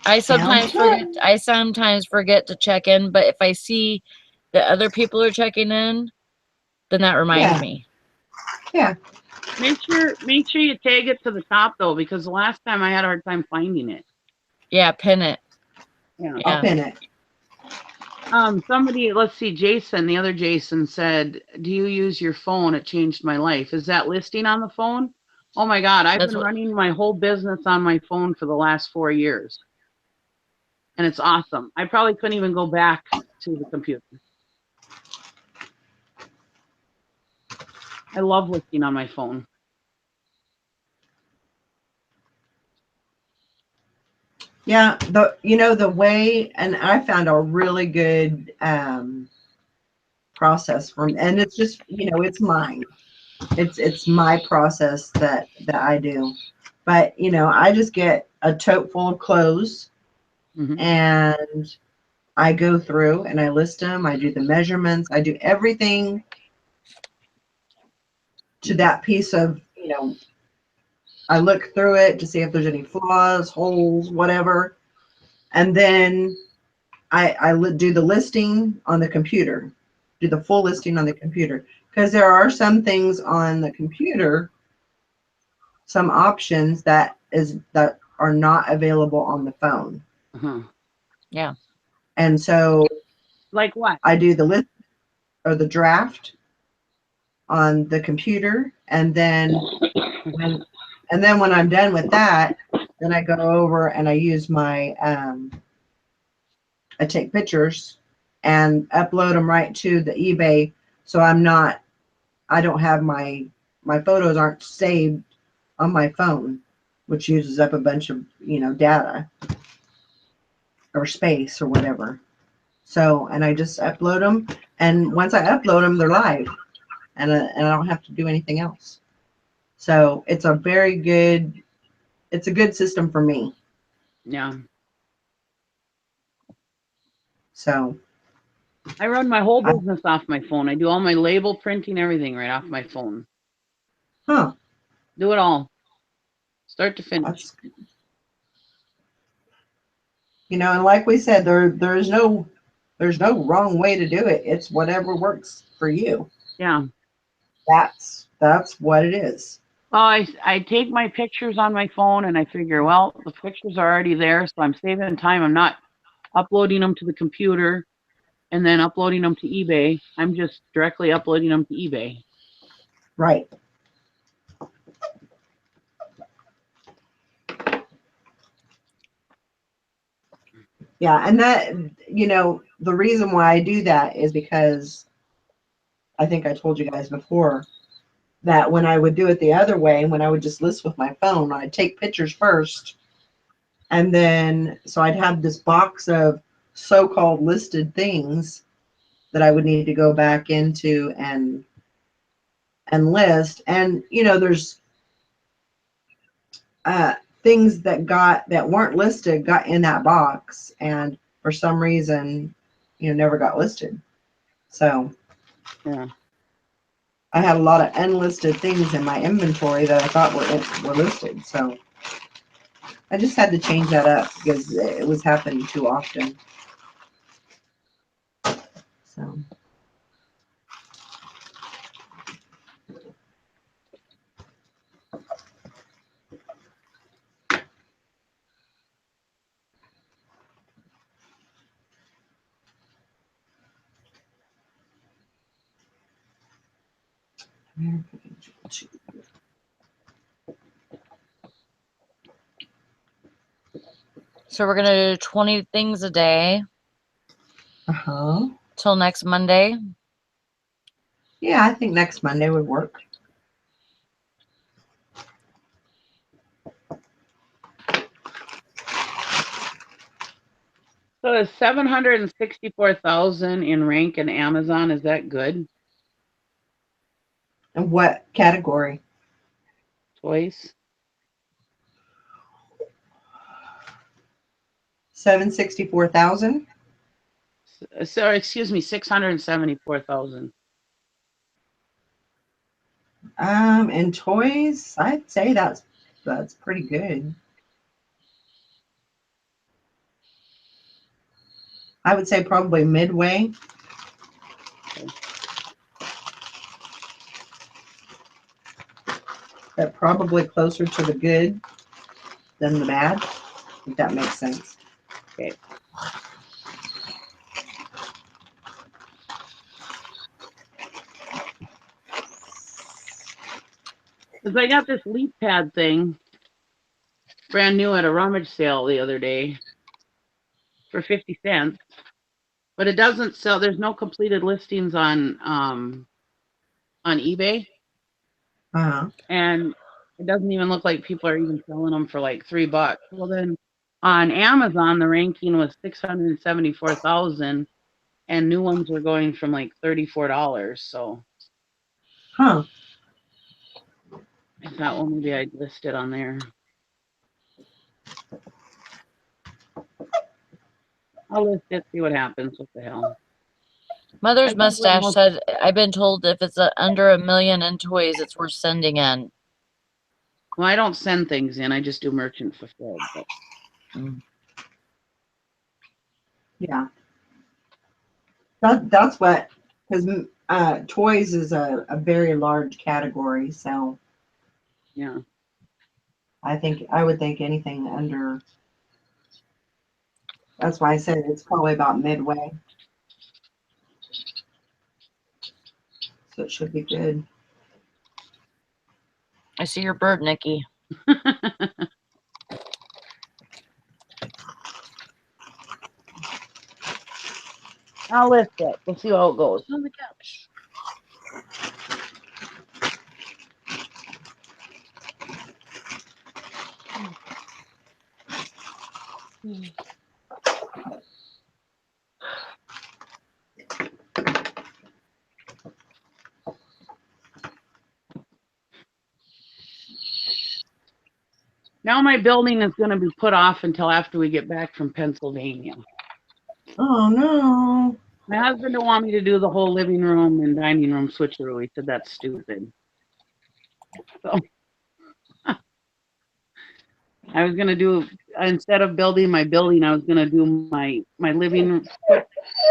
A: I sometimes forget to check in, but if I see that other people are checking in, then that reminds me.
B: Yeah.
C: Make sure you tag it to the top though, because the last time I had a hard time finding it.
A: Yeah, pin it.
C: Yeah.
B: I'll pin it.
C: Somebody, let's see, Jason, the other Jason said, "Do you use your phone? It changed my life." Is that listing on the phone? Oh my God, I've been running my whole business on my phone for the last 4 years. And it's awesome. I probably couldn't even go back to the computer. I love listing on my phone.
B: Yeah, the way, and I found a really good process and it's just, it's mine. It's my process that I do. But, I just get a tote full of clothes
C: Mm-hmm.
B: and I go through and I list them. I do the measurements. I do everything to that piece of, I look through it to see if there's any flaws, holes, whatever. And then I do the listing on the computer, do the full listing on the computer. Because there are some things on the computer, some options that are not available on the phone.
C: Uh-huh.
A: Yeah.
B: And so
C: Like what?
B: I do the list or the draft on the computer, and then when I'm done with that, then I go over and I use my I take pictures and upload them right to the eBay. So I don't have my photos aren't saved on my phone, which uses up a bunch of, data or space or whatever. So, and I just upload them, and once I upload them, they're live, and I don't have to do anything else. So it's a good system for me.
C: Yeah.
B: So
C: I run my whole
B: I,
C: business off my phone. I do all my label printing, everything right off my phone.
B: huh,
C: Do it all, start to finish.
B: that's, and like we said, there's no wrong way to do it. It's whatever works for you.
C: Yeah.
B: That's what it is.
C: Well, I take my pictures on my phone and I figure, well, the pictures are already there, so I'm saving time. I'm not uploading them to the computer and then uploading them to eBay. I'm just directly uploading them to eBay.
B: Right. Yeah, and that, the reason why I do that is because I think I told you guys before that when I would do it the other way, when I would just list with my phone, I'd take pictures first, and then so I'd have this box of so-called listed things that I would need to go back into and list. And there's things that weren't listed got in that box, and for some reason, never got listed. So
C: Yeah.
B: I had a lot of unlisted things in my inventory that I thought were listed. So I just had to change that up because it was happening too often. So
A: So we're gonna do 20 things a day till next Monday.
B: Yeah, I think next Monday would work.
C: So is 764,000 in rank and Amazon, is that good?
B: And what category?
C: Toys?
B: 764,000.
C: Sorry, excuse me, 674,000.
B: In toys, I'd say that's pretty good. I would say probably midway.
C: Okay.
B: But probably closer to the good than the bad, if that makes sense.
C: Okay. Because I got this leaf pad thing brand new at a rummage sale the other day for 50 cents. But it doesn't sell. There's no completed listings on eBay. and it doesn't even look like people are even selling them for like $3. Well, then on Amazon, the ranking was 674,000, and new ones were going from like $34. So
B: Huh.
C: I thought, well, maybe I'd list it on there. I'll list it, see what happens. What the hell?
A: Mother's mustache said, I've been told if it's under $1 million in toys, it's worth sending in.
C: Well, I don't send things in. I just do merchant fulfilled. But.
B: Yeah. That's what, because toys is a very large category. So
C: yeah,
B: I would think anything under. That's why I said it's probably about midway. So it should be good.
A: I see your bird, Nikki.
C: I'll list it. We'll see how it goes. On the couch. Now my building is going to be put off until after we get back from Pennsylvania.
B: Oh no.
C: My husband don't want me to do the whole living room and dining room switcheroo. He said that's stupid. So I was gonna do, instead of building my building, I was gonna do my living room,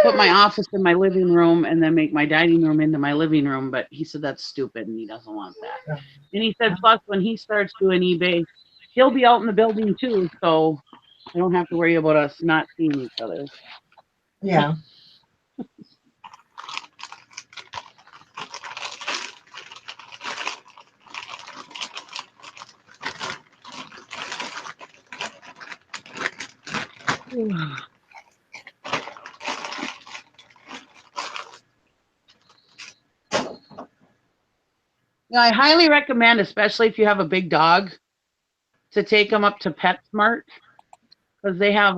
C: put my office in my living room, and then make my dining room into my living room. But he said that's stupid, and he doesn't want that. And he said, plus when he starts doing eBay, he'll be out in the building too, so I don't have to worry about us not seeing each other.
B: Yeah.
C: Yeah, I highly recommend, especially if you have a big dog, to take them up to PetSmart because they have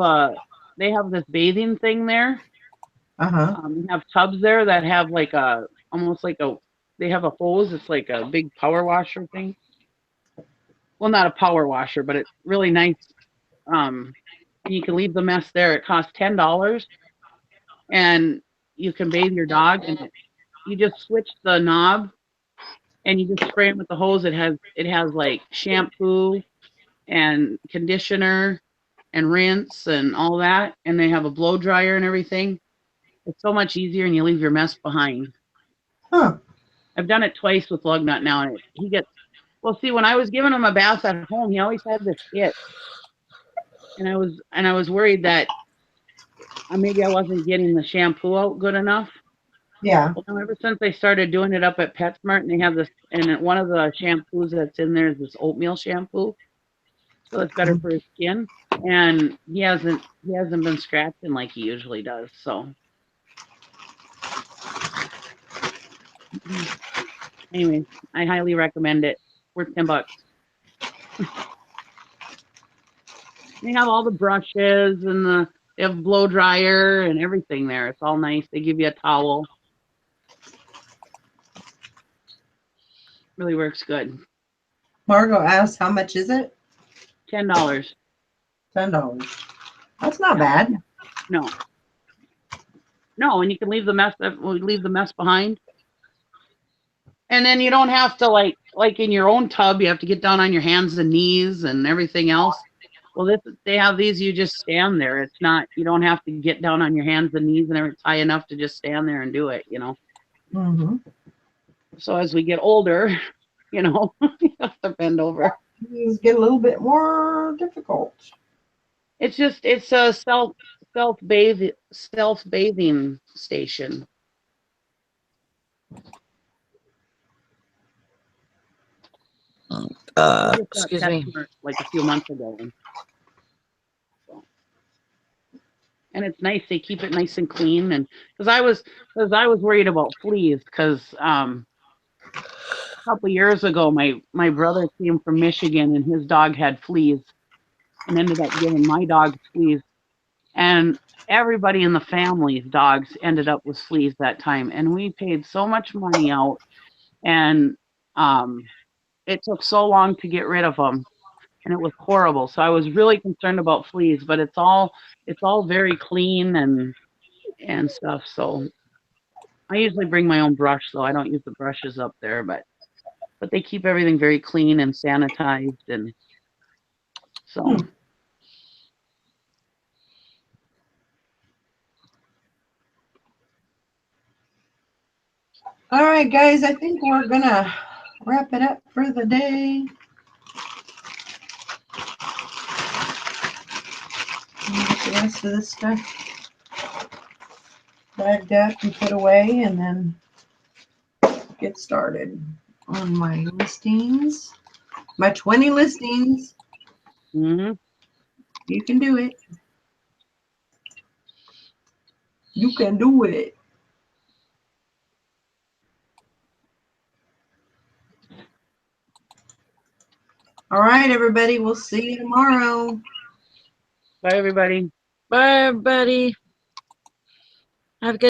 C: this bathing thing there. They have tubs there that have like almost like they have a hose. It's like a big power washer thing. Well, not a power washer, but it's really nice. You can leave the mess there. It costs $10, and you can bathe your dog, and you just switch the knob, and you just spray it with the hose. It has like shampoo and conditioner and rinse and all that, and they have a blow dryer and everything. It's so much easier, and you leave your mess behind.
B: Huh.
C: I've done it twice with Lugnut now, and he gets. Well, see, when I was giving him a bath at home, he always had this itch, and I was worried that maybe I wasn't getting the shampoo out good enough.
B: Yeah.
C: Well, ever since I started doing it up at PetSmart, and they have this, and one of the shampoos that's in there is this oatmeal shampoo, so it's better for his skin. And he hasn't been scratching like he usually does. So anyway, I highly recommend it. Worth $10. They have all the brushes and they have blow dryer and everything there. It's all nice. They give you a towel. Really works good.
B: Margot asked, how much is it?
C: $10.
B: $10. That's not bad.
C: No, and you can leave the mess behind. And then you don't have to like in your own tub, you have to get down on your hands and knees and everything else. Well, they have these, you just stand there. It's not, you don't have to get down on your hands and knees and it's high enough to just stand there and do it,
B: Mm-hmm.
C: So as we get older, you have to bend over.
B: These get a little bit more difficult.
C: It's a self bathing station.
A: Excuse me.
C: Like a few months ago. And it's nice. They keep it nice and clean. And because I was worried about fleas because couple years ago, my brother came from Michigan and his dog had fleas and ended up giving my dog fleas. And everybody in the family's dogs ended up with fleas that time. And we paid so much money out, and it took so long to get rid of them, and it was horrible. So I was really concerned about fleas, but it's all very clean and stuff. So I usually bring my own brush, so I don't use the brushes up there, but they keep everything very clean and sanitized, and so.
B: All right, guys, I think we're gonna wrap it up for the day. Get the rest of this stuff bagged up and put away, and then get started on my listings. My 20 listings.
C: Mm-hmm.
B: You can do it. You can do it. All right, everybody. We'll see you tomorrow.
C: Bye, everybody.
A: Bye, everybody. Have a good